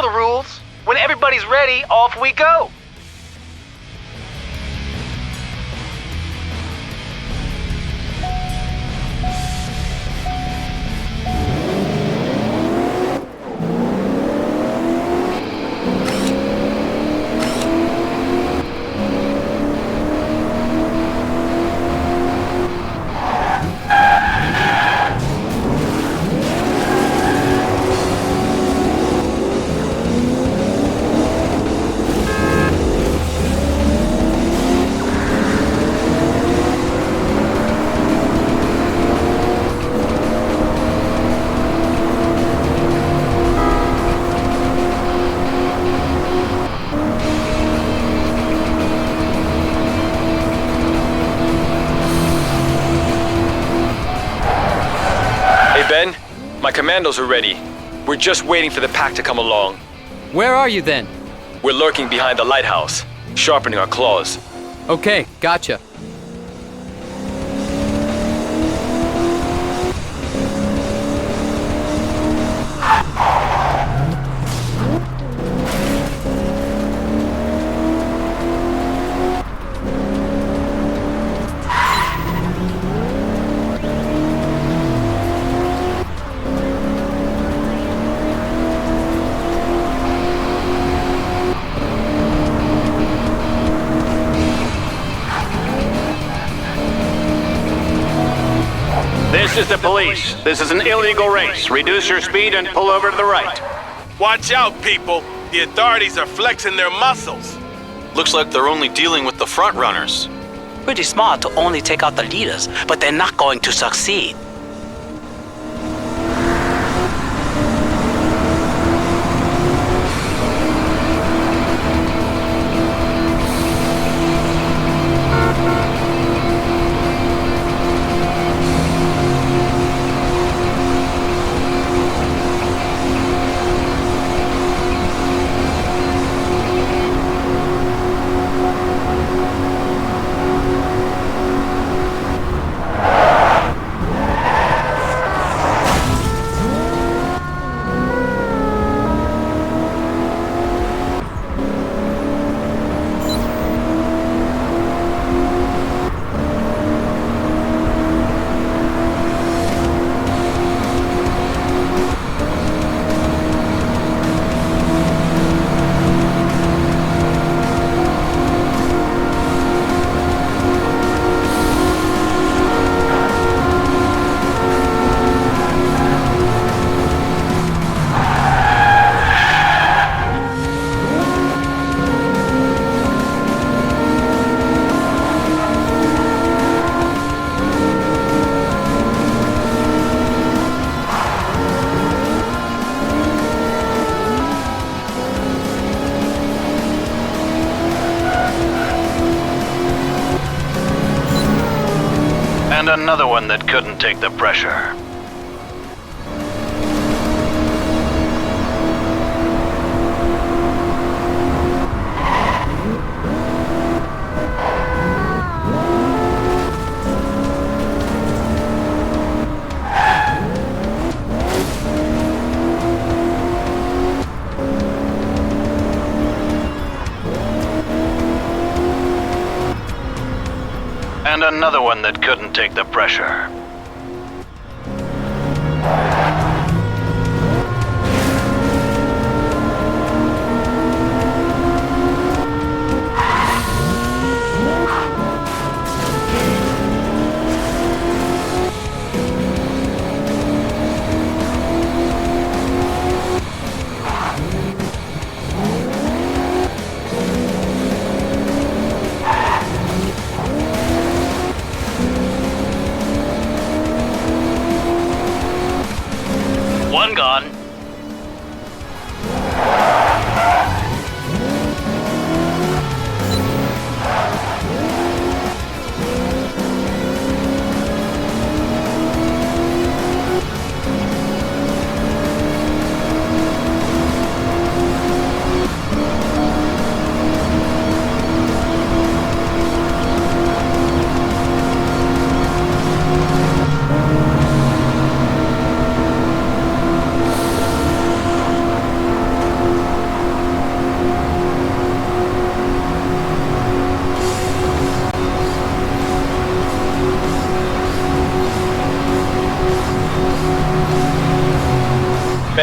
the rules. When everybody's ready, off we go. Ben, my commandos are ready. We're just waiting for the pack to come along. Where are you then? We're lurking behind the lighthouse, sharpening our claws. Okay, gotcha. This is the police. This is an illegal race. Reduce your speed and pull over to the right. Watch out, people. The authorities are flexing their muscles. Looks like they're only dealing with the front runners. Pretty smart to only take out the leaders, but they're not going to succeed. And another one that couldn't take the pressure. And another one that couldn't take the pressure.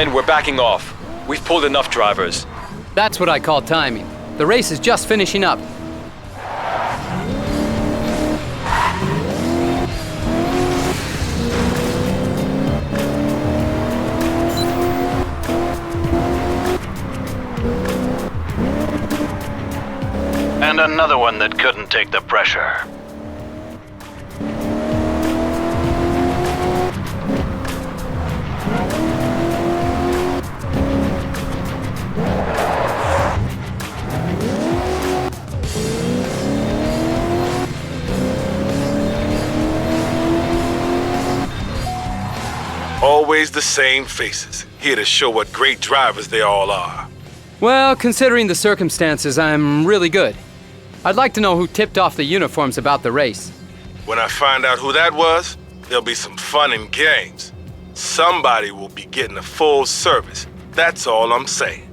Men, we're backing off. We've pulled enough drivers. That's what I call timing. The race is just finishing up. And another one that couldn't take the pressure. Always the same faces, here to show what great drivers they all are. Well, considering the circumstances, I'm really good. I'd like to know who tipped off the uniforms about the race. When I find out who that was, there'll be some fun and games. Somebody will be getting a full service. That's all I'm saying.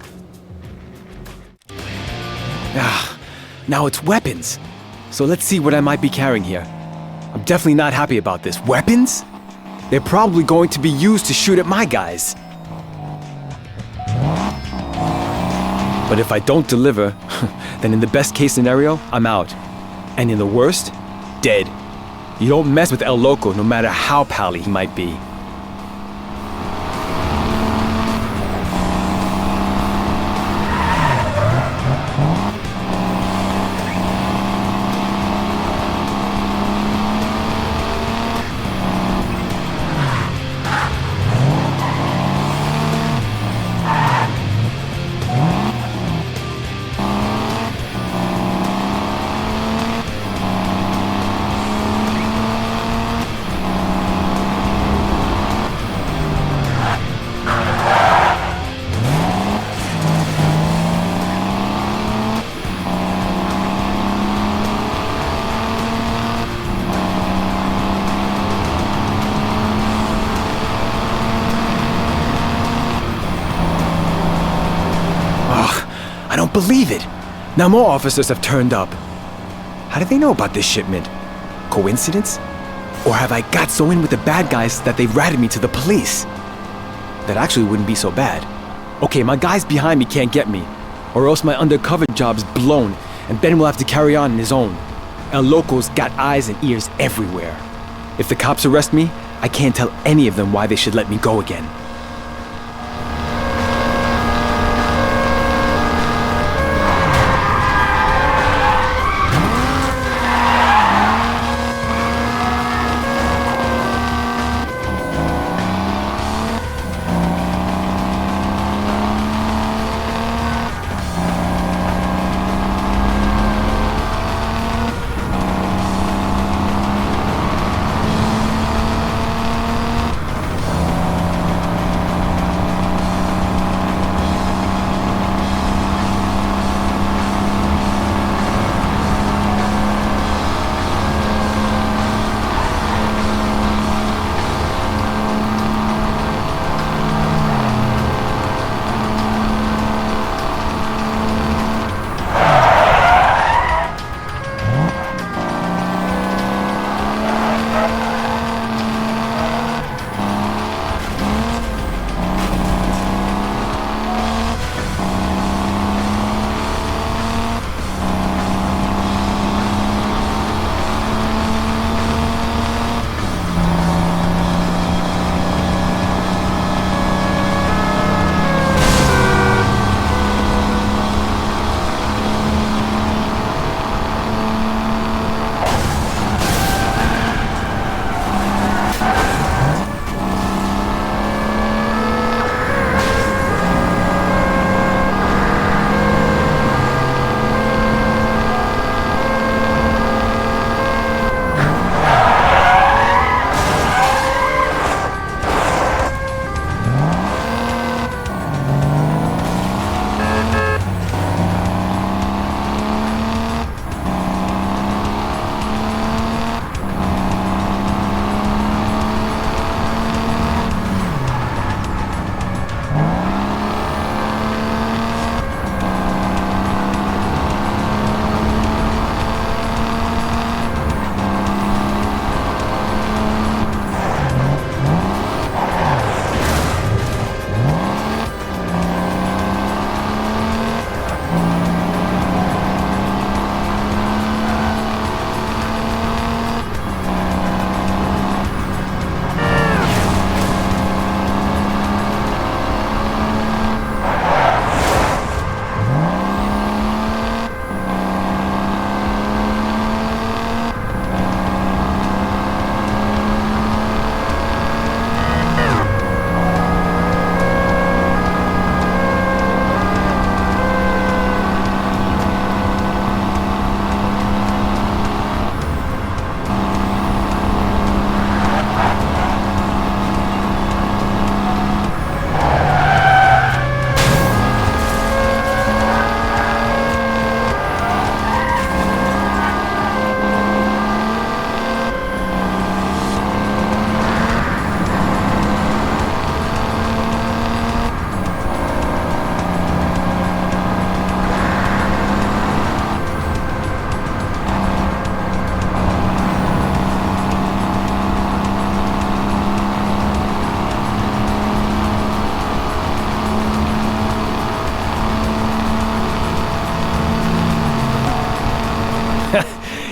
Now it's weapons. So let's see what I might be carrying here. I'm definitely not happy about this. Weapons? They're probably going to be used to shoot at my guys. But if I don't deliver, then in the best case scenario, I'm out. And in the worst, dead. You don't mess with El Loco, no matter how pally he might be. Believe it! Now more officers have turned up. How did they know about this shipment? Coincidence? Or have I got so in with the bad guys that they ratted me to the police? That actually wouldn't be so bad. Okay, my guys behind me can't get me, or else my undercover job's blown, and Ben will have to carry on his own. El Loco's got eyes and ears everywhere. If the cops arrest me, I can't tell any of them why they should let me go again.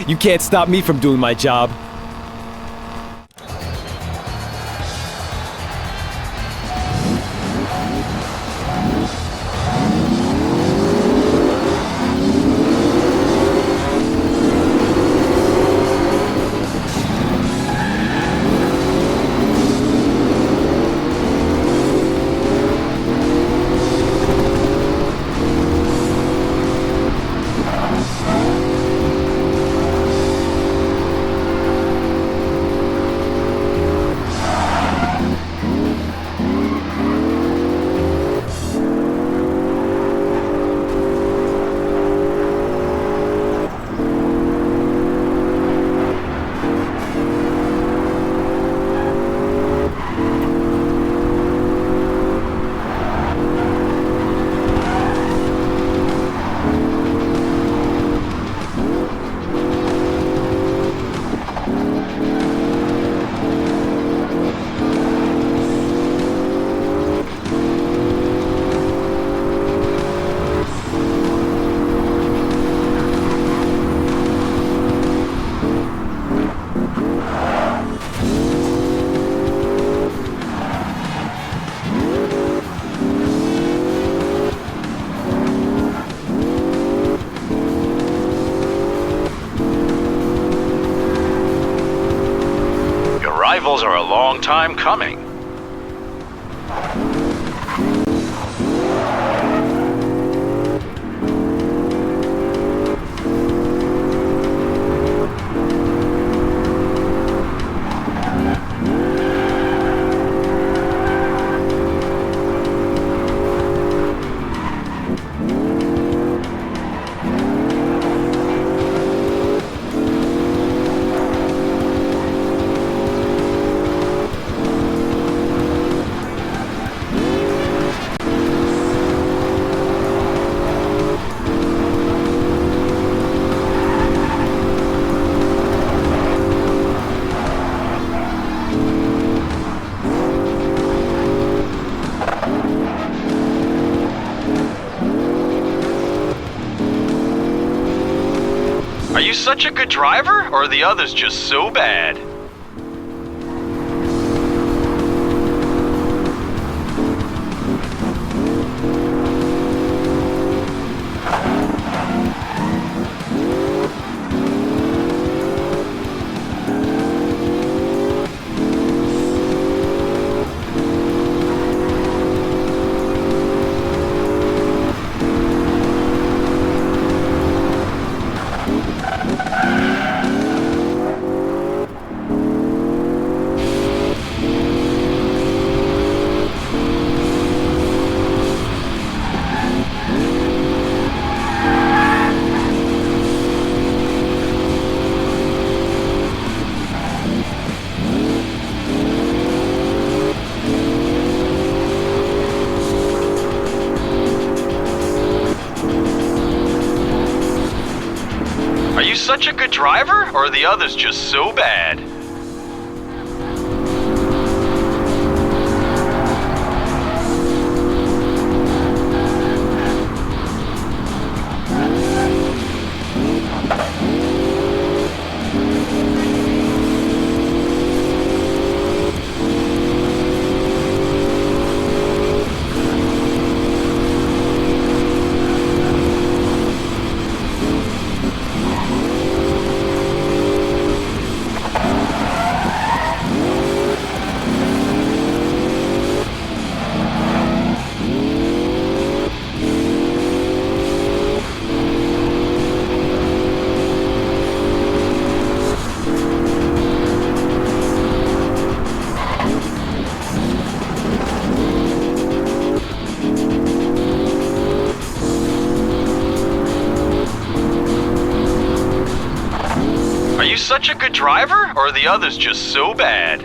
You can't stop me from doing my job. Are a long time coming. Are you such a good driver, or are the others just so bad? Such a good driver, or are the others just so bad? Such a good driver, or are the others just so bad?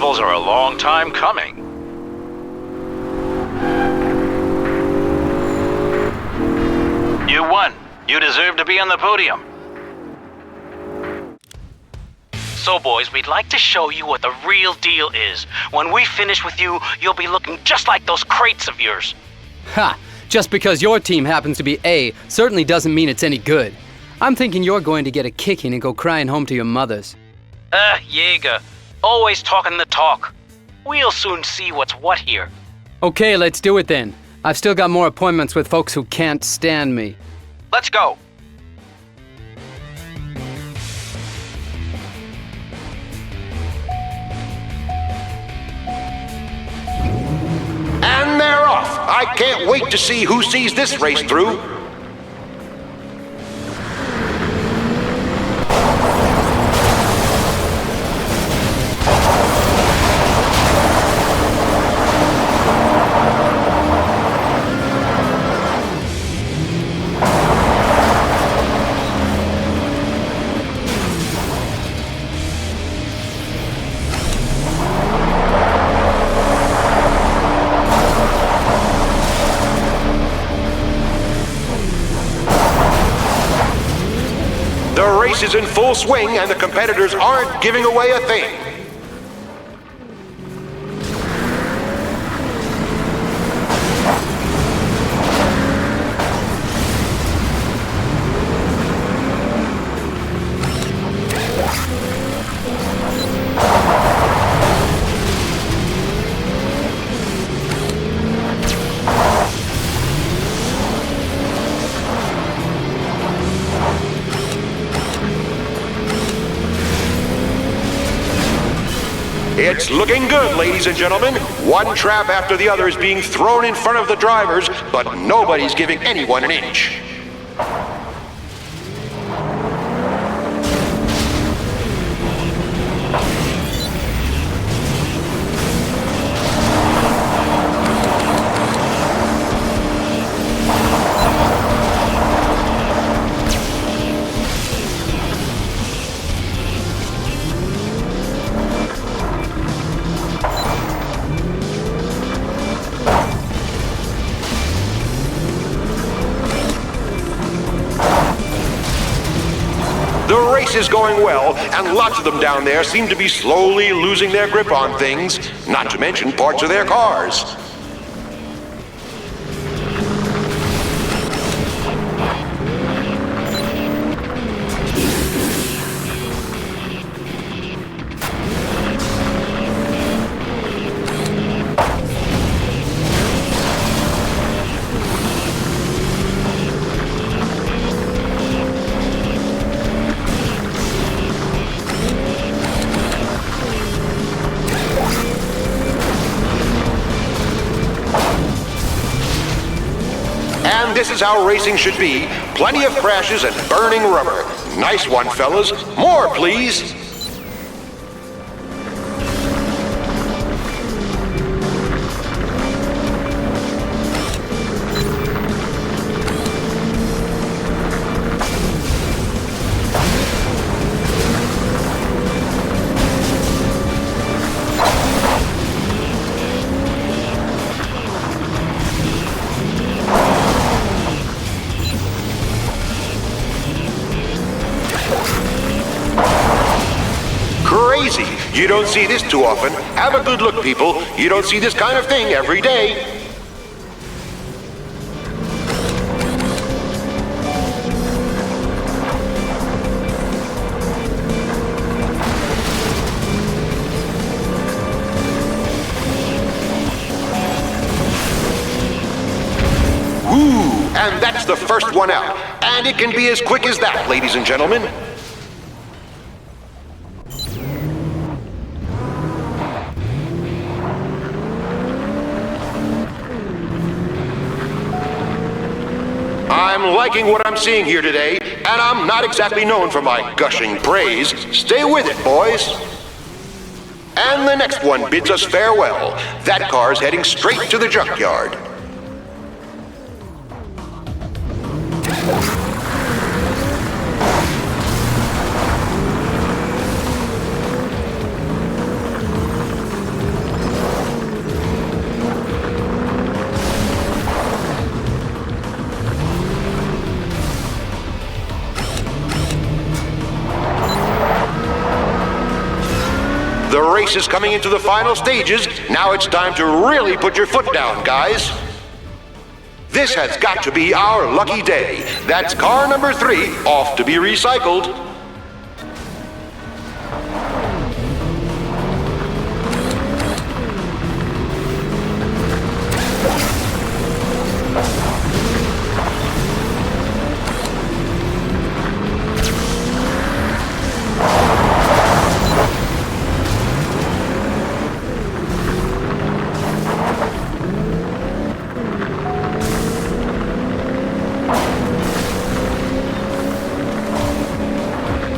rivals are a long time coming. You won. You deserve to be on the podium. So boys, we'd like to show you what the real deal is. When we finish with you, you'll be looking just like those crates of yours. Ha! Just because your team happens to be A certainly doesn't mean it's any good. I'm thinking you're going to get a kicking and go crying home to your mothers. Jaeger. Always talking the talk. We'll soon see what's what here. Okay, let's do it then. I've still got more appointments with folks who can't stand me. Let's go. And they're off. I can't wait to see who sees this race through. The race is in full swing and the competitors aren't giving away a thing. It's looking good, ladies and gentlemen. One trap after the other is being thrown in front of the drivers, but nobody's giving anyone an inch. The race is going well, and lots of them down there seem to be slowly losing their grip on things, not to mention parts of their cars. And this is how racing should be. Plenty of crashes and burning rubber. Nice one, fellas. More, please. Crazy. You don't see this too often. Have a good look, people. You don't see this kind of thing every day. Woo! And that's the first one out. And it can be as quick as that, ladies and gentlemen. I'm liking what I'm seeing here today, and I'm not exactly known for my gushing praise. Stay with it, boys. And the next one bids us farewell. That car's heading straight to the junkyard. race is coming into the final stages. Now it's time to really put your foot down, guys. This has got to be our lucky day. That's car number 3 off to be recycled.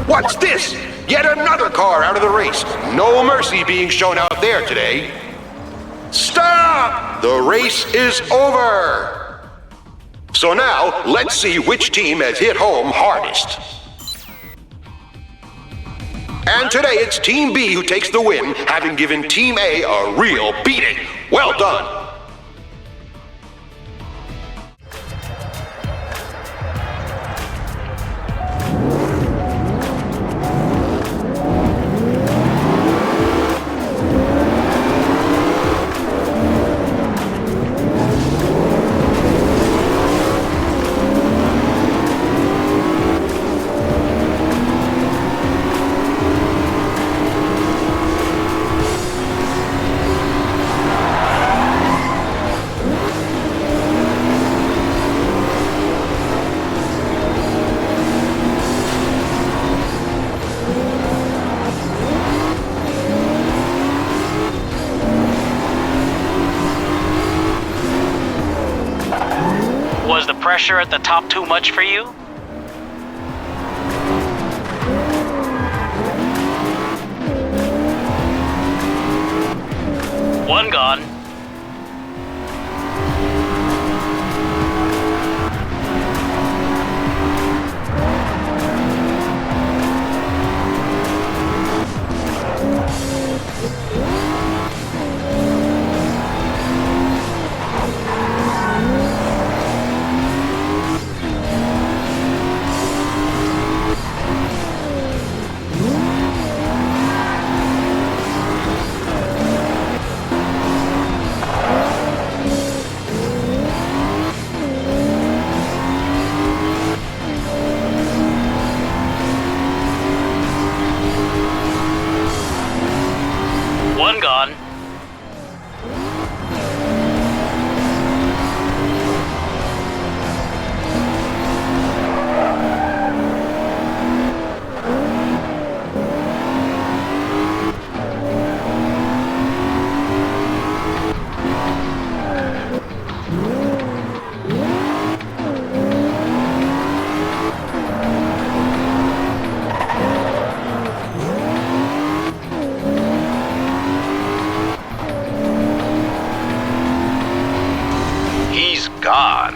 What's this? Yet another car out of the race. No mercy being shown out there today. Stop! The race is over! So now, let's see which team has hit home hardest. And today it's Team B who takes the win, having given Team A a real beating. Well done! Was the pressure at the top too much for you? One gone. One gone. gone.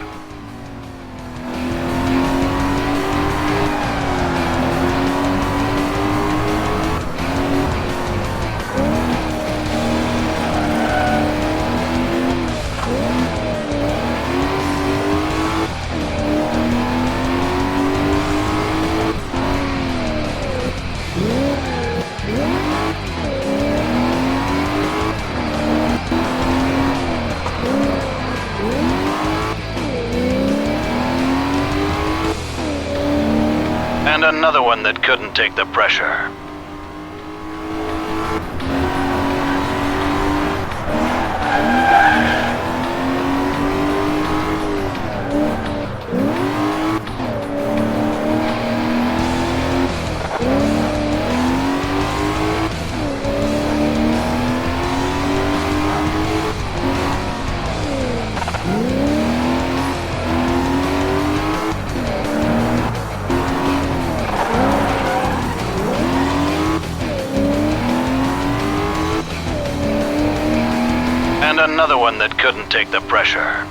And another one that couldn't take the pressure. And another one that couldn't take the pressure.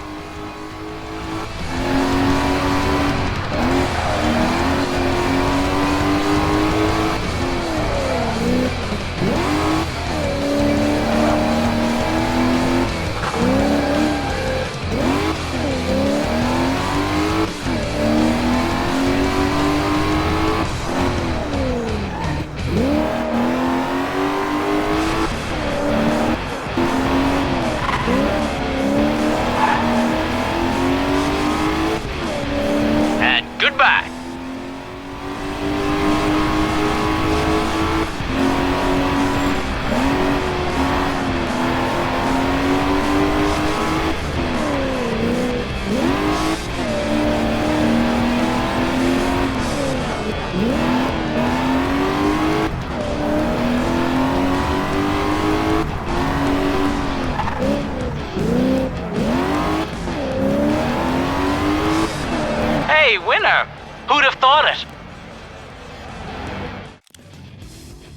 Hey, winner! Who'd have thought it?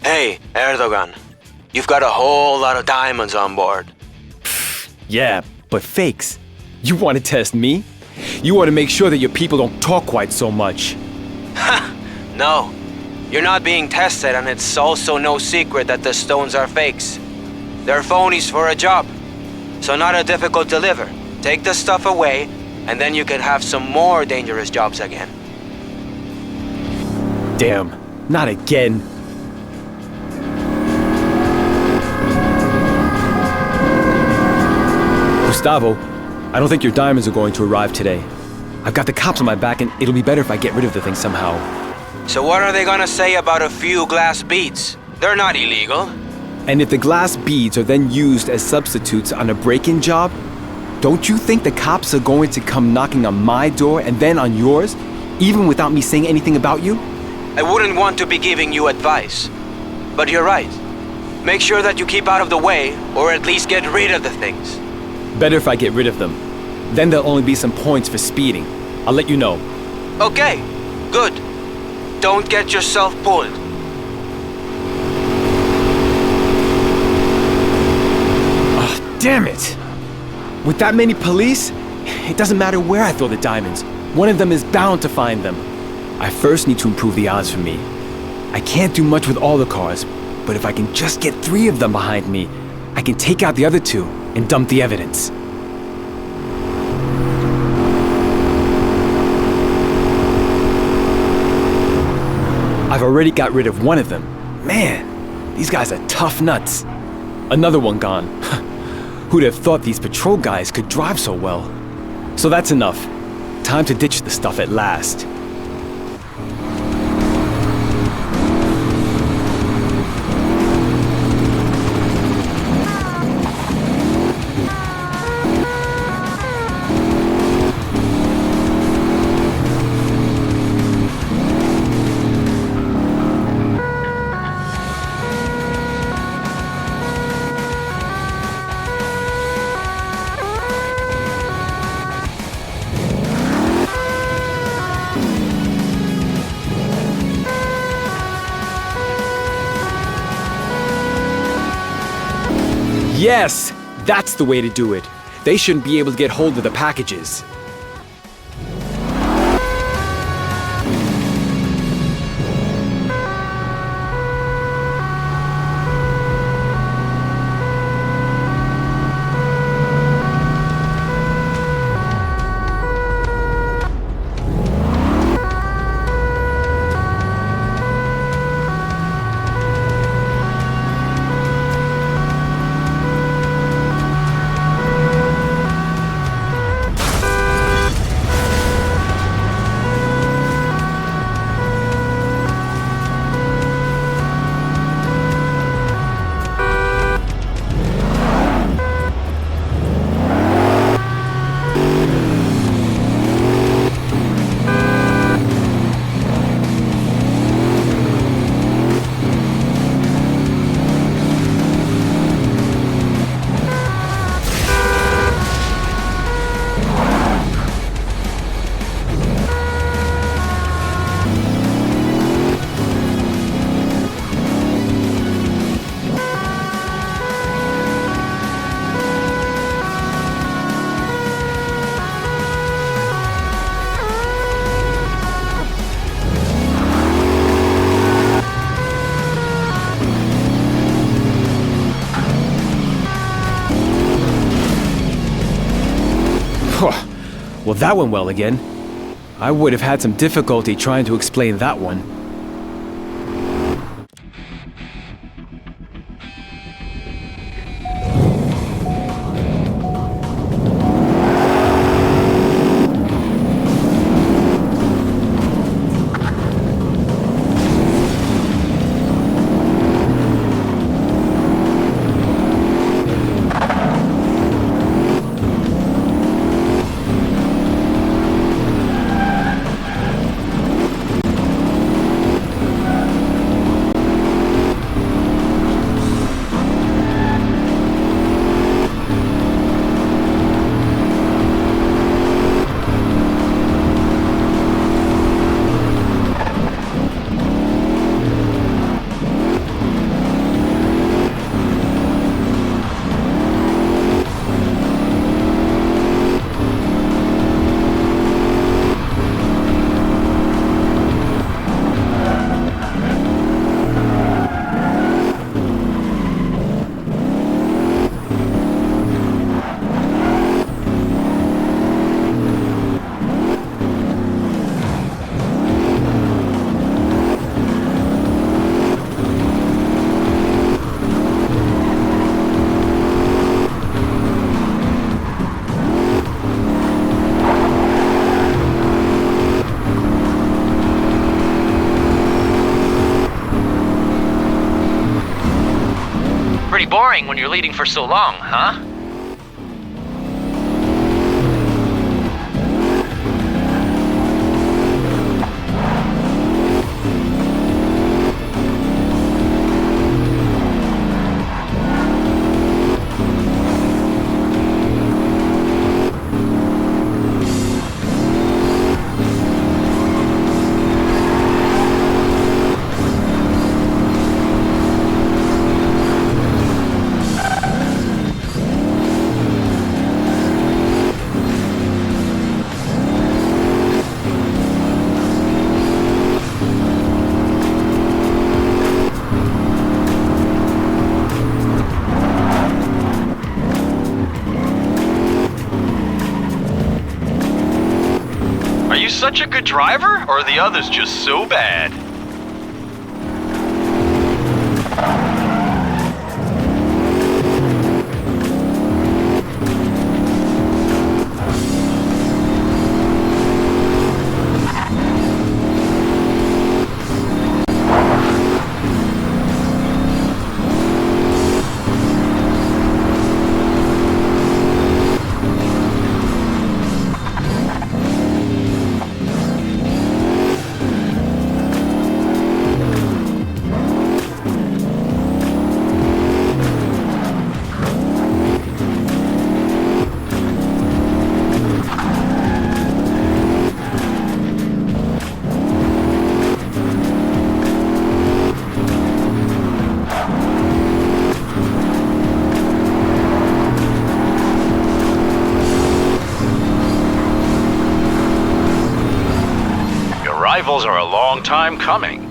Hey, Erdogan. You've got a whole lot of diamonds on board. Yeah, but fakes. You want to test me? You want to make sure that your people don't talk quite so much. No. You're not being tested, and it's also no secret that the stones are fakes. They're phonies for a job. So not a difficult deliver. Take the stuff away, and then you can have some more dangerous jobs again. Damn, not again. Gustavo, I don't think your diamonds are going to arrive today. I've got the cops on my back, and it'll be better if I get rid of the thing somehow. So what are they gonna say about a few glass beads? They're not illegal. And if the glass beads are then used as substitutes on a break-in job, don't you think the cops are going to come knocking on my door and then on yours, even without me saying anything about you? I wouldn't want to be giving you advice. But you're right. Make sure that you keep out of the way, or at least get rid of the things. Better if I get rid of them. Then there'll only be some points for speeding. I'll let you know. Okay, good. Don't get yourself pulled. Oh, damn it! With that many police, it doesn't matter where I throw the diamonds. One of them is bound to find them. I first need to improve the odds for me. I can't do much with all the cars, but if I can just get 3 of them behind me, I can take out the other 2 and dump the evidence. I've already got rid of one of them. Man, these guys are tough nuts. Another one gone. Who'd have thought these patrol guys could drive so well? So that's enough. Time to ditch the stuff at last. Yes! That's the way to do it. They shouldn't be able to get hold of the packages. Well, that went well again. I would have had some difficulty trying to explain that one. boring when you're leading for so long, huh? Such a good driver, or are the others just so bad? Rivals are a long time coming.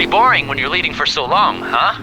Boring when you're leading for so long, huh?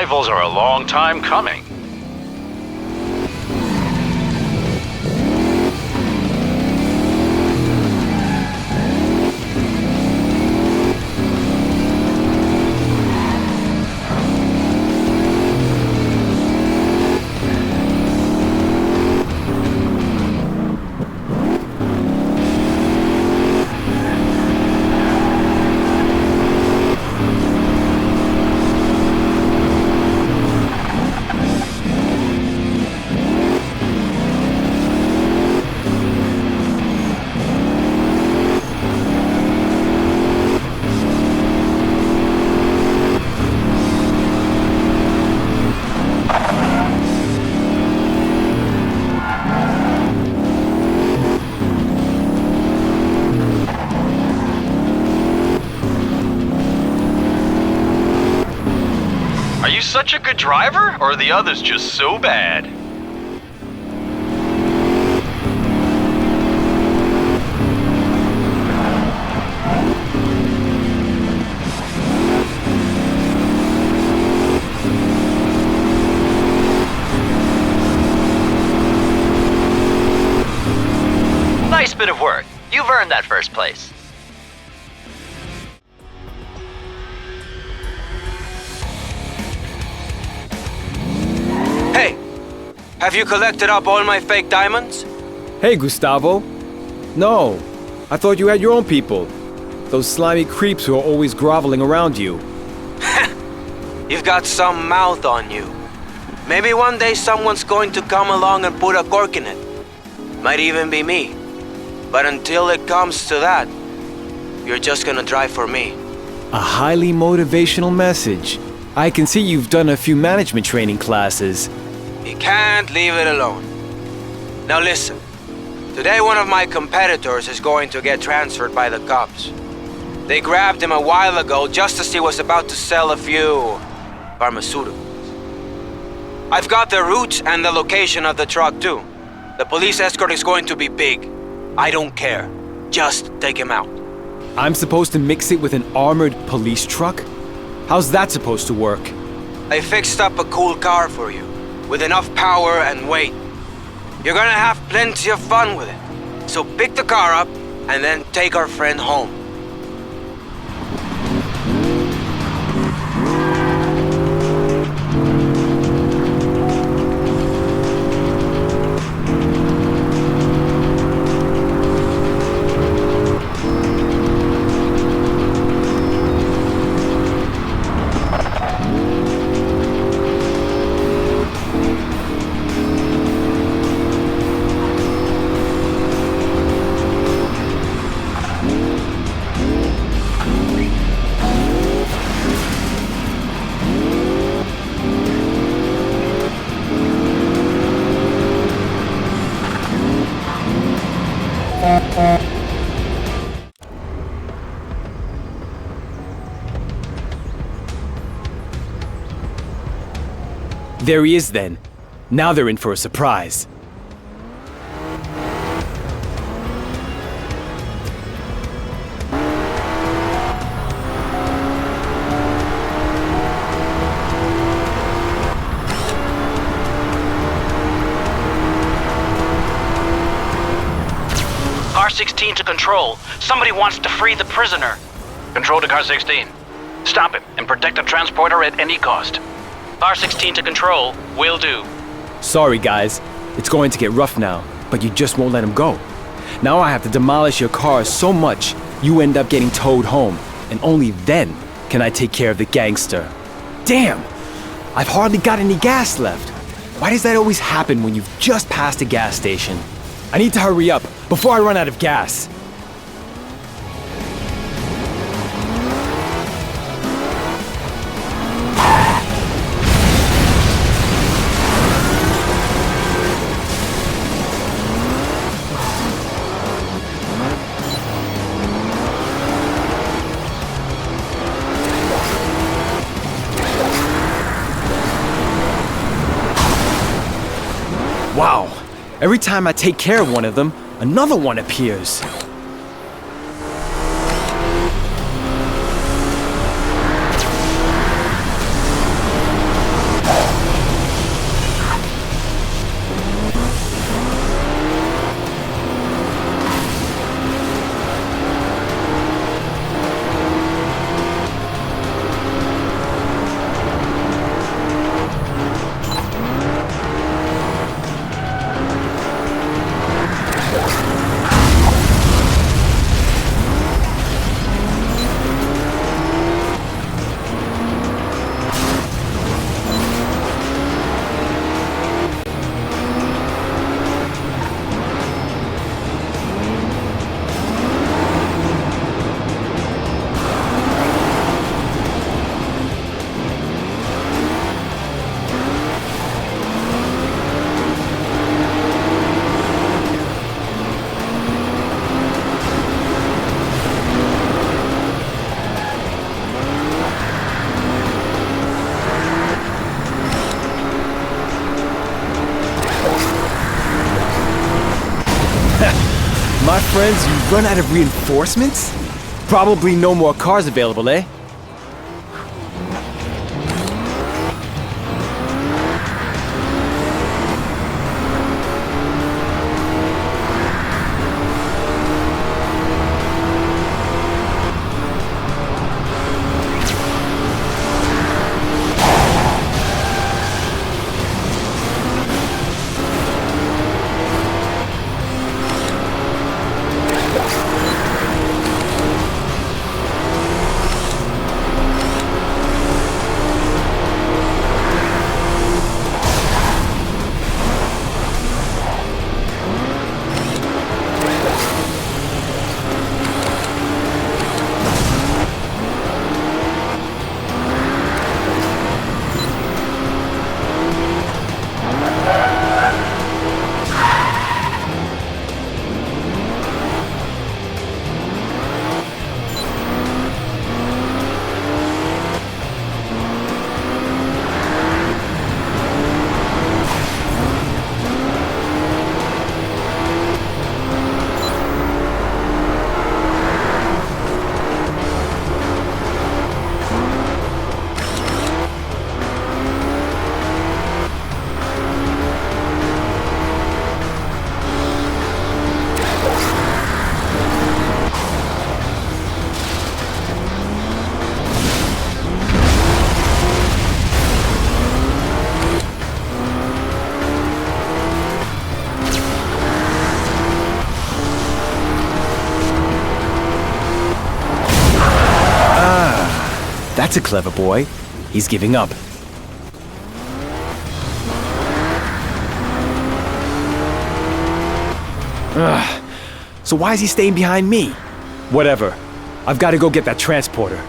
Rivals are a long time coming. you such a good driver, or are the others just so bad? Nice bit of work. You've earned that first place. Hey! Have you collected up all my fake diamonds? Hey, Gustavo. No, I thought you had your own people. Those slimy creeps who are always groveling around you. You've got some mouth on you. Maybe one day someone's going to come along and put a cork in it. Might even be me. But until it comes to that, you're just gonna drive for me. A highly motivational message. I can see you've done a few management training classes. You can't leave it alone. Now listen. Today one of my competitors is going to get transferred by the cops. They grabbed him a while ago just as he was about to sell a few pharmaceuticals. I've got the route and the location of the truck too. The police escort is going to be big. I don't care. Just take him out. I'm supposed to mix it with an armored police truck? How's that supposed to work? I fixed up a cool car for you, with enough power and weight. You're gonna have plenty of fun with it. So pick the car up, and then take our friend home. There he is then. Now they're in for a surprise. Car 16 to Control. Somebody wants to free the prisoner. Control to Car 16. Stop him and protect the transporter at any cost. Car 16 to Control. Will do. Sorry, guys. It's going to get rough now, but you just won't let him go. Now I have to demolish your car so much, you end up getting towed home, and only then can I take care of the gangster. Damn! I've hardly got any gas left. Why does that always happen when you've just passed a gas station? I need to hurry up before I run out of gas. Wow, every time I take care of one of them, another one appears. friends, you run out of reinforcements? Probably no more cars available, eh? That's a clever boy. He's giving up. Ugh. So why is he staying behind me? Whatever. I've got to go get that transporter.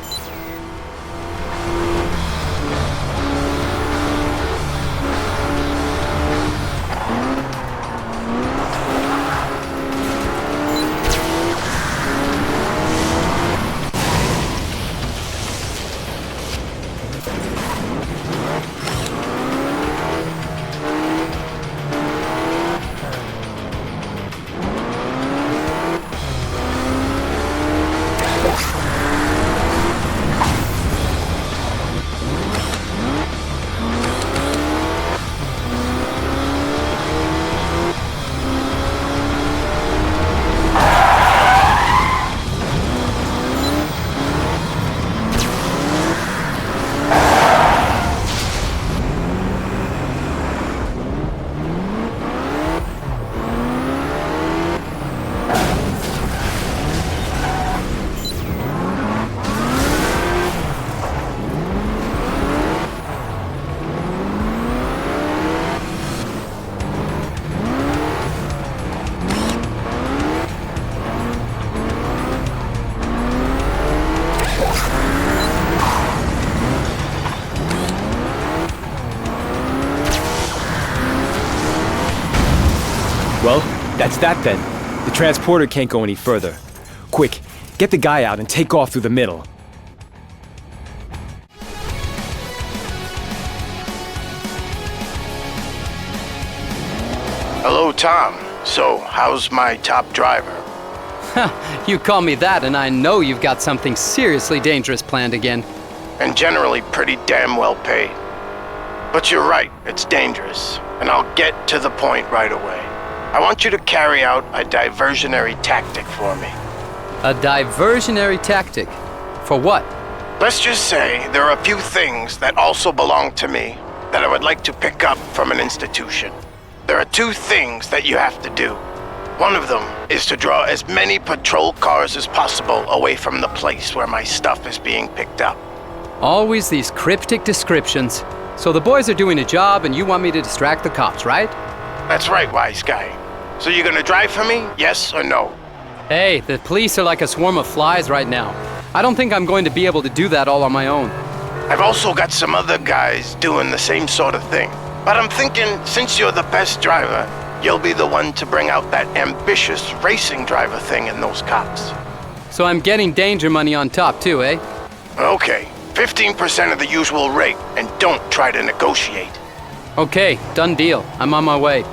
Well, that's that then. The transporter can't go any further. Quick, get the guy out and take off through the middle. Hello, Tom. So, how's my top driver? You call me that and I know you've got something seriously dangerous planned again. And generally pretty damn well paid. But you're right, it's dangerous. And I'll get to the point right away. I want you to carry out a diversionary tactic for me. A diversionary tactic? For what? Let's just say there are a few things that also belong to me that I would like to pick up from an institution. There are two things that you have to do. One of them is to draw as many patrol cars as possible away from the place where my stuff is being picked up. Always these cryptic descriptions. So the boys are doing a job and you want me to distract the cops, right? That's right, wise guy. So you're gonna drive for me, yes or no? Hey, the police are like a swarm of flies right now. I don't think I'm going to be able to do that all on my own. I've also got some other guys doing the same sort of thing. But I'm thinking, since you're the best driver, you'll be the one to bring out that ambitious racing driver thing in those cops. So I'm getting danger money on top too, eh? Okay, 15% of the usual rate, and don't try to negotiate. Okay, done deal. I'm on my way.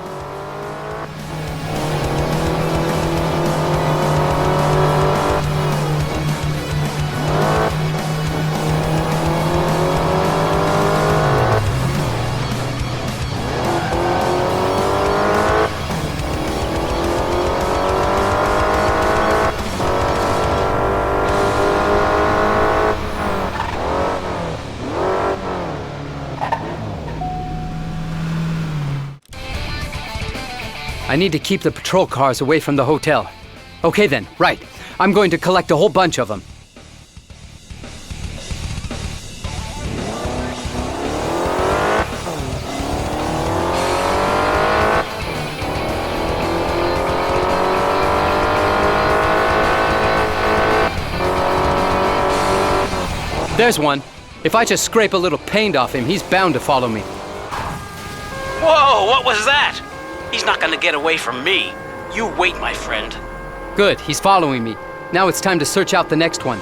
I need to keep the patrol cars away from the hotel. Okay then, right. I'm going to collect a whole bunch of them. There's one. If I just scrape a little paint off him, he's bound to follow me. Whoa, what was that? He's not gonna get away from me. You wait, my friend. Good, he's following me. Now it's time to search out the next one.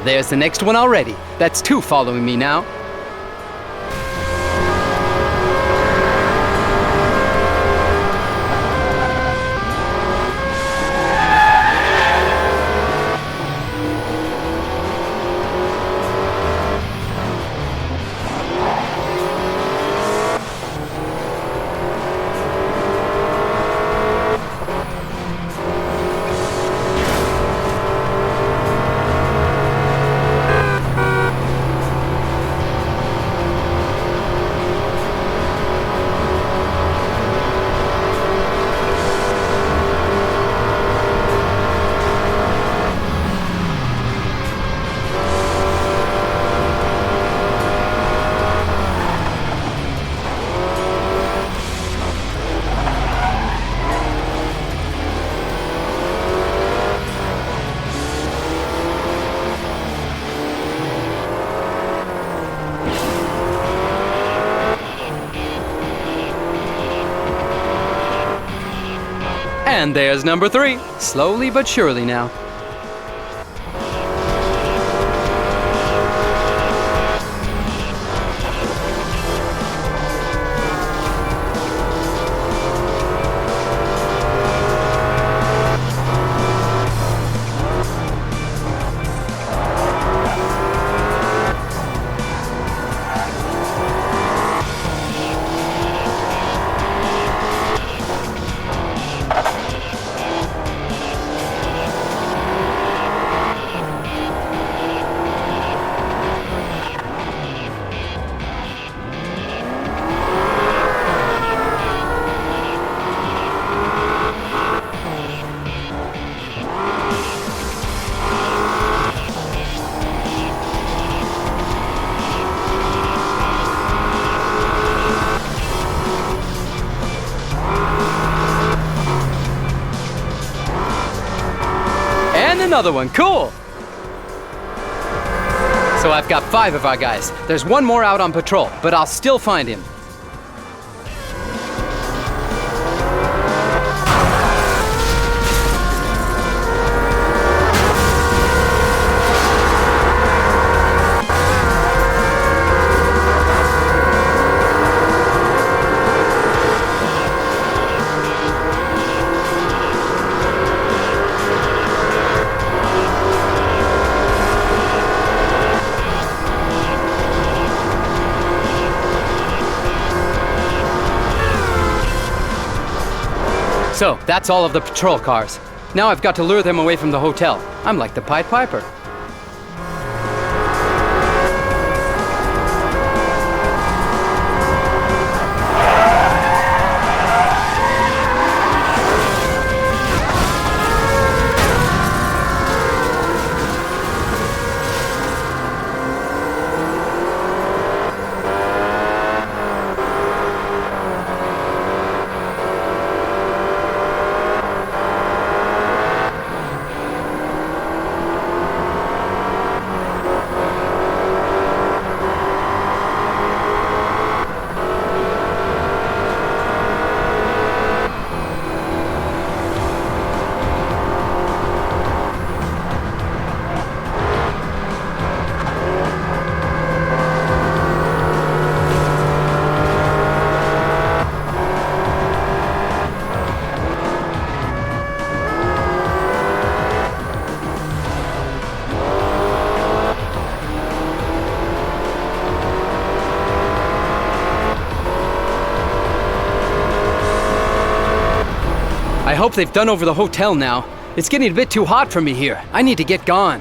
There's the next one already. That's 2 following me now. And there's number 3. Slowly but surely now. Another one, cool! So I've got 5 of our guys. There's one more out on patrol, but I'll still find him. So, that's all of the patrol cars. Now I've got to lure them away from the hotel. I'm like the Pied Piper. I hope they've done over the hotel now. It's getting a bit too hot for me here. I need to get gone.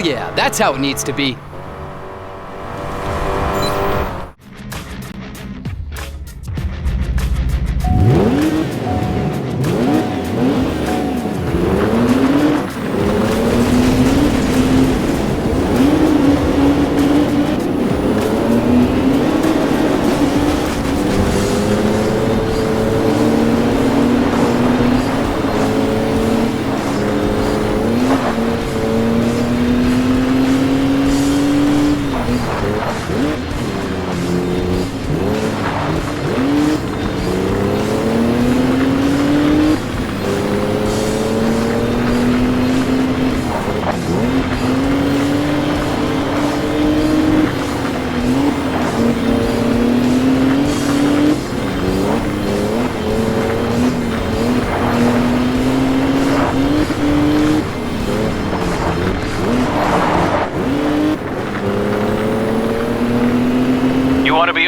Yeah, that's how it needs to be.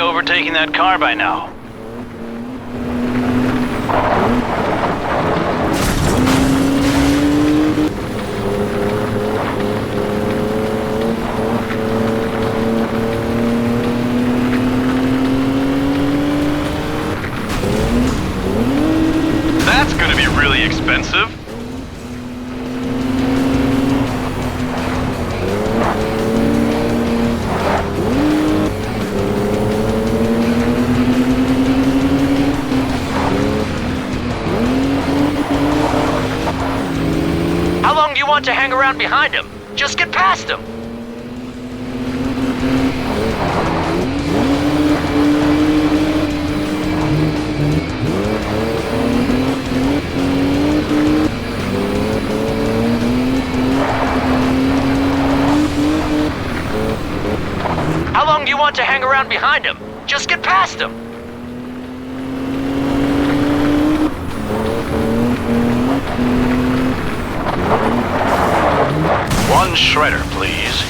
Overtaking that car by now. That's gonna be really expensive. To hang around behind him. Just get past him. How long do you want to hang around behind him? Just get past him. One shredder, please.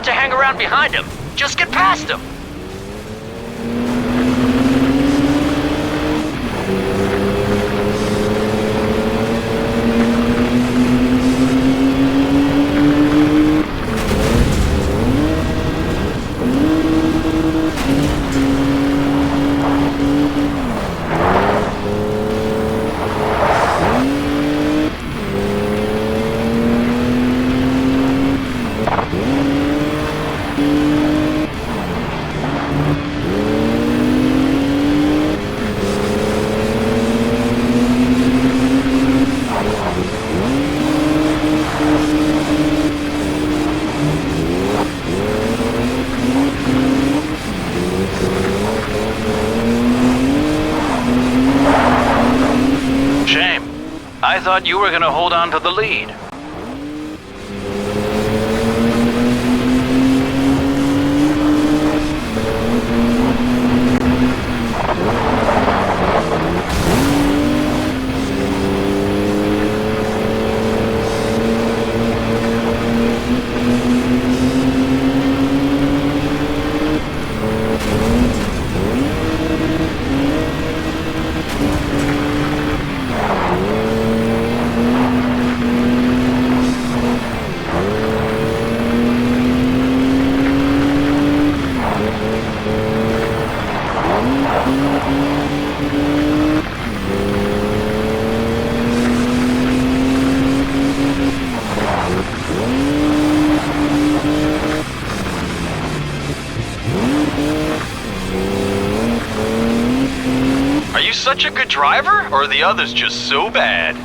To hang around behind him. Just get past him. I thought you were gonna hold on to the lead. such a good driver, or are the others just so bad?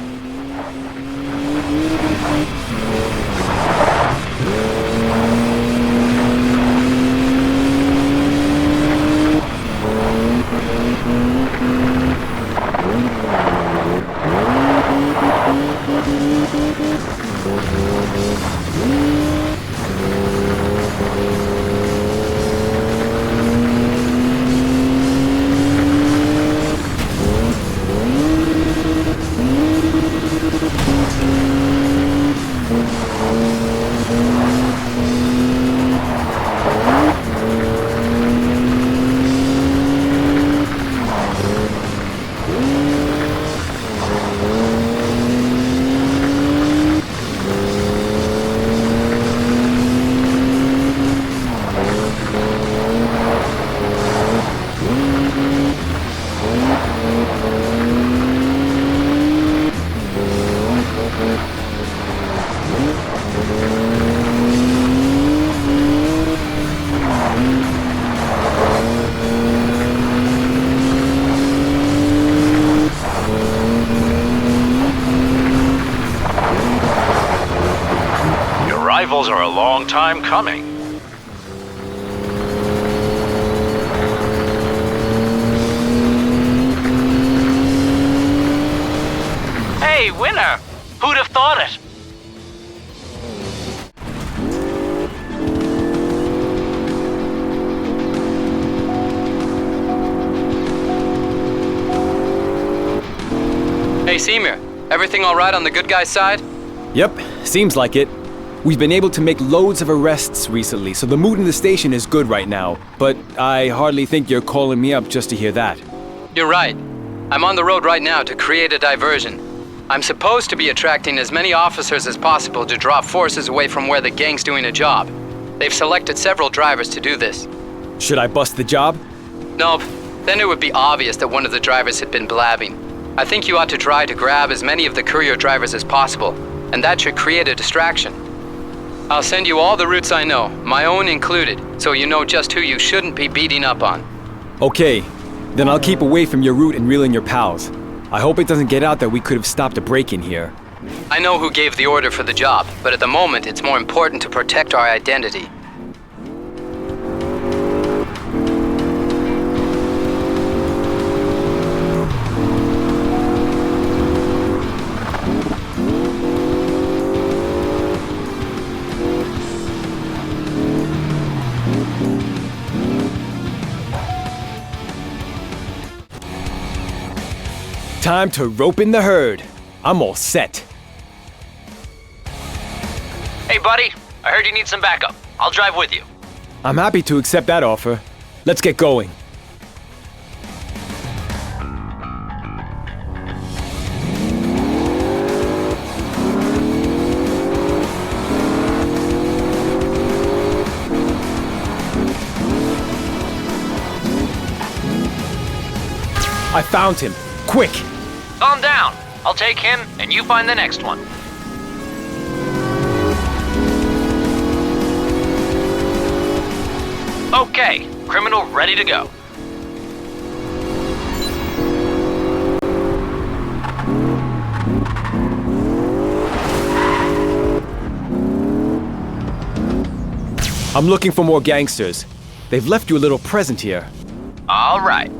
Rivals are a long time coming. Hey, winner! Who'd have thought it? Hey, Seymour. Everything all right on the good guy's side? Yep, seems like it. We've been able to make loads of arrests recently, so the mood in the station is good right now. But I hardly think you're calling me up just to hear that. You're right. I'm on the road right now to create a diversion. I'm supposed to be attracting as many officers as possible to draw forces away from where the gang's doing a job. They've selected several drivers to do this. Should I bust the job? Nope. Then it would be obvious that one of the drivers had been blabbing. I think you ought to try to grab as many of the courier drivers as possible, and that should create a distraction. I'll send you all the routes I know, my own included, so you know just who you shouldn't be beating up on. Okay, then I'll keep away from your route and reel in your pals. I hope it doesn't get out that we could have stopped a break-in here. I know who gave the order for the job, but at the moment it's more important to protect our identity. Time to rope in the herd. I'm all set. Hey, buddy. I heard you need some backup. I'll drive with you. I'm happy to accept that offer. Let's get going. I found him. Quick! Calm down. I'll take him, and you find the next one. Okay, criminal ready to go. I'm looking for more gangsters. They've left you a little present here. All right.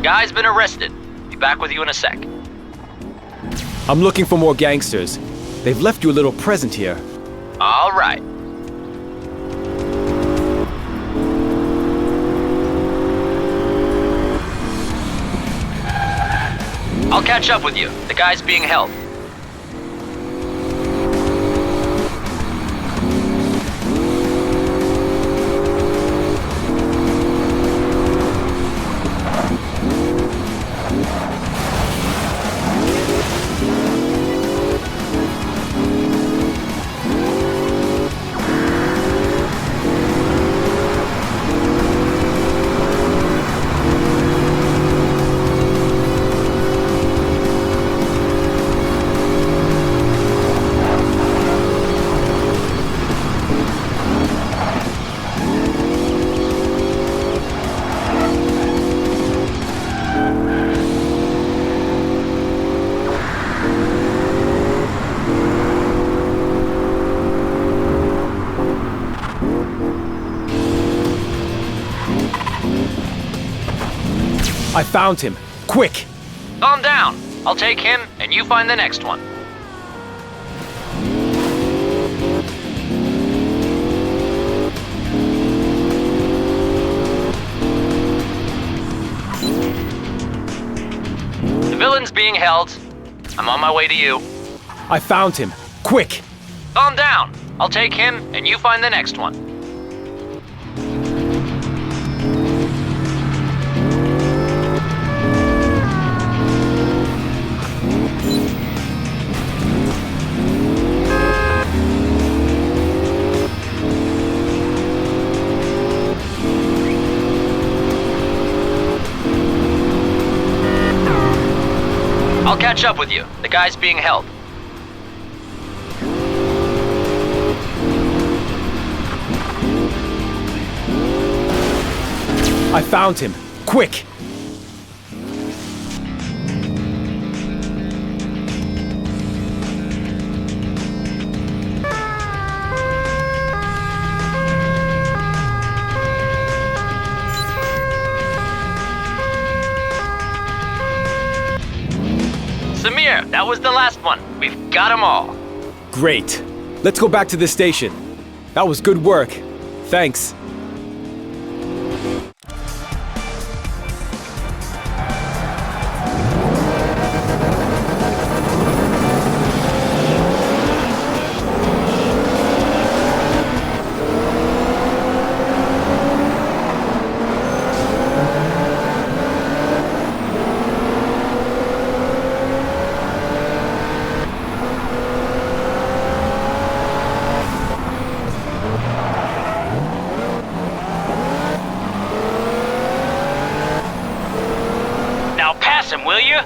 Guy's been arrested. Be back with you in a sec. I'm looking for more gangsters. They've left you a little present here. All right. I'll catch up with you. The guy's being held. found him. Quick! Calm down. I'll take him, and you find the next one. The villain's being held. I'm on my way to you. I found him. Quick! Calm down. I'll take him, and you find the next one. I'll catch up with you. The guy's being held. I found him. Quick! Samir, that was the last one. We've got them all. Great. Let's go back to the station. That was good work. Thanks. Will you?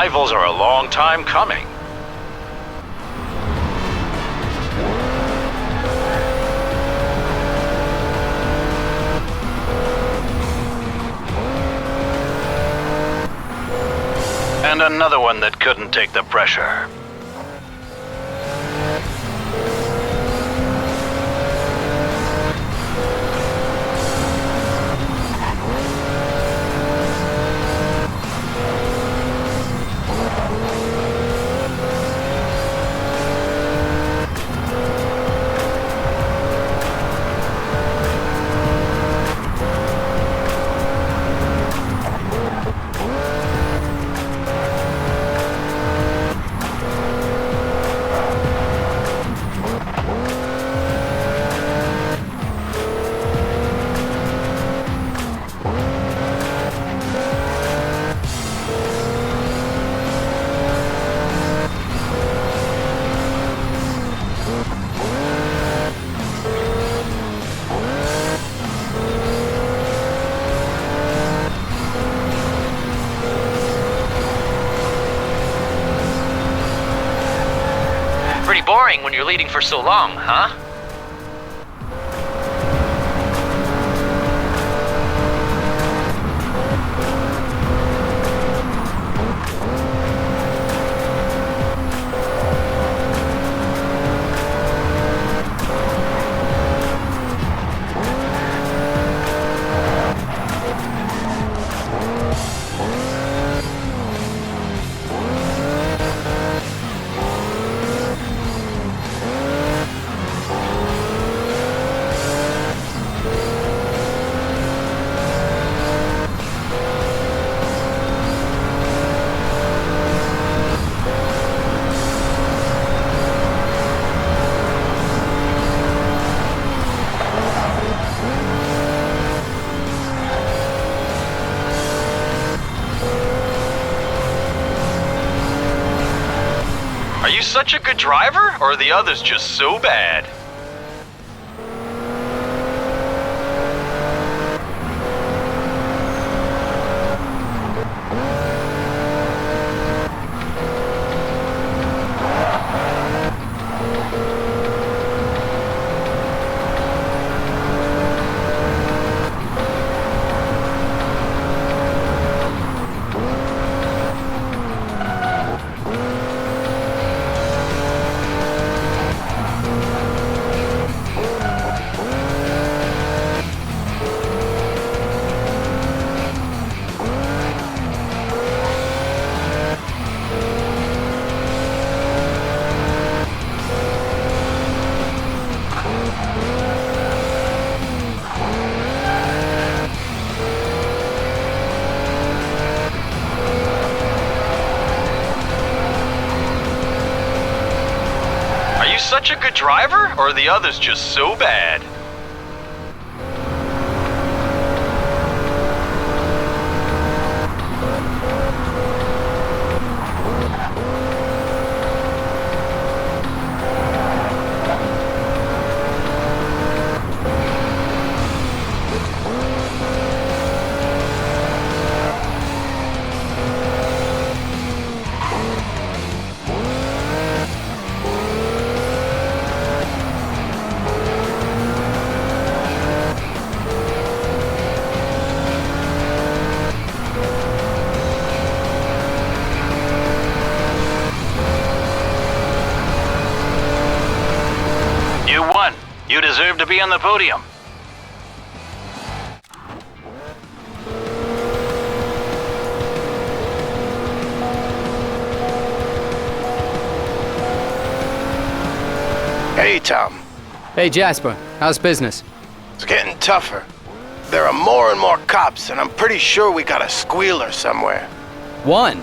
Rivals are a long time coming. And another one that couldn't take the pressure. gang when you're leading for so long, huh? Are you such a good driver, or are the others just so bad? Such a good driver, or are the others just so bad? You deserve to be on the podium. Hey, Tom. Hey, Jasper. How's business? It's getting tougher. There are more and more cops, and I'm pretty sure we got a squealer somewhere. One.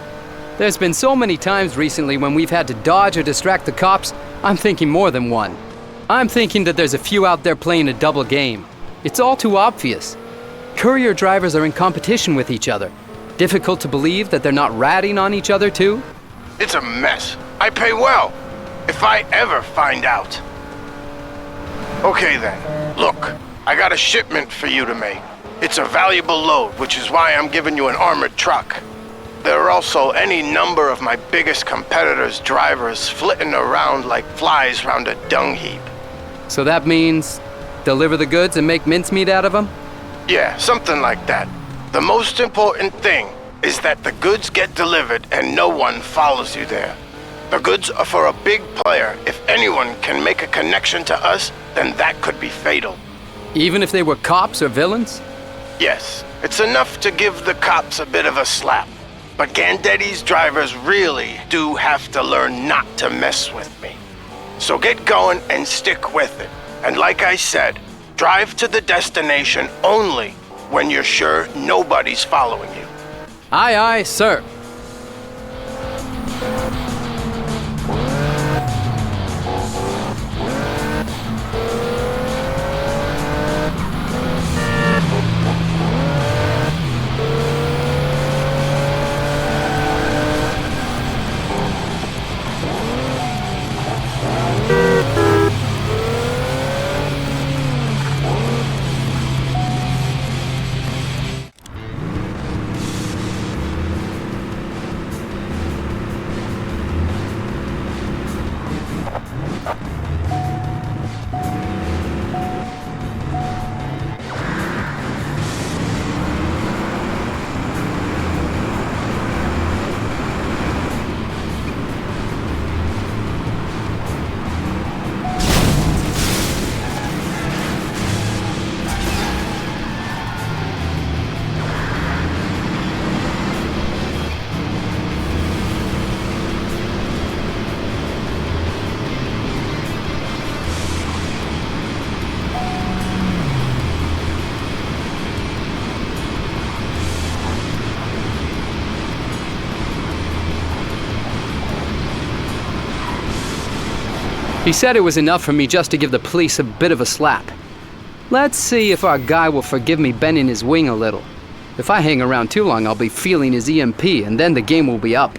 There's been so many times recently when we've had to dodge or distract the cops, I'm thinking more than one. I'm thinking that there's a few out there playing a double game. It's all too obvious. Courier drivers are in competition with each other. Difficult to believe that they're not ratting on each other too? It's a mess. I pay well. If I ever find out. Okay then, look, I got a shipment for you to make. It's a valuable load, which is why I'm giving you an armored truck. There are also any number of my biggest competitors' drivers flitting around like flies round a dung heap. So that means deliver the goods and make mincemeat out of them? Yeah, something like that. The most important thing is that the goods get delivered and no one follows you there. The goods are for a big player. If anyone can make a connection to us, then that could be fatal. Even if they were cops or villains? Yes, it's enough to give the cops a bit of a slap. But Gandetti's drivers really do have to learn not to mess with me. So get going and stick with it. And like I said, drive to the destination only when you're sure nobody's following you. Aye, aye, sir. He said it was enough for me just to give the police a bit of a slap. Let's see if our guy will forgive me bending his wing a little. If I hang around too long, I'll be feeling his EMP, and then the game will be up.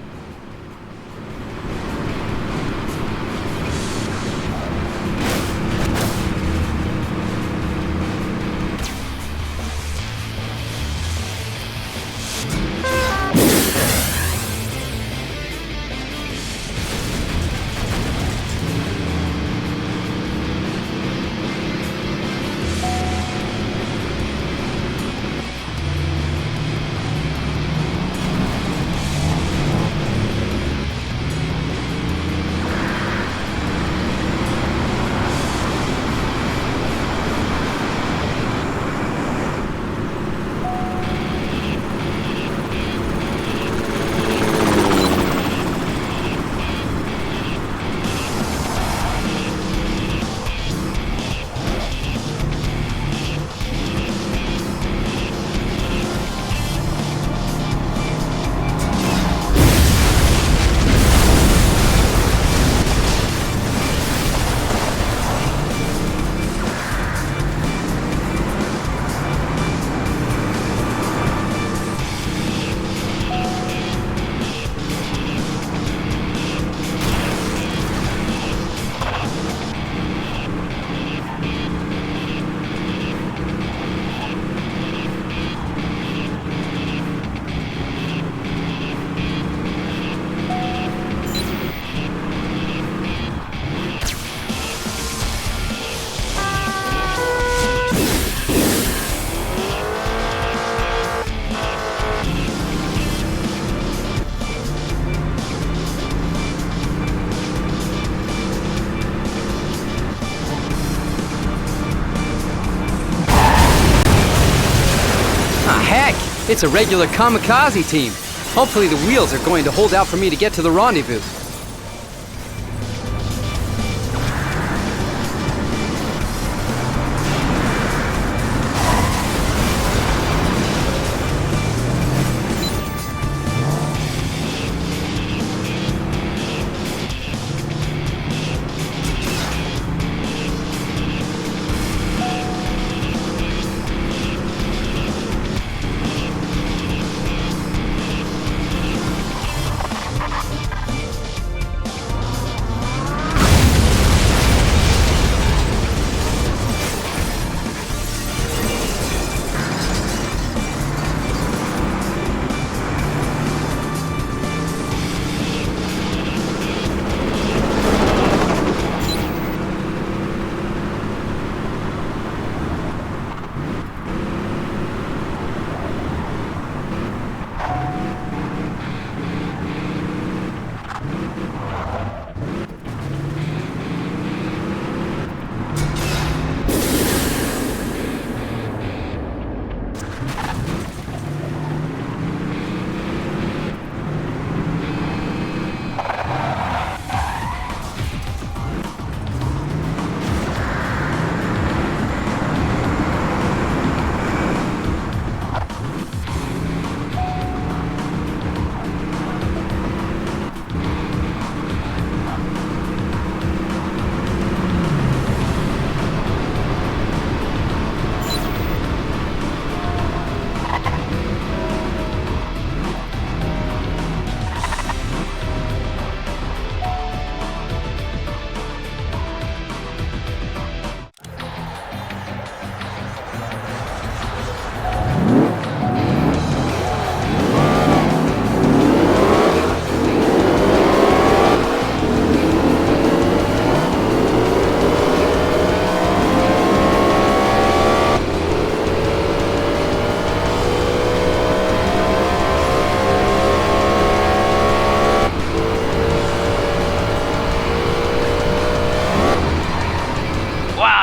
It's a regular kamikaze team. Hopefully the wheels are going to hold out for me to get to the rendezvous.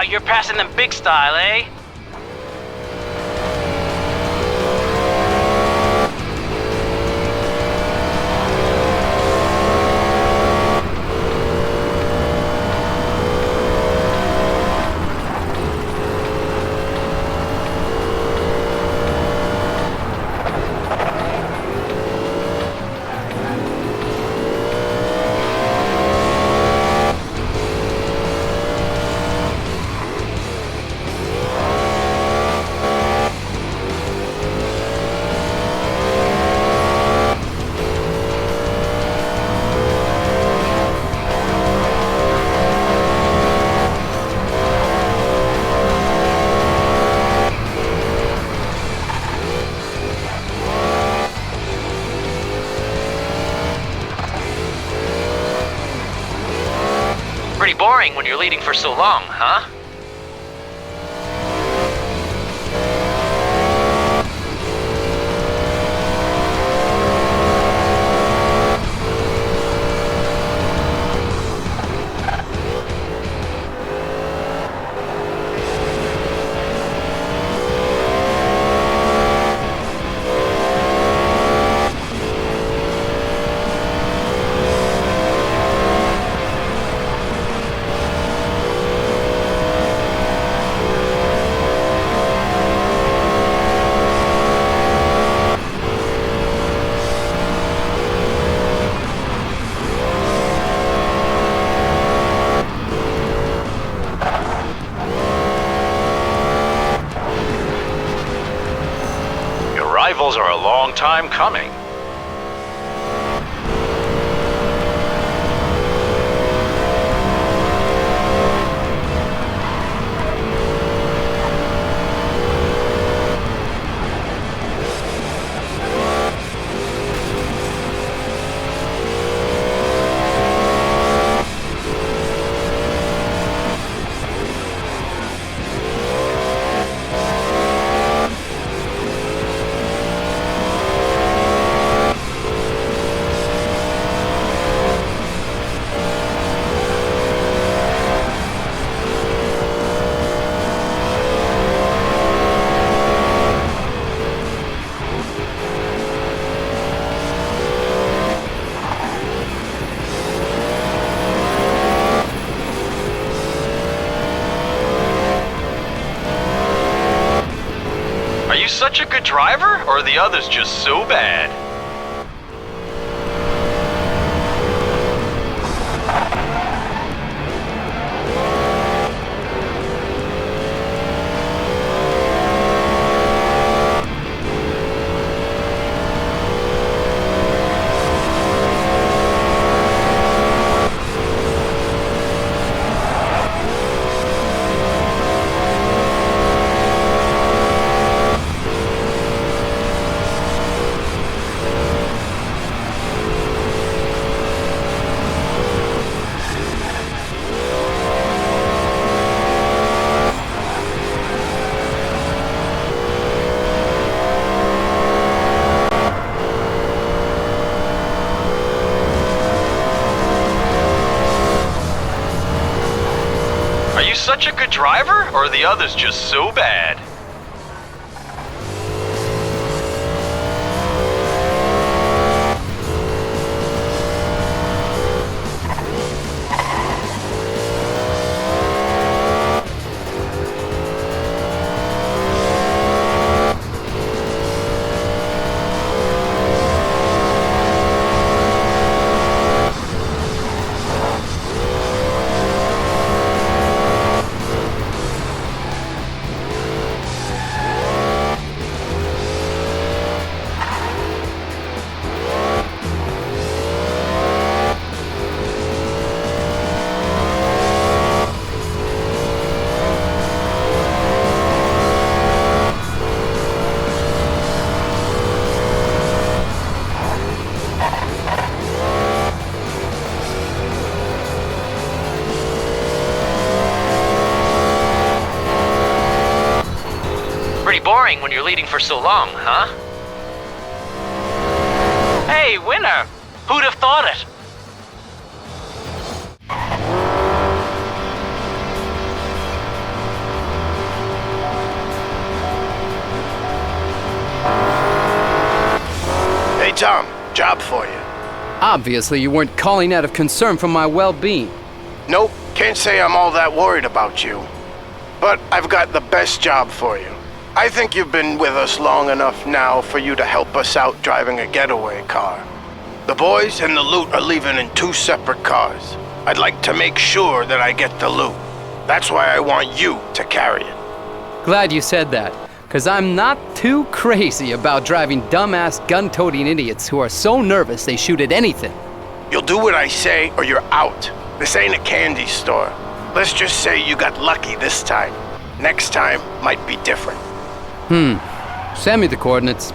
You're passing them big style, eh? leading for so long, huh? Rivals are a long time coming. Such a good driver, or are the others just so bad? Such a good driver, or are the others just so bad? Boring when you're leading for so long, huh? Hey, winner! Who'd have thought it? Hey, Tom, job for you. Obviously, you weren't calling out of concern for my well-being. Nope, can't say I'm all that worried about you. But I've got the best job for you. I think you've been with us long enough now for you to help us out driving a getaway car. The boys and the loot are leaving in 2 separate cars. I'd like to make sure that I get the loot. That's why I want you to carry it. Glad you said that, because I'm not too crazy about driving dumbass gun-toting idiots who are so nervous they shoot at anything. You'll do what I say or you're out. This ain't a candy store. Let's just say you got lucky this time. Next time might be different. Send me the coordinates.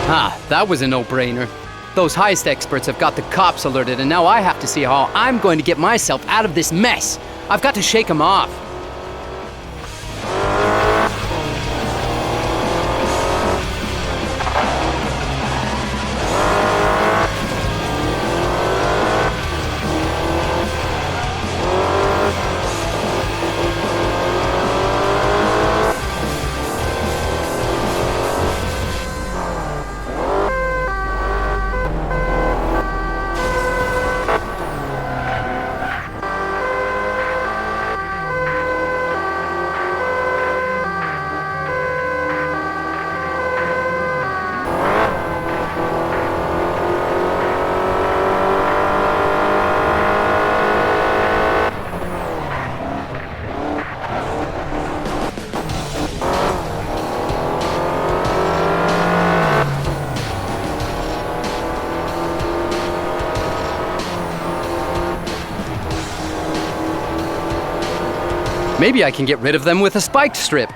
Ah, that was a no-brainer. Those heist experts have got the cops alerted, and now I have to see how I'm going to get myself out of this mess. I've got to shake them off. Maybe I can get rid of them with a spiked strip.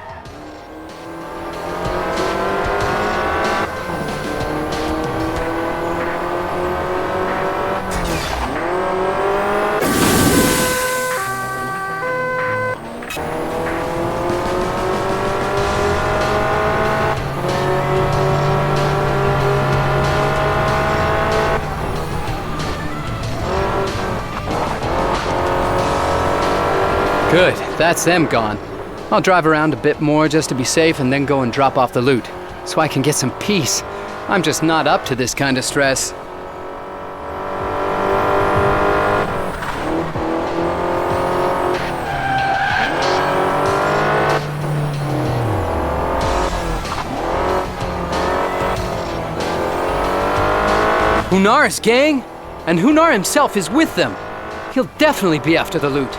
Good, that's them gone. I'll drive around a bit more just to be safe and then go and drop off the loot, so I can get some peace. I'm just not up to this kind of stress. Hounaar's gang? And Hounaar himself is with them. He'll definitely be after the loot.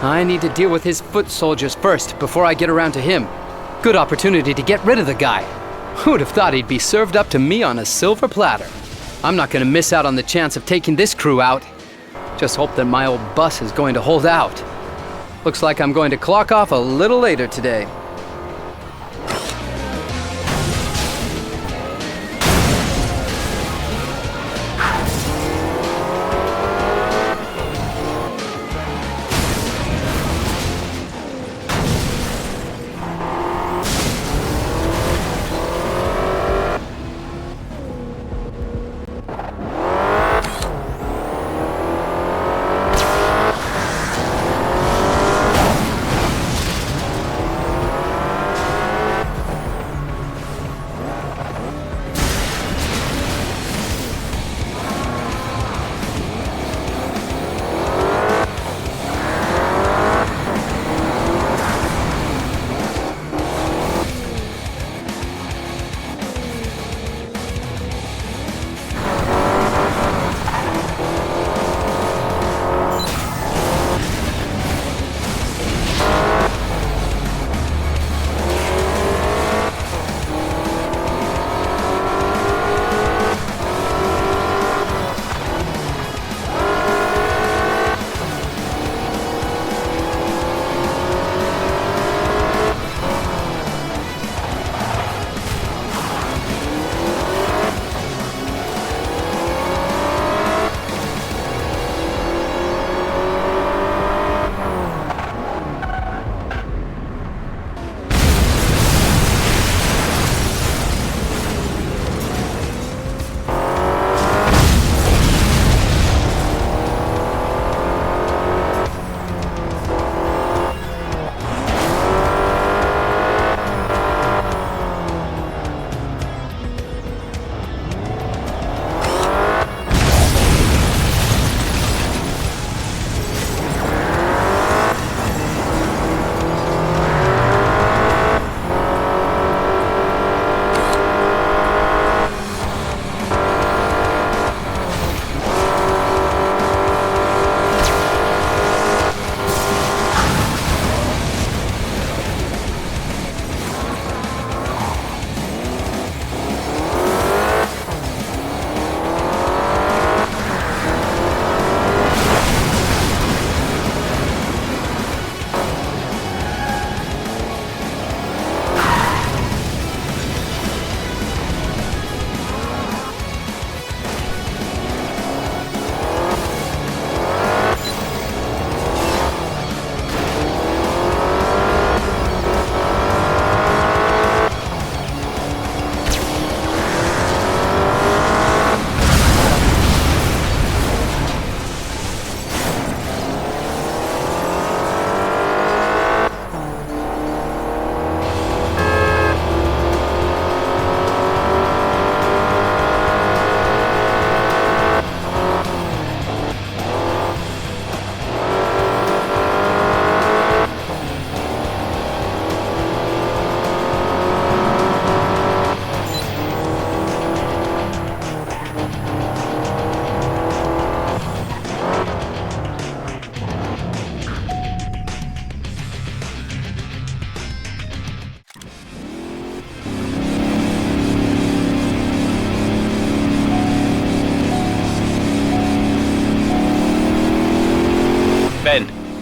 I need to deal with his foot soldiers first before I get around to him. Good opportunity to get rid of the guy. Who'd have thought he'd be served up to me on a silver platter? I'm not gonna miss out on the chance of taking this crew out. Just hope that my old bus is going to hold out. Looks like I'm going to clock off a little later today.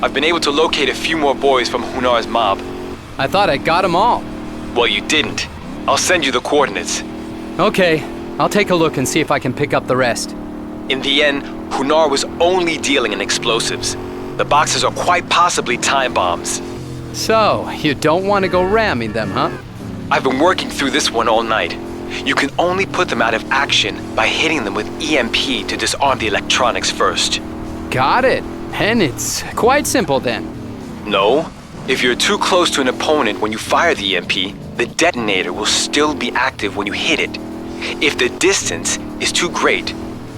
I've been able to locate a few more boys from Hounaar's mob. I thought I got them all. Well, you didn't. I'll send you the coordinates. Okay, I'll take a look and see if I can pick up the rest. In the end, Hounaar was only dealing in explosives. The boxes are quite possibly time bombs. So, you don't want to go ramming them, huh? I've been working through this one all night. You can only put them out of action by hitting them with EMP to disarm the electronics first. Got it. And it's quite simple then. No. If you're too close to an opponent when you fire the EMP, the detonator will still be active when you hit it. If the distance is too great,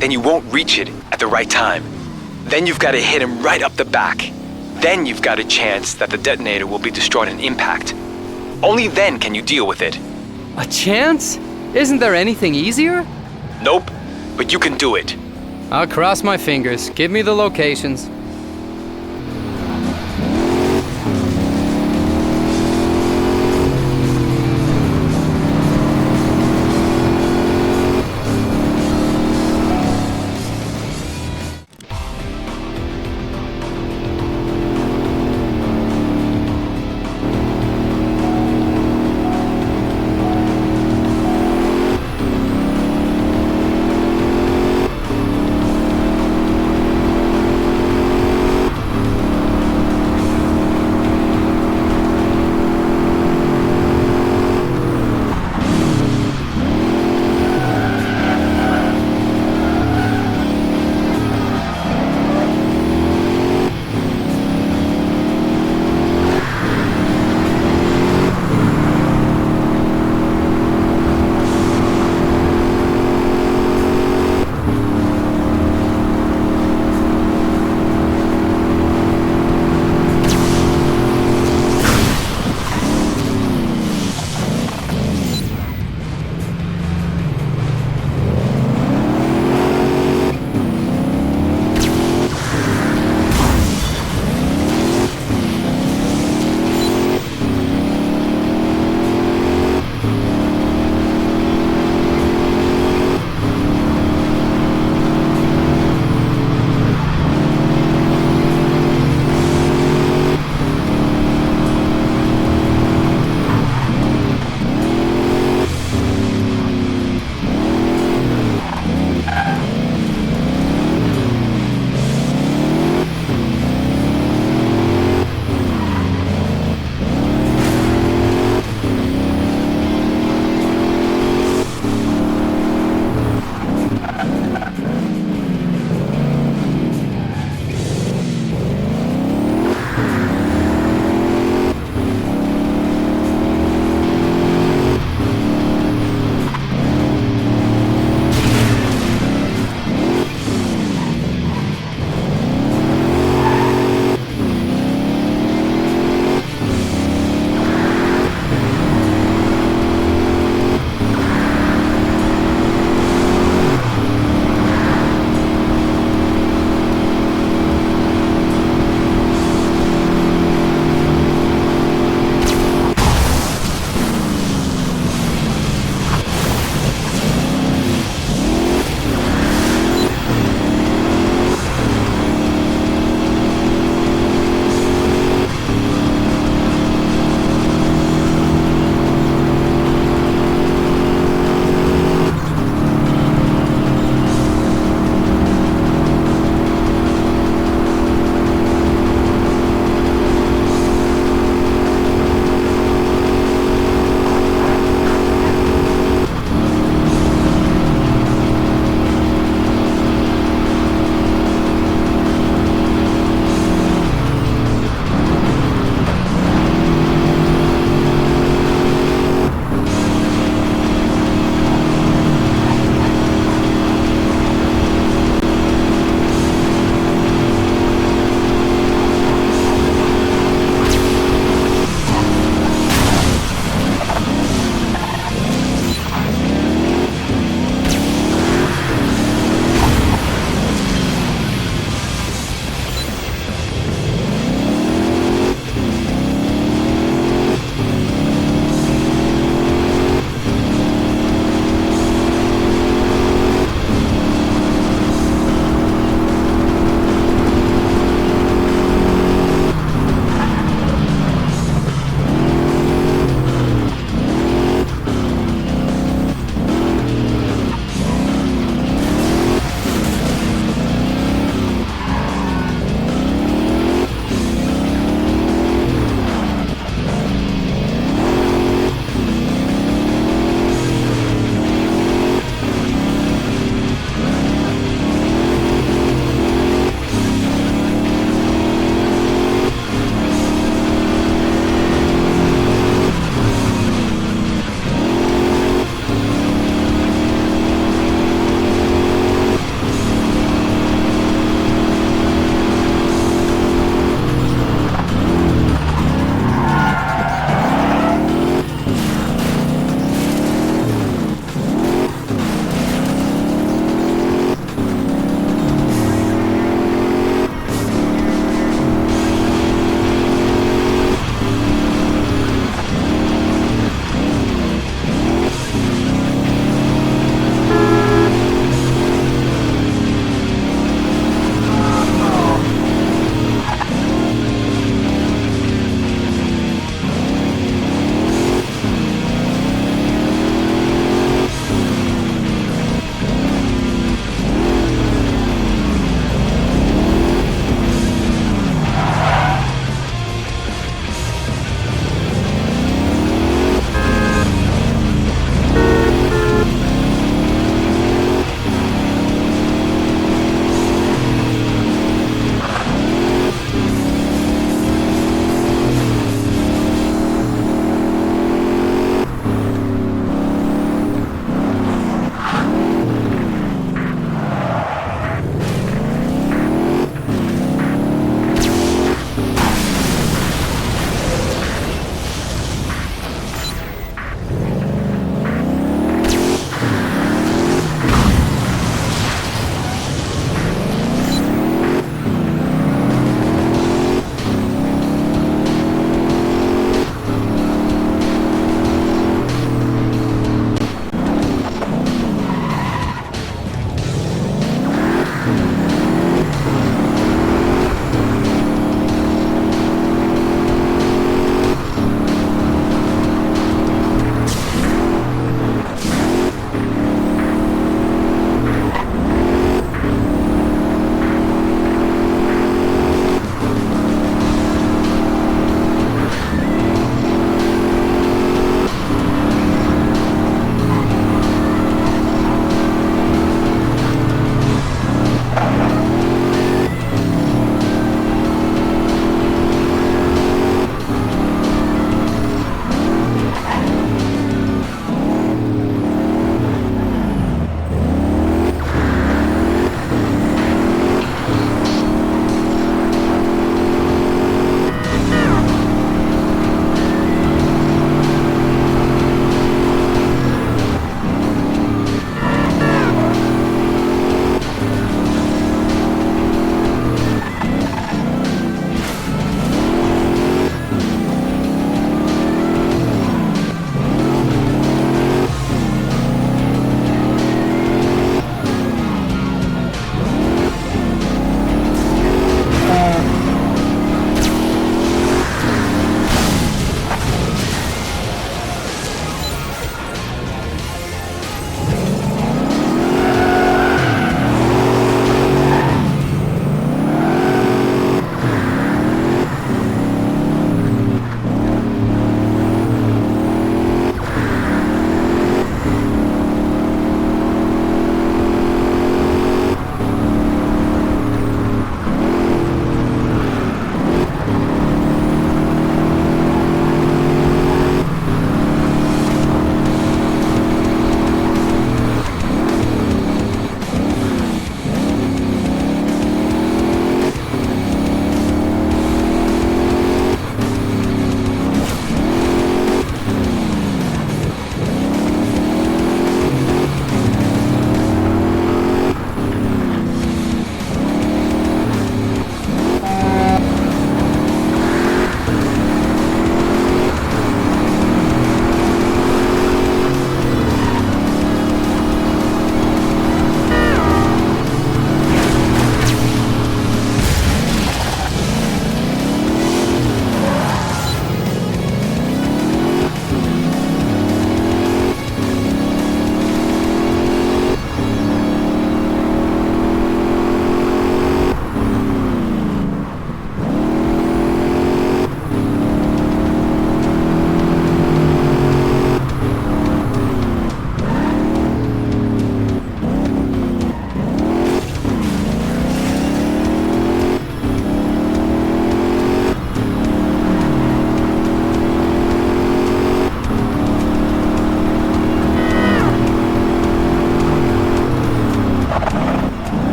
then you won't reach it at the right time. Then you've got to hit him right up the back. Then you've got a chance that the detonator will be destroyed on impact. Only then can you deal with it. A chance? Isn't there anything easier? Nope, but you can do it. I'll cross my fingers. Give me the locations.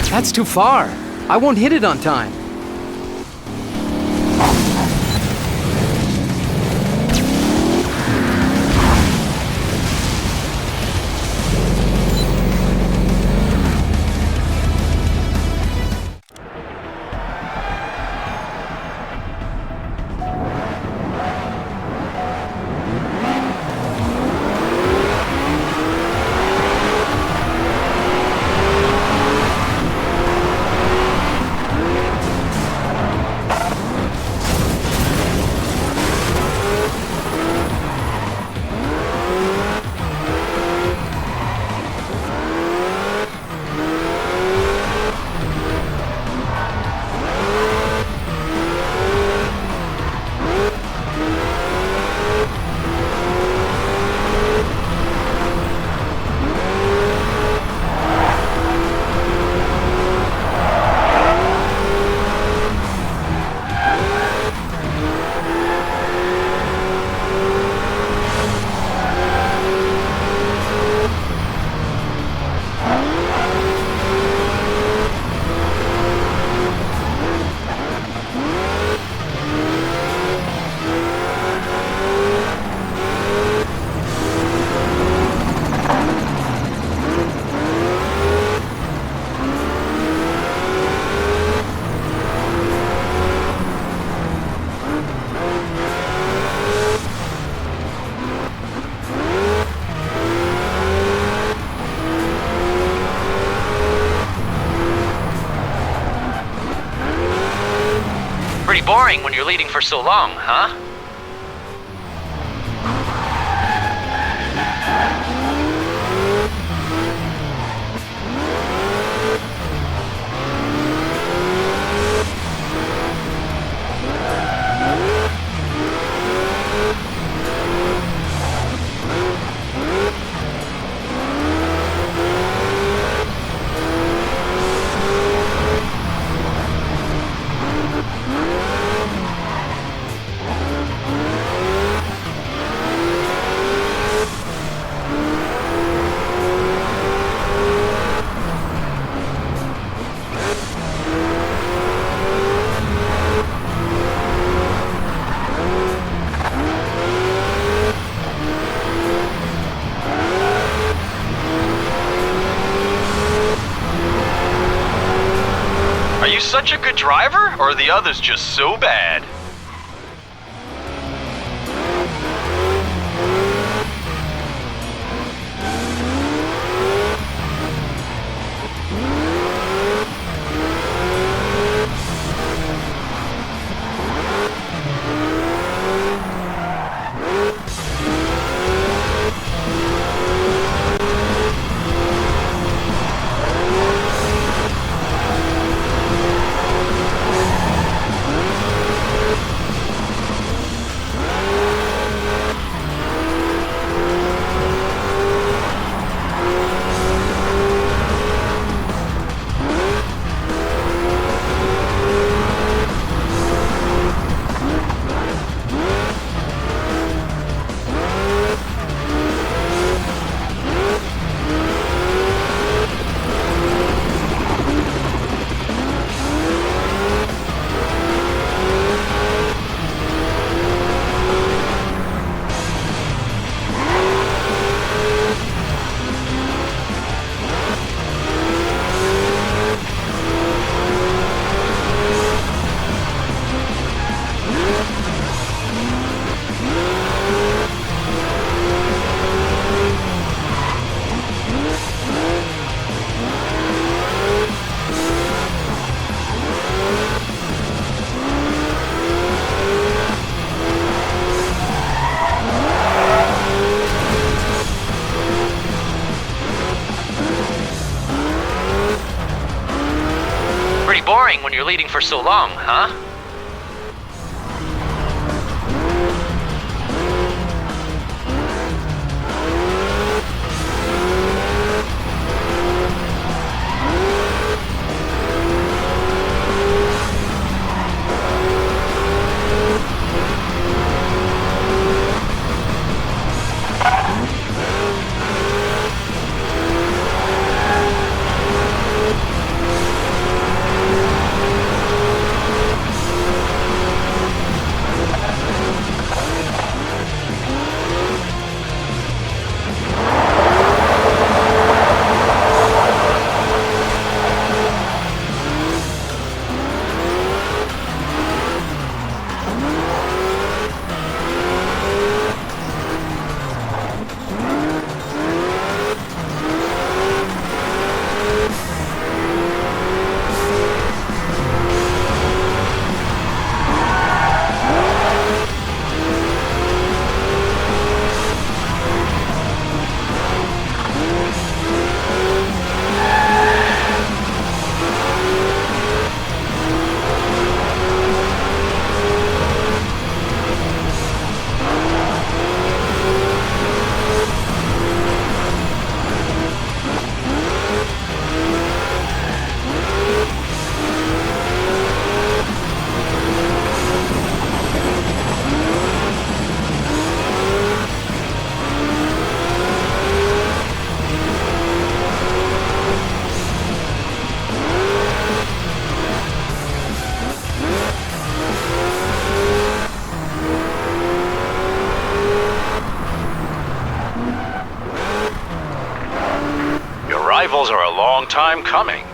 That's too far. I won't hit it on time. Pretty boring when you're leading for so long, huh? Are you such a good driver, or are the others just so bad? Boring when you're leading for so long, huh? long time coming.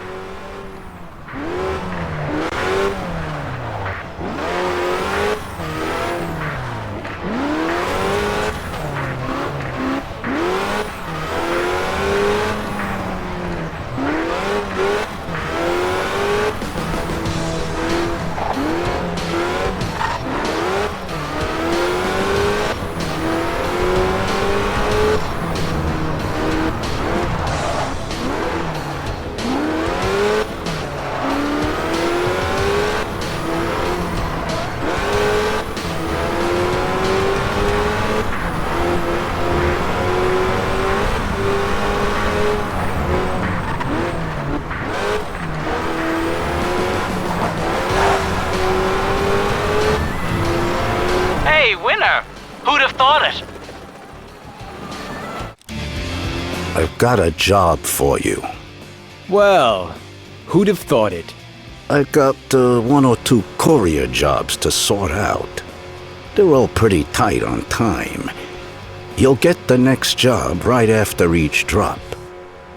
Who'd have thought it? I've got a job for you. Well, who'd have thought it? I've got 1 or 2 courier jobs to sort out. They're all pretty tight on time. You'll get the next job right after each drop.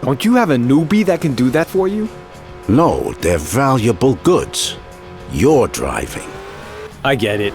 Don't you have a newbie that can do that for you? No, they're valuable goods. You're driving. I get it.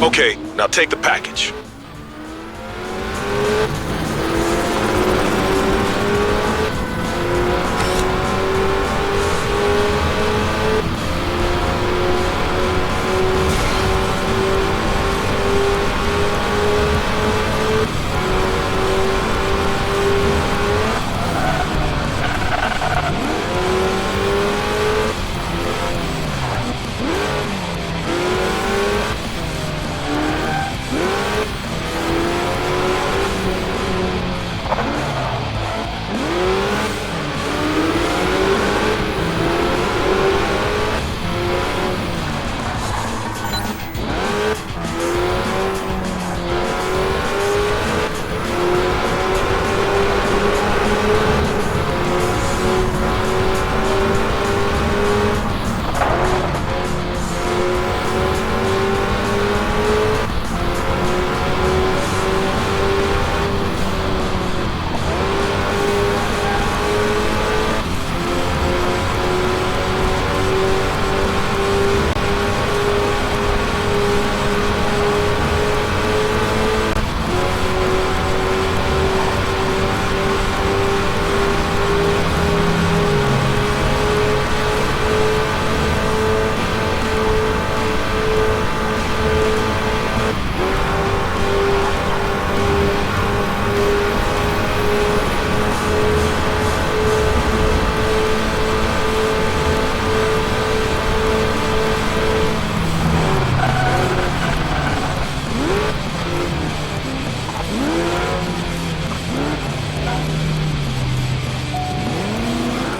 Okay, now take the package.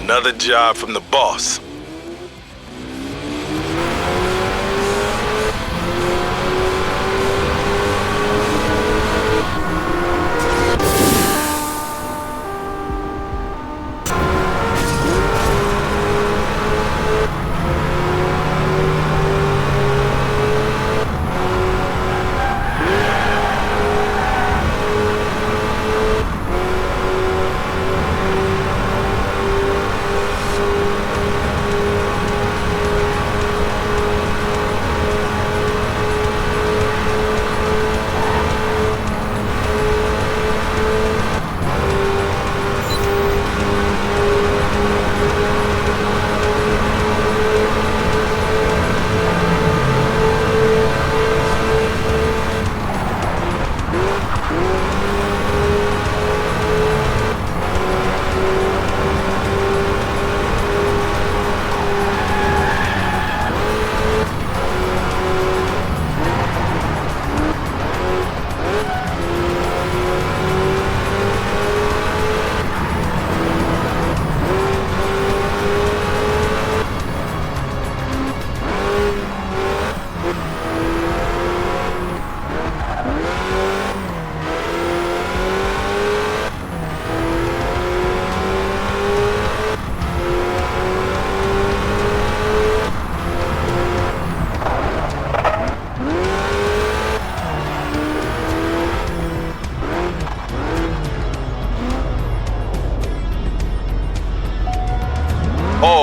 Another job from the boss.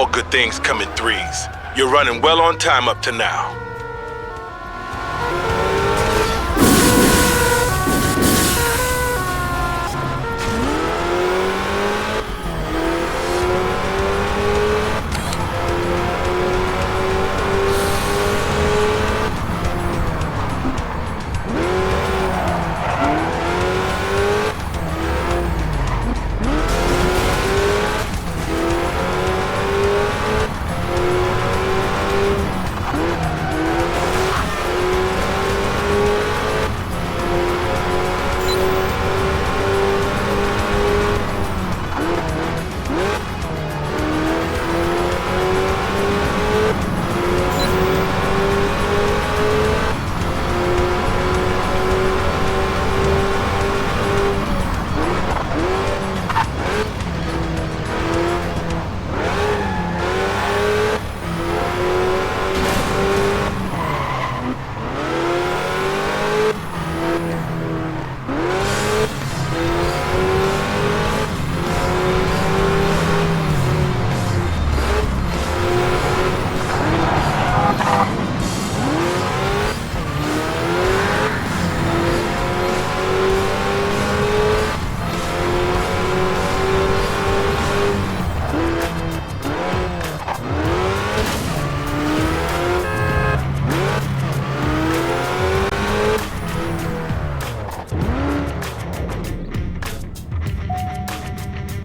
All good things come in threes. You're running well on time up to now.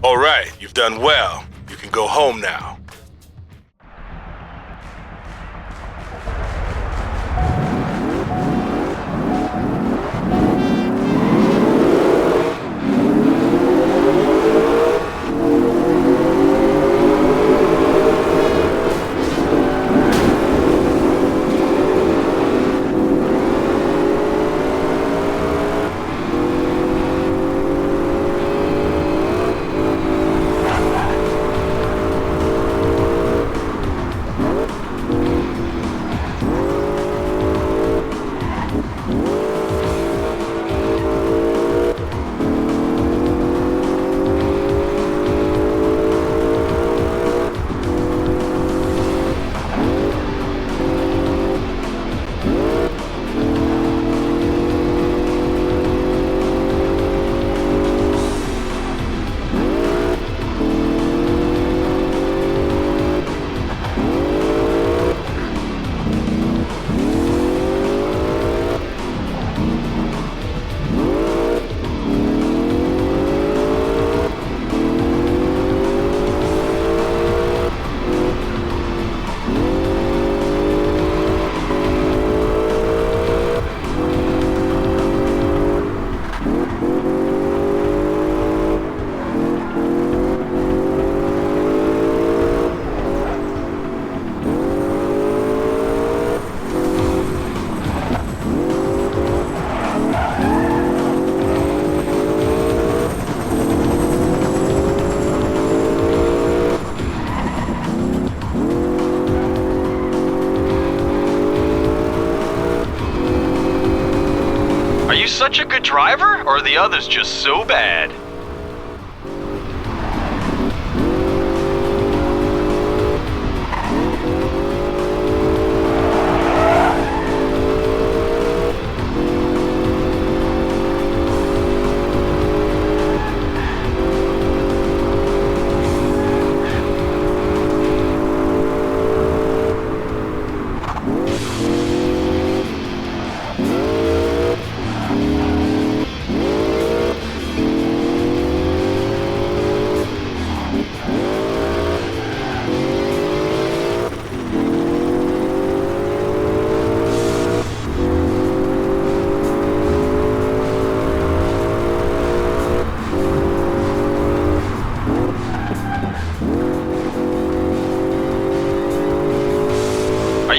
All right, you've done well. You can go home now. Such a good driver, or are the others just so bad?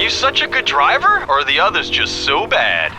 Such a good driver, or are the others just so bad?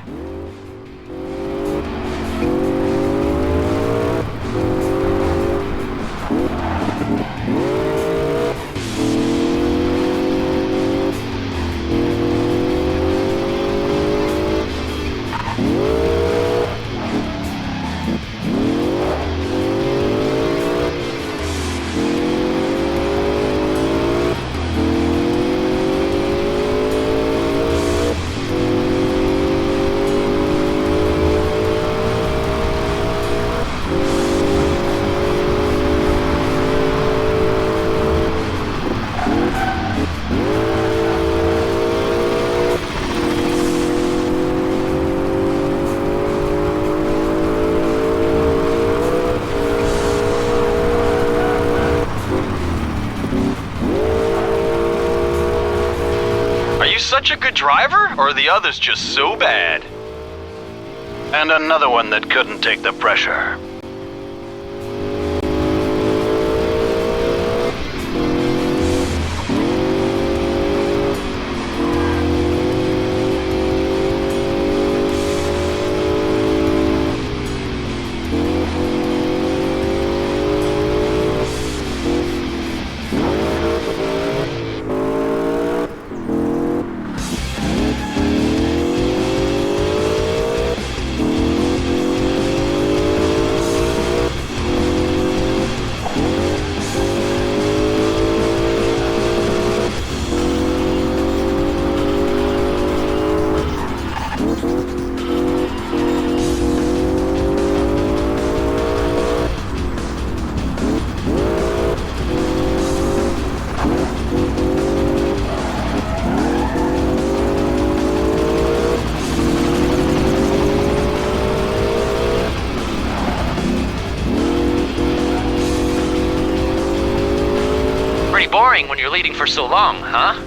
He's such a good driver, or are the others just so bad? And another one that couldn't take the pressure. Boring when you're leading for so long, huh?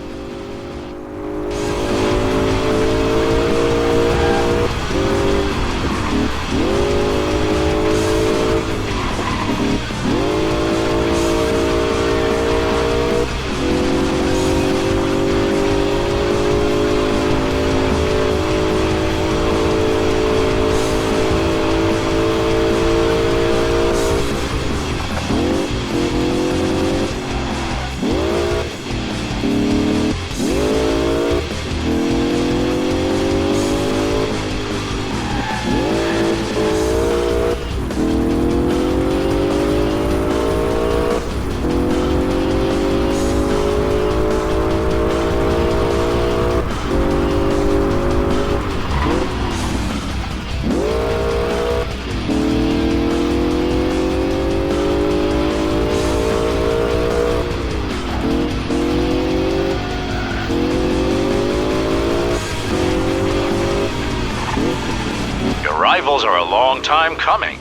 Rivals are a long time coming.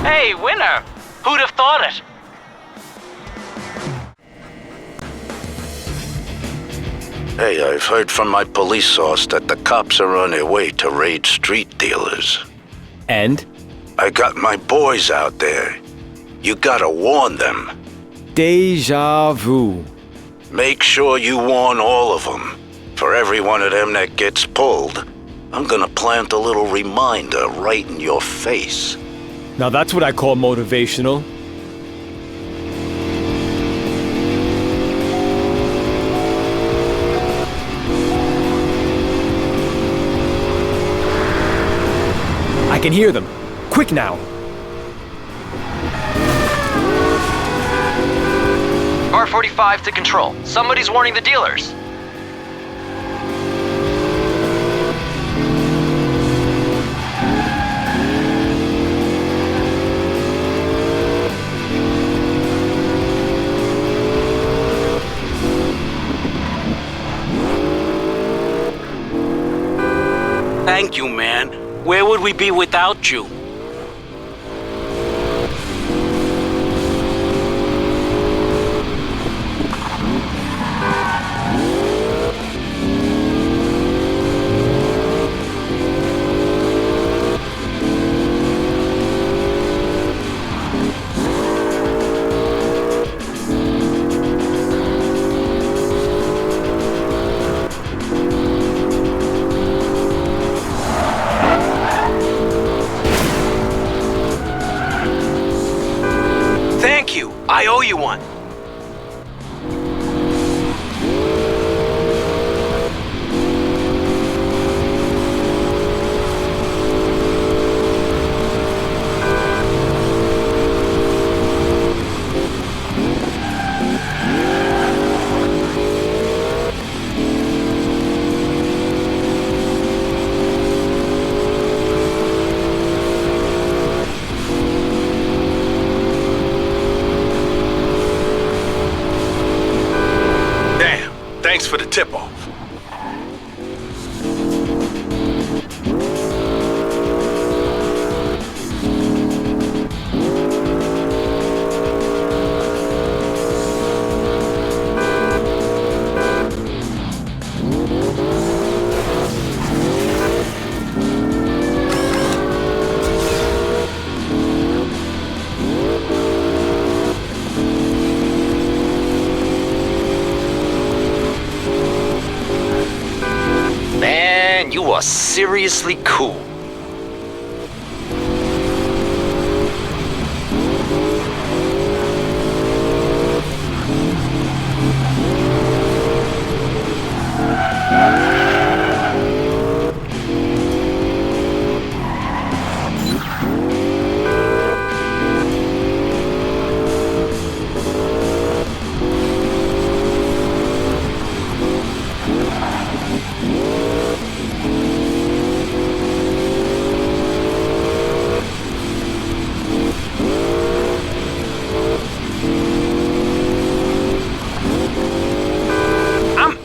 Hey, winner! Who'd have thought it? Hey, I've heard from my police source that the cops are on their way to raid street dealers. And? I got my boys out there. You gotta warn them. Deja vu. Make sure you warn all of them. For every one of them that gets pulled, I'm gonna plant a little reminder right in your face. Now that's what I call motivational. I can hear them. Quick now. R45 to control. Somebody's warning the dealers. Thank you, man. Where would we be without you? above. Man, you are seriously cool.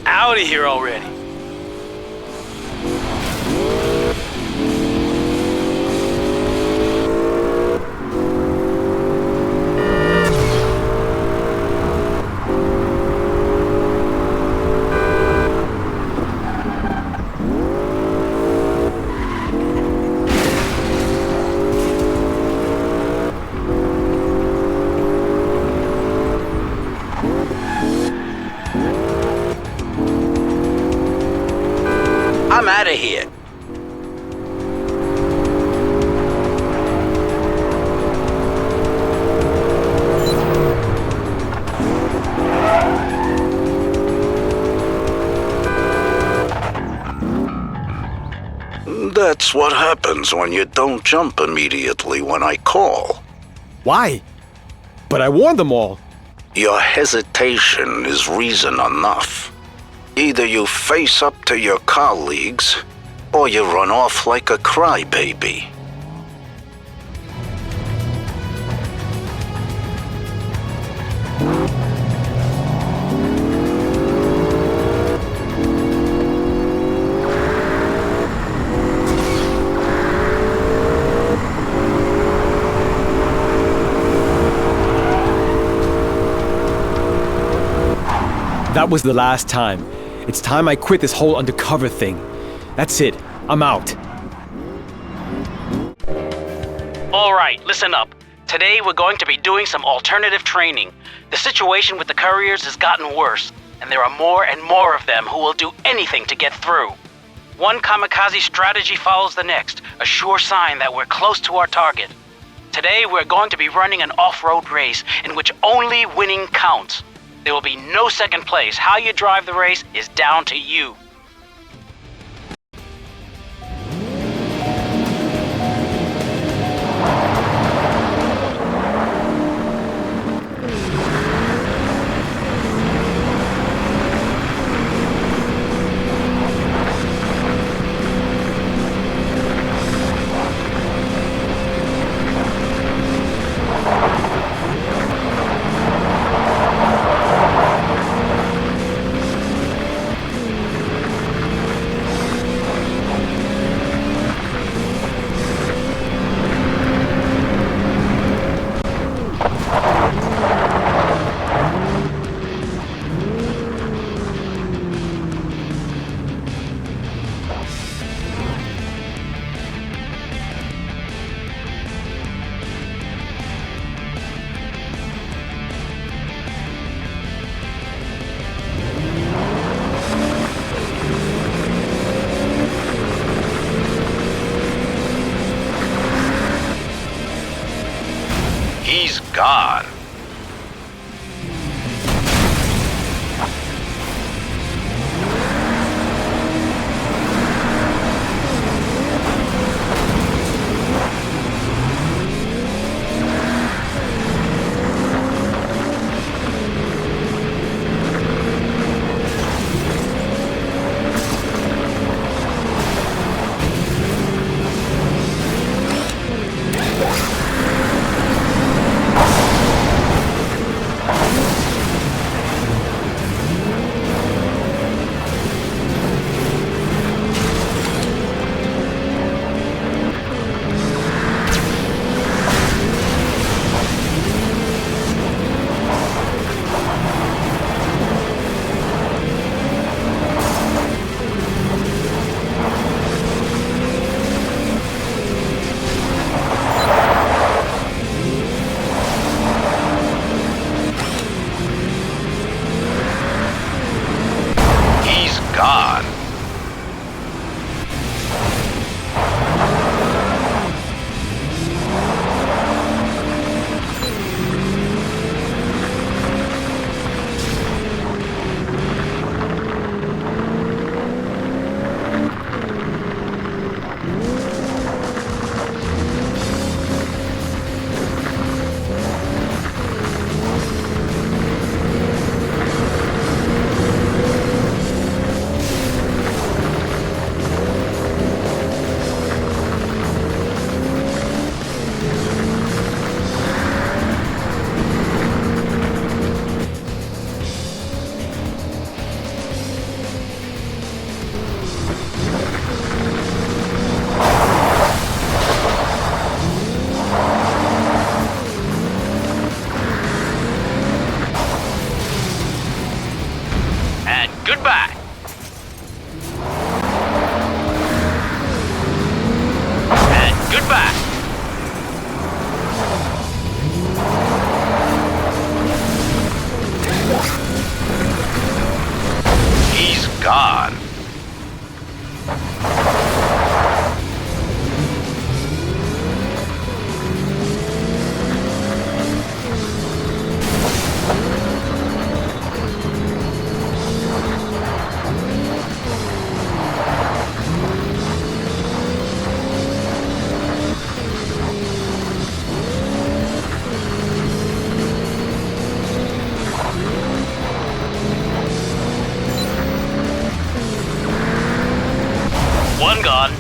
Out of here already. I'm out of here. That's what happens when you don't jump immediately when I call. Why? But I warned them all. Your hesitation is reason enough. Either you face up to your colleagues, or you run off like a crybaby. That was the last time. It's time I quit this whole undercover thing. That's it. I'm out. All right, listen up. Today we're going to be doing some alternative training. The situation with the couriers has gotten worse, and there are more and more of them who will do anything to get through. One kamikaze strategy follows the next, a sure sign that we're close to our target. Today we're going to be running an off-road race in which only winning counts. There will be no second place. How you drive the race is down to you. He's gone. One gone.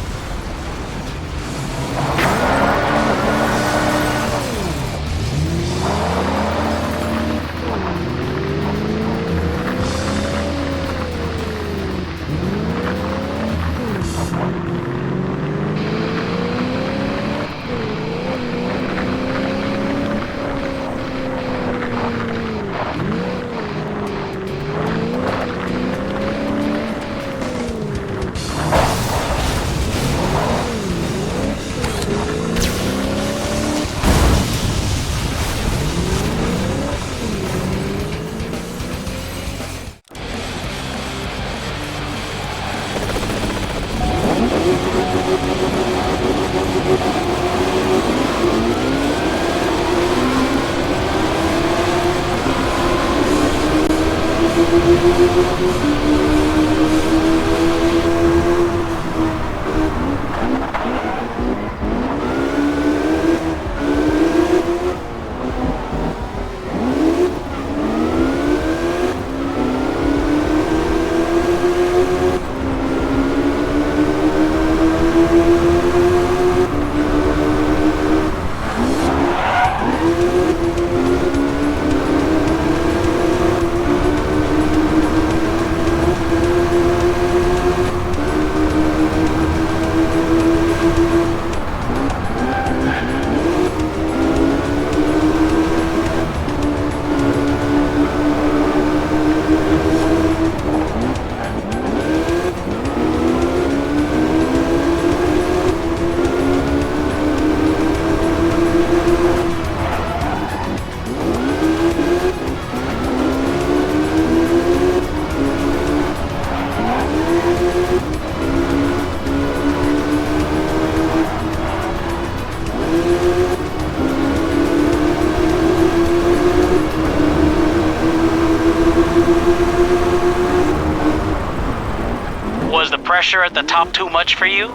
Was the pressure at the top too much for you?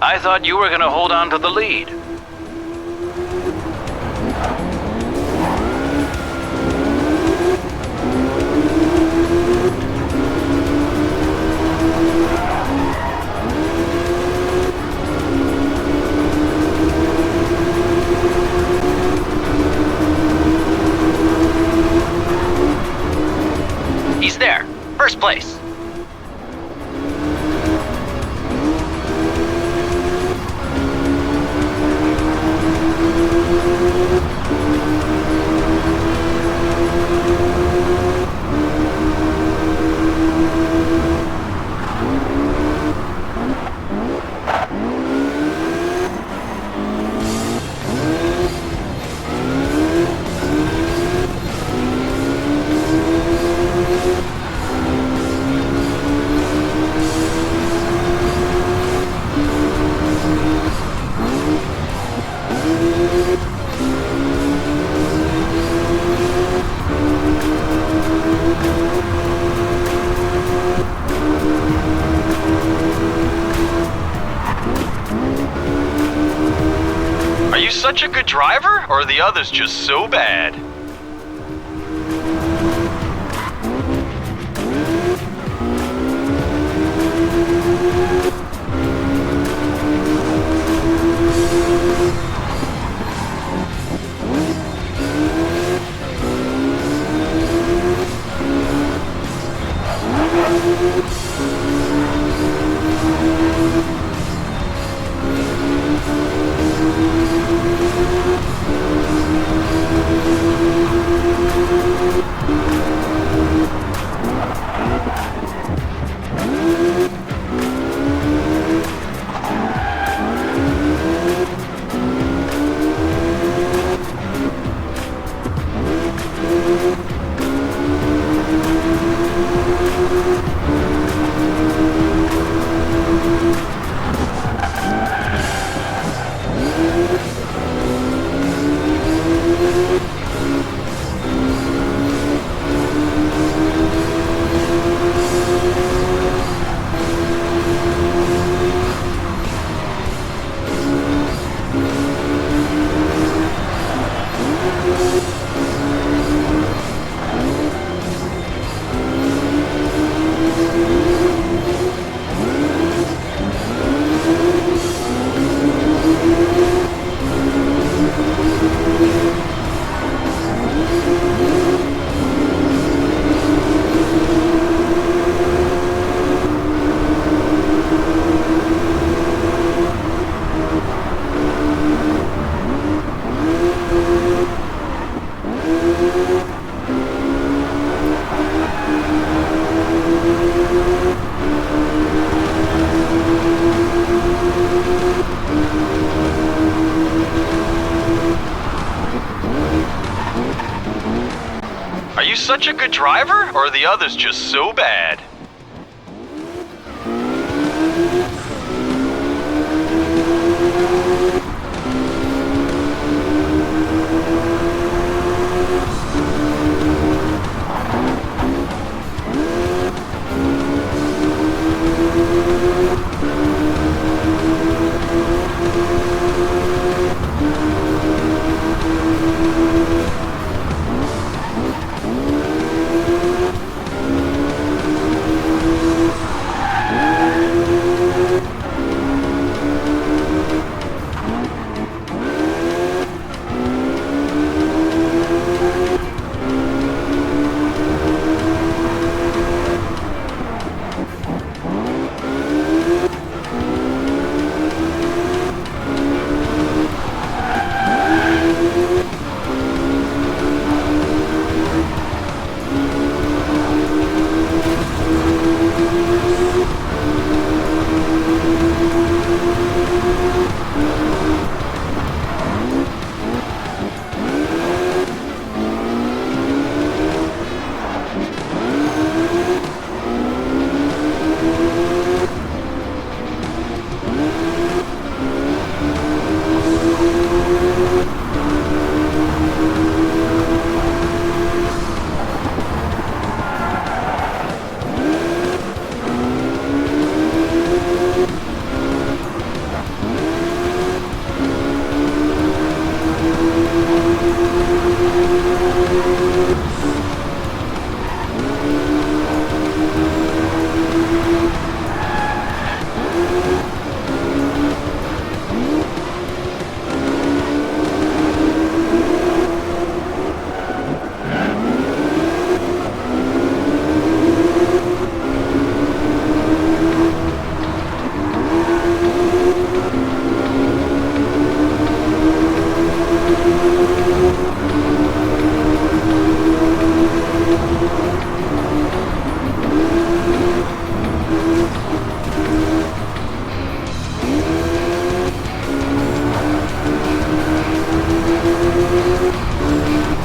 I thought you were gonna hold on to the lead. He's there. First place. Are you such a good driver, or are the others just so bad? such a good driver, or are the others just so bad?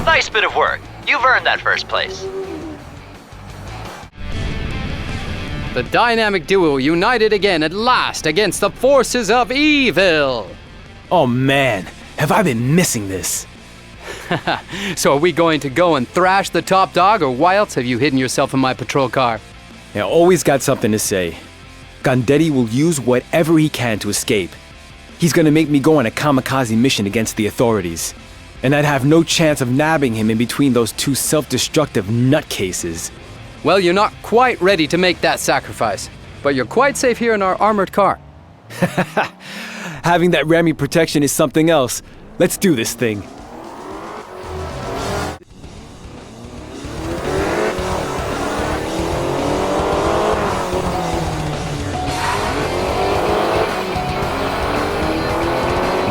Nice bit of work. You've earned that first place. The dynamic duo united again at last against the forces of evil. Oh man, have I been missing this? So are we going to go and thrash the top dog, or why else have you hidden yourself in my patrol car? I always got something to say. Gandetti will use whatever he can to escape. He's gonna make me go on a kamikaze mission against the authorities. And I'd have no chance of nabbing him in between those two self-destructive nutcases. Well, you're not quite ready to make that sacrifice, but you're quite safe here in our armored car. Having that ramming protection is something else. Let's do this thing.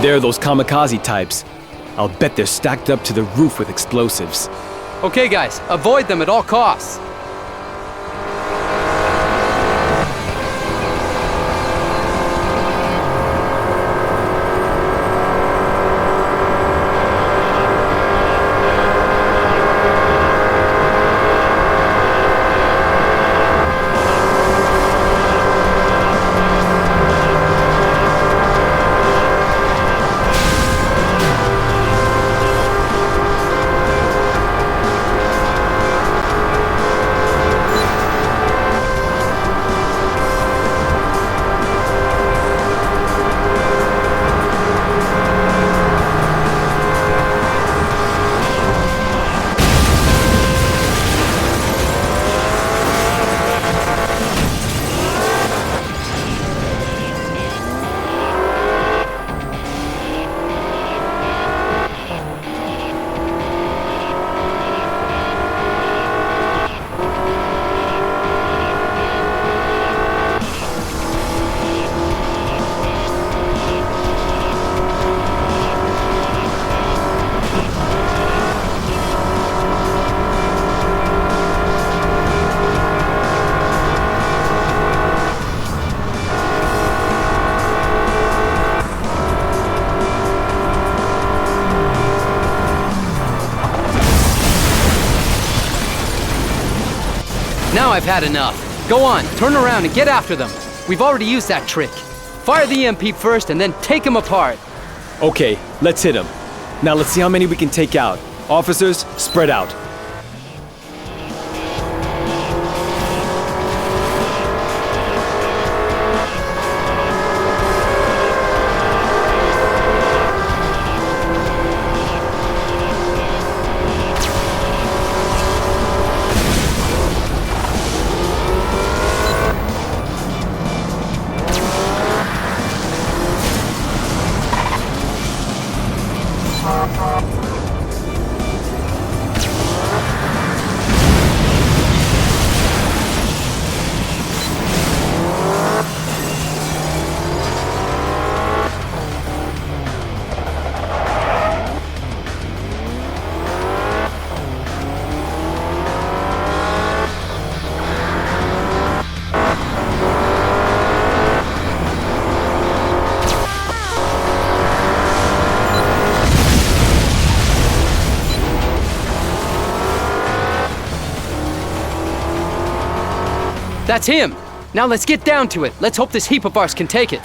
There are those kamikaze types. I'll bet they're stacked up to the roof with explosives. Okay, guys, avoid them at all costs. Now I've had enough. Go on, turn around and get after them. We've already used that trick. Fire the EMP first and then take them apart. Okay, let's hit them. Now let's see how many we can take out. Officers, spread out. That's him! Now let's get down to it. Let's hope this heap of ours can take it.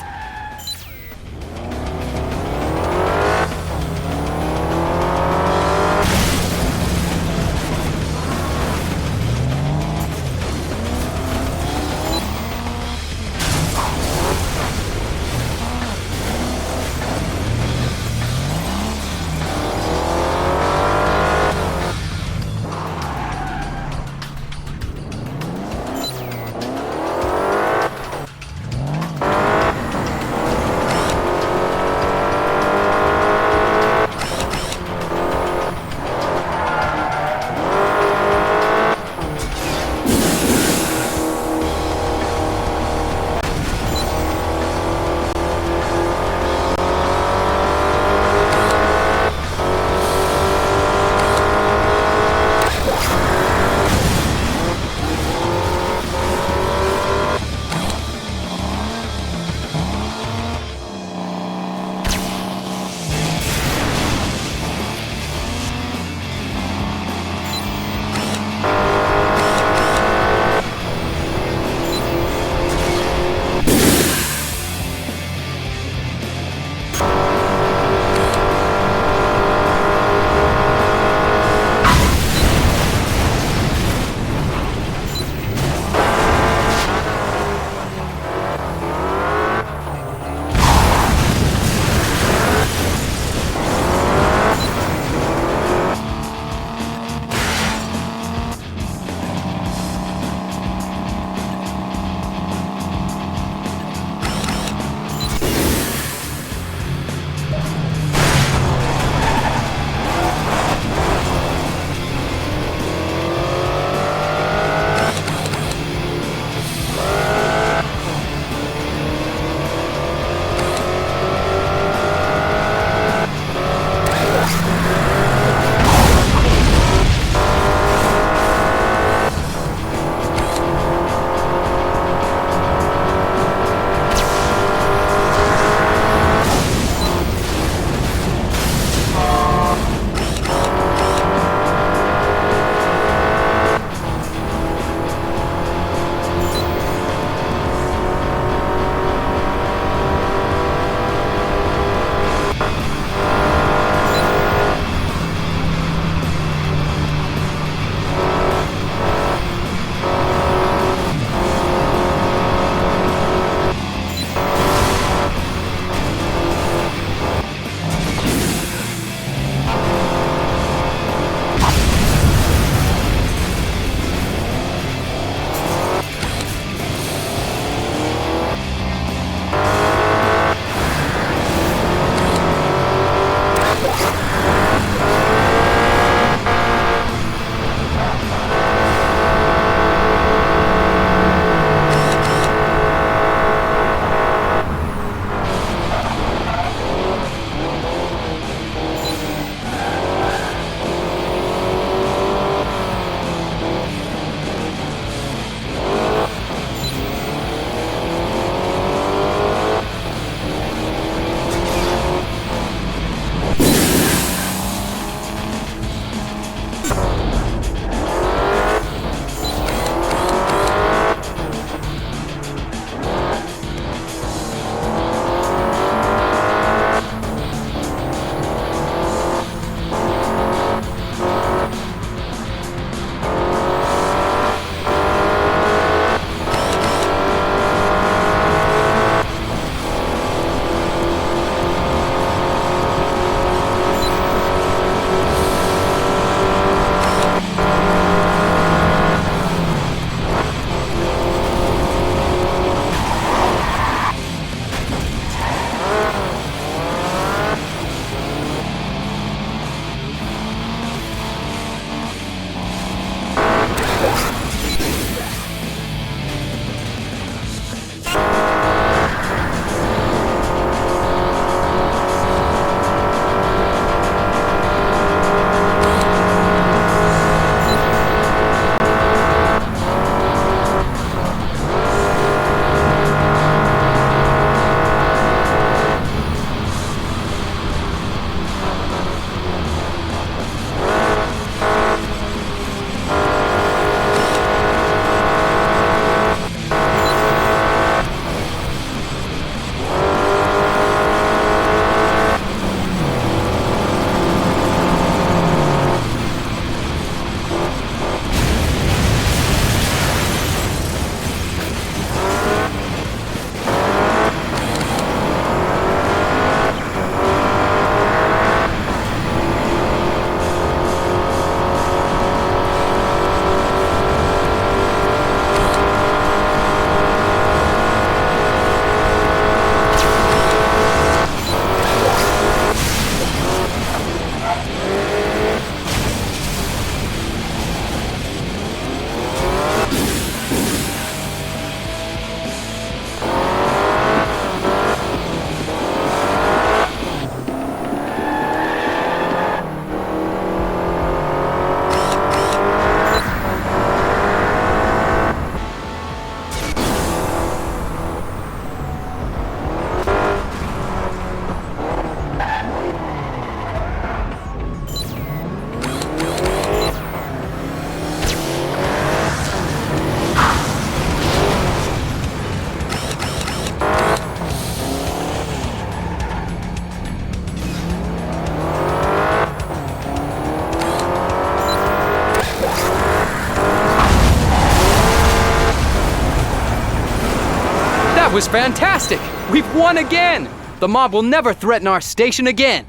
was fantastic! We've won again! The mob will never threaten our station again!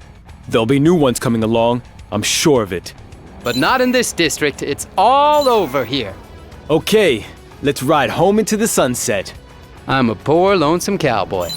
There'll be new ones coming along, I'm sure of it. But not in this district, it's all over here. Okay, let's ride home into the sunset. I'm a poor, lonesome cowboy.